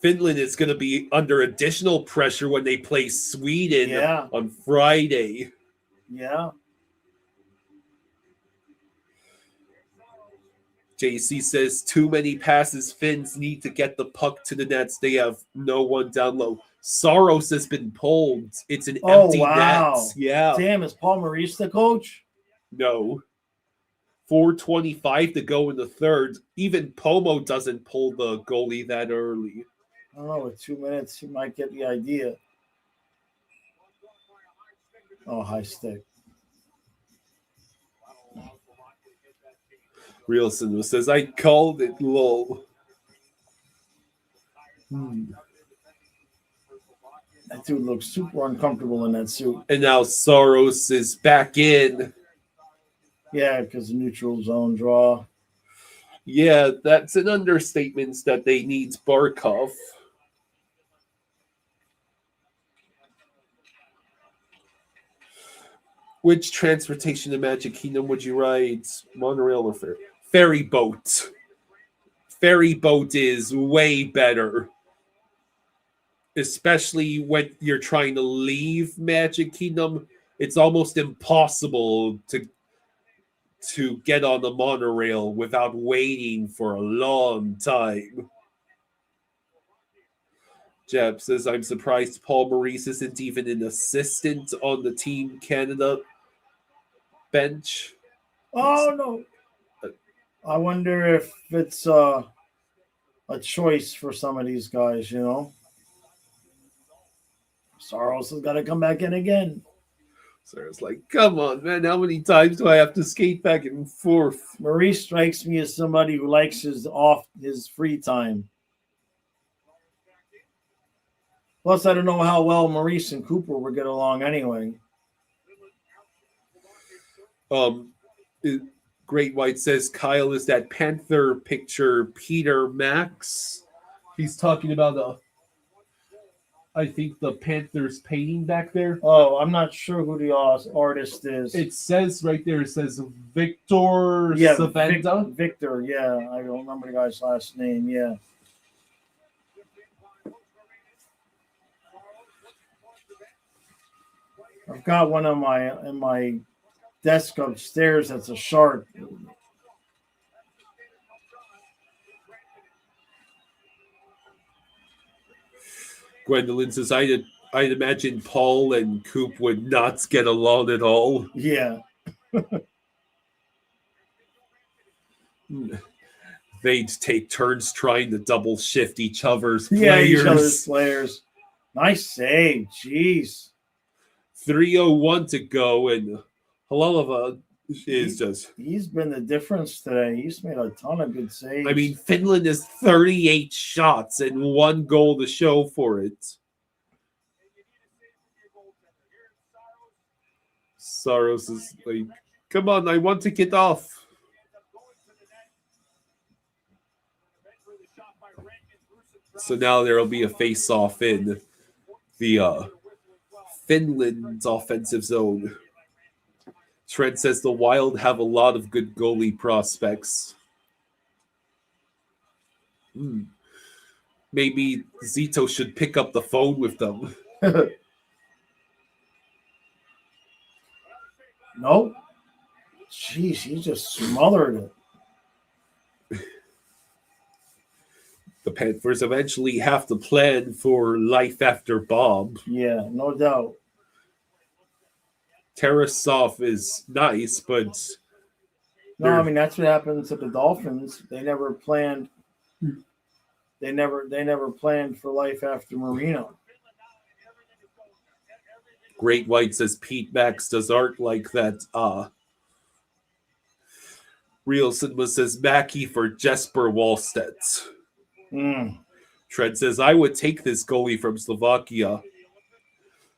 Finland is going to be under additional pressure when they play Sweden Yeah. on Friday. Yeah. JC says too many passes. Finns need to get the puck to the nets. They have no one down low. Saros has been pulled. It's an empty wow. net. Yeah. Damn, is Paul Maurice the coach? No. 4:25 to go in the third. Even Pomo doesn't pull the goalie that early. I don't know. With 2 minutes, you might get the idea. Oh, high stick. Rielson says, I called it low. That dude looks super uncomfortable in that suit. And now Saros is back in. Yeah, because the neutral zone draw. Yeah, that's an understatement that they need Barkov. Which transportation to Magic Kingdom would you ride? Monorail or ferry boat? Ferry boat is way better. Especially when you're trying to leave Magic Kingdom. It's almost impossible to get on the monorail without waiting for a long time. Jeb says, I'm surprised Paul Maurice isn't even an assistant on the Team Canada bench. Oh, no. I wonder if it's a choice for some of these guys, you know? Saros has got to come back in again. Sarah's like, come on, man. How many times do I have to skate back and forth? Maurice strikes me as somebody who likes his free time. Plus, I don't know how well Maurice and Cooper would get along anyway. Great White says Kyle is that Panther picture Peter Max. He's talking about I think the Panthers painting back there. Oh, I'm not sure who the artist is. It says right there, it says Victor Savenda. Victor, yeah. I don't remember the guy's last name, yeah. I've got one in my desk upstairs that's a shark. Gwendolyn says, I'd imagine Paul and Coop would not get along at all. Yeah. They'd take turns trying to double shift each other's players. Yeah, each other's players. Nice save. Jeez. 3:01 to go, and Halalova is just... He's been the difference today. He's made a ton of good saves. I mean, Finland has 38 shots and 1 goal to show for it. Saros is like, come on, I want to get off. So now there will be a face-off in the Finland's offensive zone. Trent says the Wild have a lot of good goalie prospects. Maybe Zito should pick up the phone with them. Nope. Jeez, he just smothered it. The Panthers eventually have to plan for life after Bob. Yeah, no doubt. Tarasov is nice, but no, I mean that's what happened to the Dolphins. They never planned. They never planned for life after Marino. Great White says Pete Max does art like that. Rielson says Mackey for Jesper Wallstedt. Trent says I would take this goalie from Slovakia.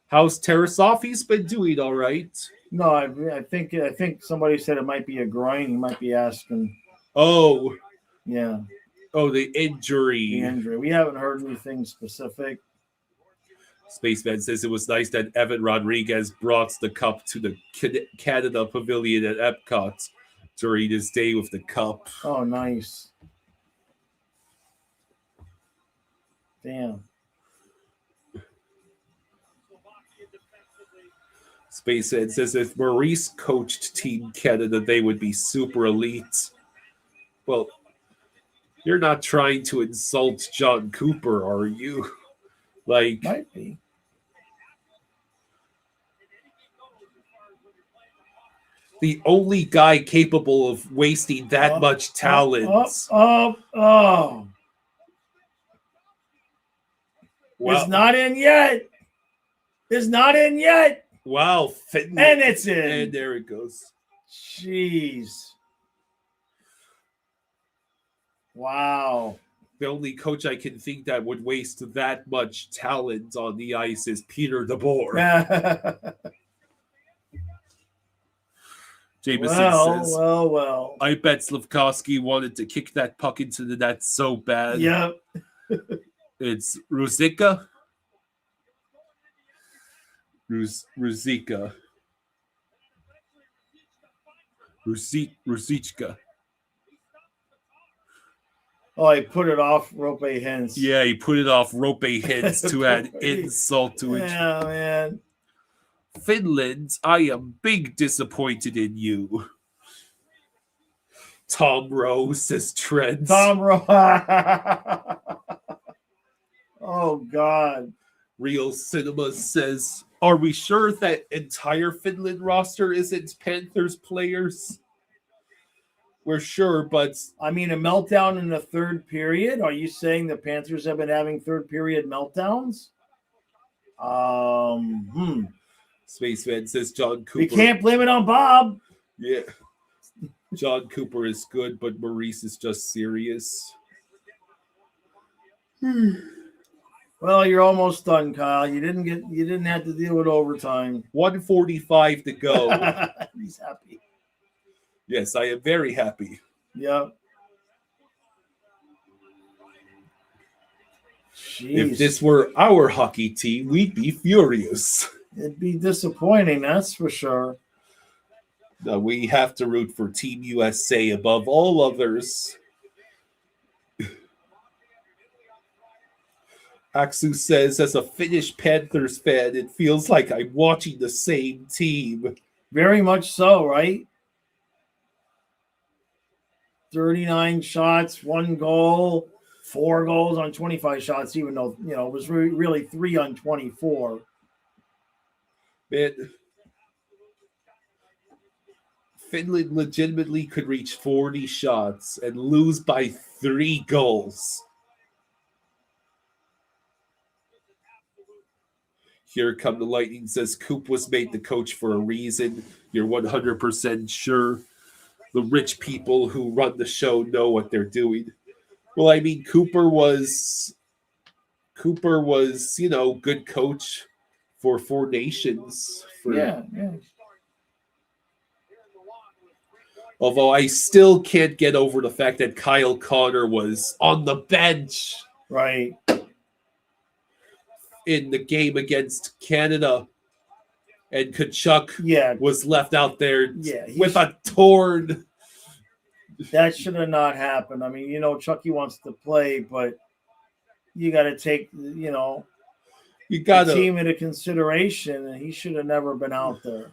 How's Tarasov? He's been doing all right. No, I think somebody said it might be a groin. He might be asking. Oh, yeah. Oh, the injury. The injury. We haven't heard anything specific. Spaceman says it was nice that Evan Rodriguez brought the cup to the Canada Pavilion at Epcot during his day with the cup. Oh, nice. Damn. Spacehead says if Maurice coached Team Canada, they would be super elite. Well, you're not trying to insult John Cooper, are you? Like, Might be. the only guy capable of wasting that much talent. Oh. Wow. It's not in yet. It's not in yet. Wow. Finland. And it's in. And there it goes. Jeez. Wow. The only coach I can think that would waste that much talent on the ice is Peter DeBoer. Jameson says, well. I bet Slavkovsky wanted to kick that puck into the net so bad. Yep. It's Ruzicka. Ruzichka. Oh, he put it off Rope Hens. Yeah, he put it off Rope Hens to add insult to it. Yeah, man. Finland, I am big disappointed in you. Tom Rowe, says Trent. Tom Rowe. Oh, God. Real Cinema says, are we sure that entire Finland roster isn't Panthers players? We're sure, but... I mean, a meltdown in the third period? Are you saying the Panthers have been having third period meltdowns? Spaceman says John Cooper. You can't blame it on Bob. Yeah. John Cooper is good, but Maurice is just serious. Well, you're almost done, Kyle. You didn't have to deal with overtime. 1:45 to go. He's happy. Yes, I am very happy. Yep. Jeez. If this were our hockey team, we'd be furious. It'd be disappointing, that's for sure. No, we have to root for Team USA above all others. Aksu says, as a Finnish Panthers fan, it feels like I'm watching the same team. Very much so, right? 39 shots, 1 goal, 4 goals on 25 shots, even though, it was really 3 on 24. Man, Finland legitimately could reach 40 shots and lose by 3 goals. Here come the Lightning, says Coop was made the coach for a reason. You're 100% sure. The rich people who run the show know what they're doing. Well, I mean, Cooper was, good coach for 4 Nations. Yeah. Although I still can't get over the fact that Kyle Connor was on the bench. Right. In the game against Canada. And Kachuk was left out there with a torn. That should have not happened. I mean, Chucky wants to play, but you got to take, the team into consideration, and he should have never been out there.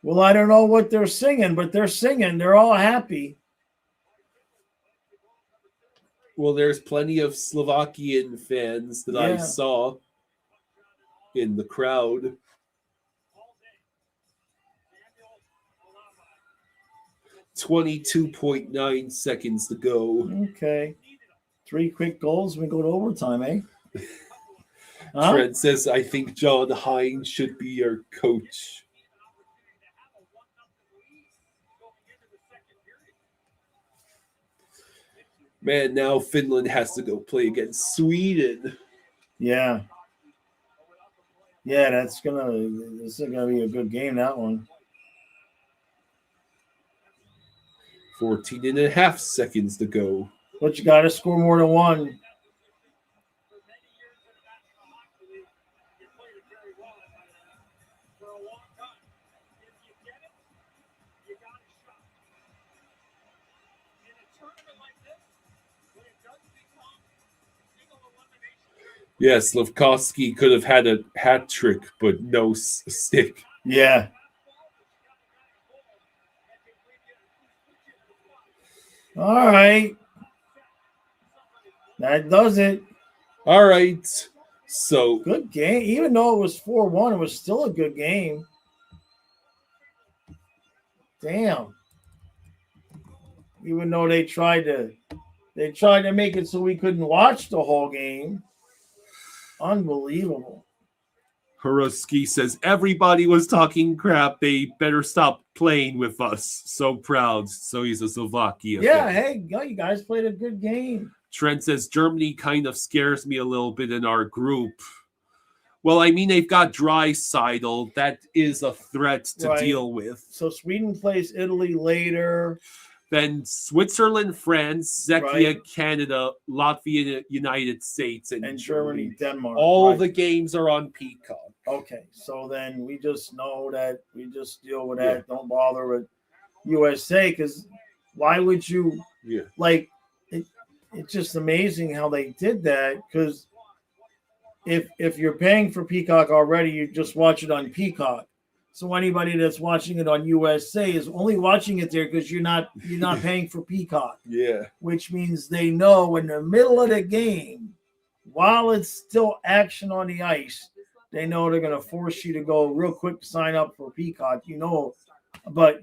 Well, I don't know what they're singing, but they're singing. They're all happy. Well, there's plenty of Slovakian fans that I saw in the crowd. .9 seconds to go. Okay. 3 quick goals. We go to overtime, eh? Trent says, I think John Hines should be our coach. Man, now Finland has to go play against Sweden. Yeah. Yeah, this is gonna be a good game, that one. 14.5 seconds to go. But you gotta score more than 1. Yes, Slavkovsky could have had a hat trick, but no stick. Yeah. All right. That does it. All right. So Good game. Even though it was 4-1, it was still a good game. Damn. Even though they tried to make it so we couldn't watch the whole game. Unbelievable. Horoski says everybody was talking crap. They better stop playing with us. So proud. So he's a Slovakia Yeah, fan. hey, you guys played a good game. Trent says Germany kind of scares me a little bit in our group. Well, I mean, they've got Draisaitl. That is a threat to Right. deal with. So Sweden plays Italy later. Then Switzerland, France, Czechia, Right. Canada, Latvia, United States, And Germany, Denmark. All Right. the games are on Peacock. Okay, so then we just know that we just deal with Yeah. that. Don't bother with USA because why would you Yeah. like it? It's just amazing how they did that because if you're paying for Peacock already, you just watch it on Peacock. So anybody that's watching it on USA is only watching it there because you're not paying for Peacock, Yeah. which means they know in the middle of the game, while it's still action on the ice, they know they're going to force you to go real quick sign up for Peacock, but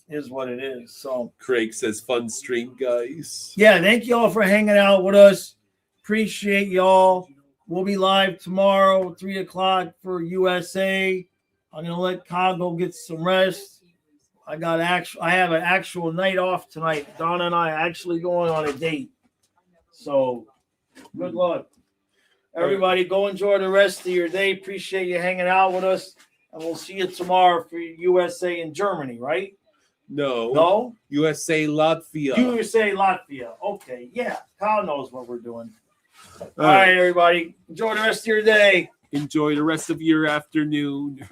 is what it is. So Craig says fun stream, guys. yeah, thank you all for hanging out with us. Appreciate y'all. We'll be live tomorrow, 3:00 for USA. I'm gonna let Kyle go get some rest. I have an actual night off tonight. Donna and I are actually going on a date. So good luck. Everybody, go enjoy the rest of your day. Appreciate you hanging out with us. And we'll see you tomorrow for USA and Germany, right? No? USA, Latvia. USA, Latvia. Okay, yeah. Kyle knows what we're doing. All right, everybody. Enjoy the rest of your day. Enjoy the rest of your afternoon.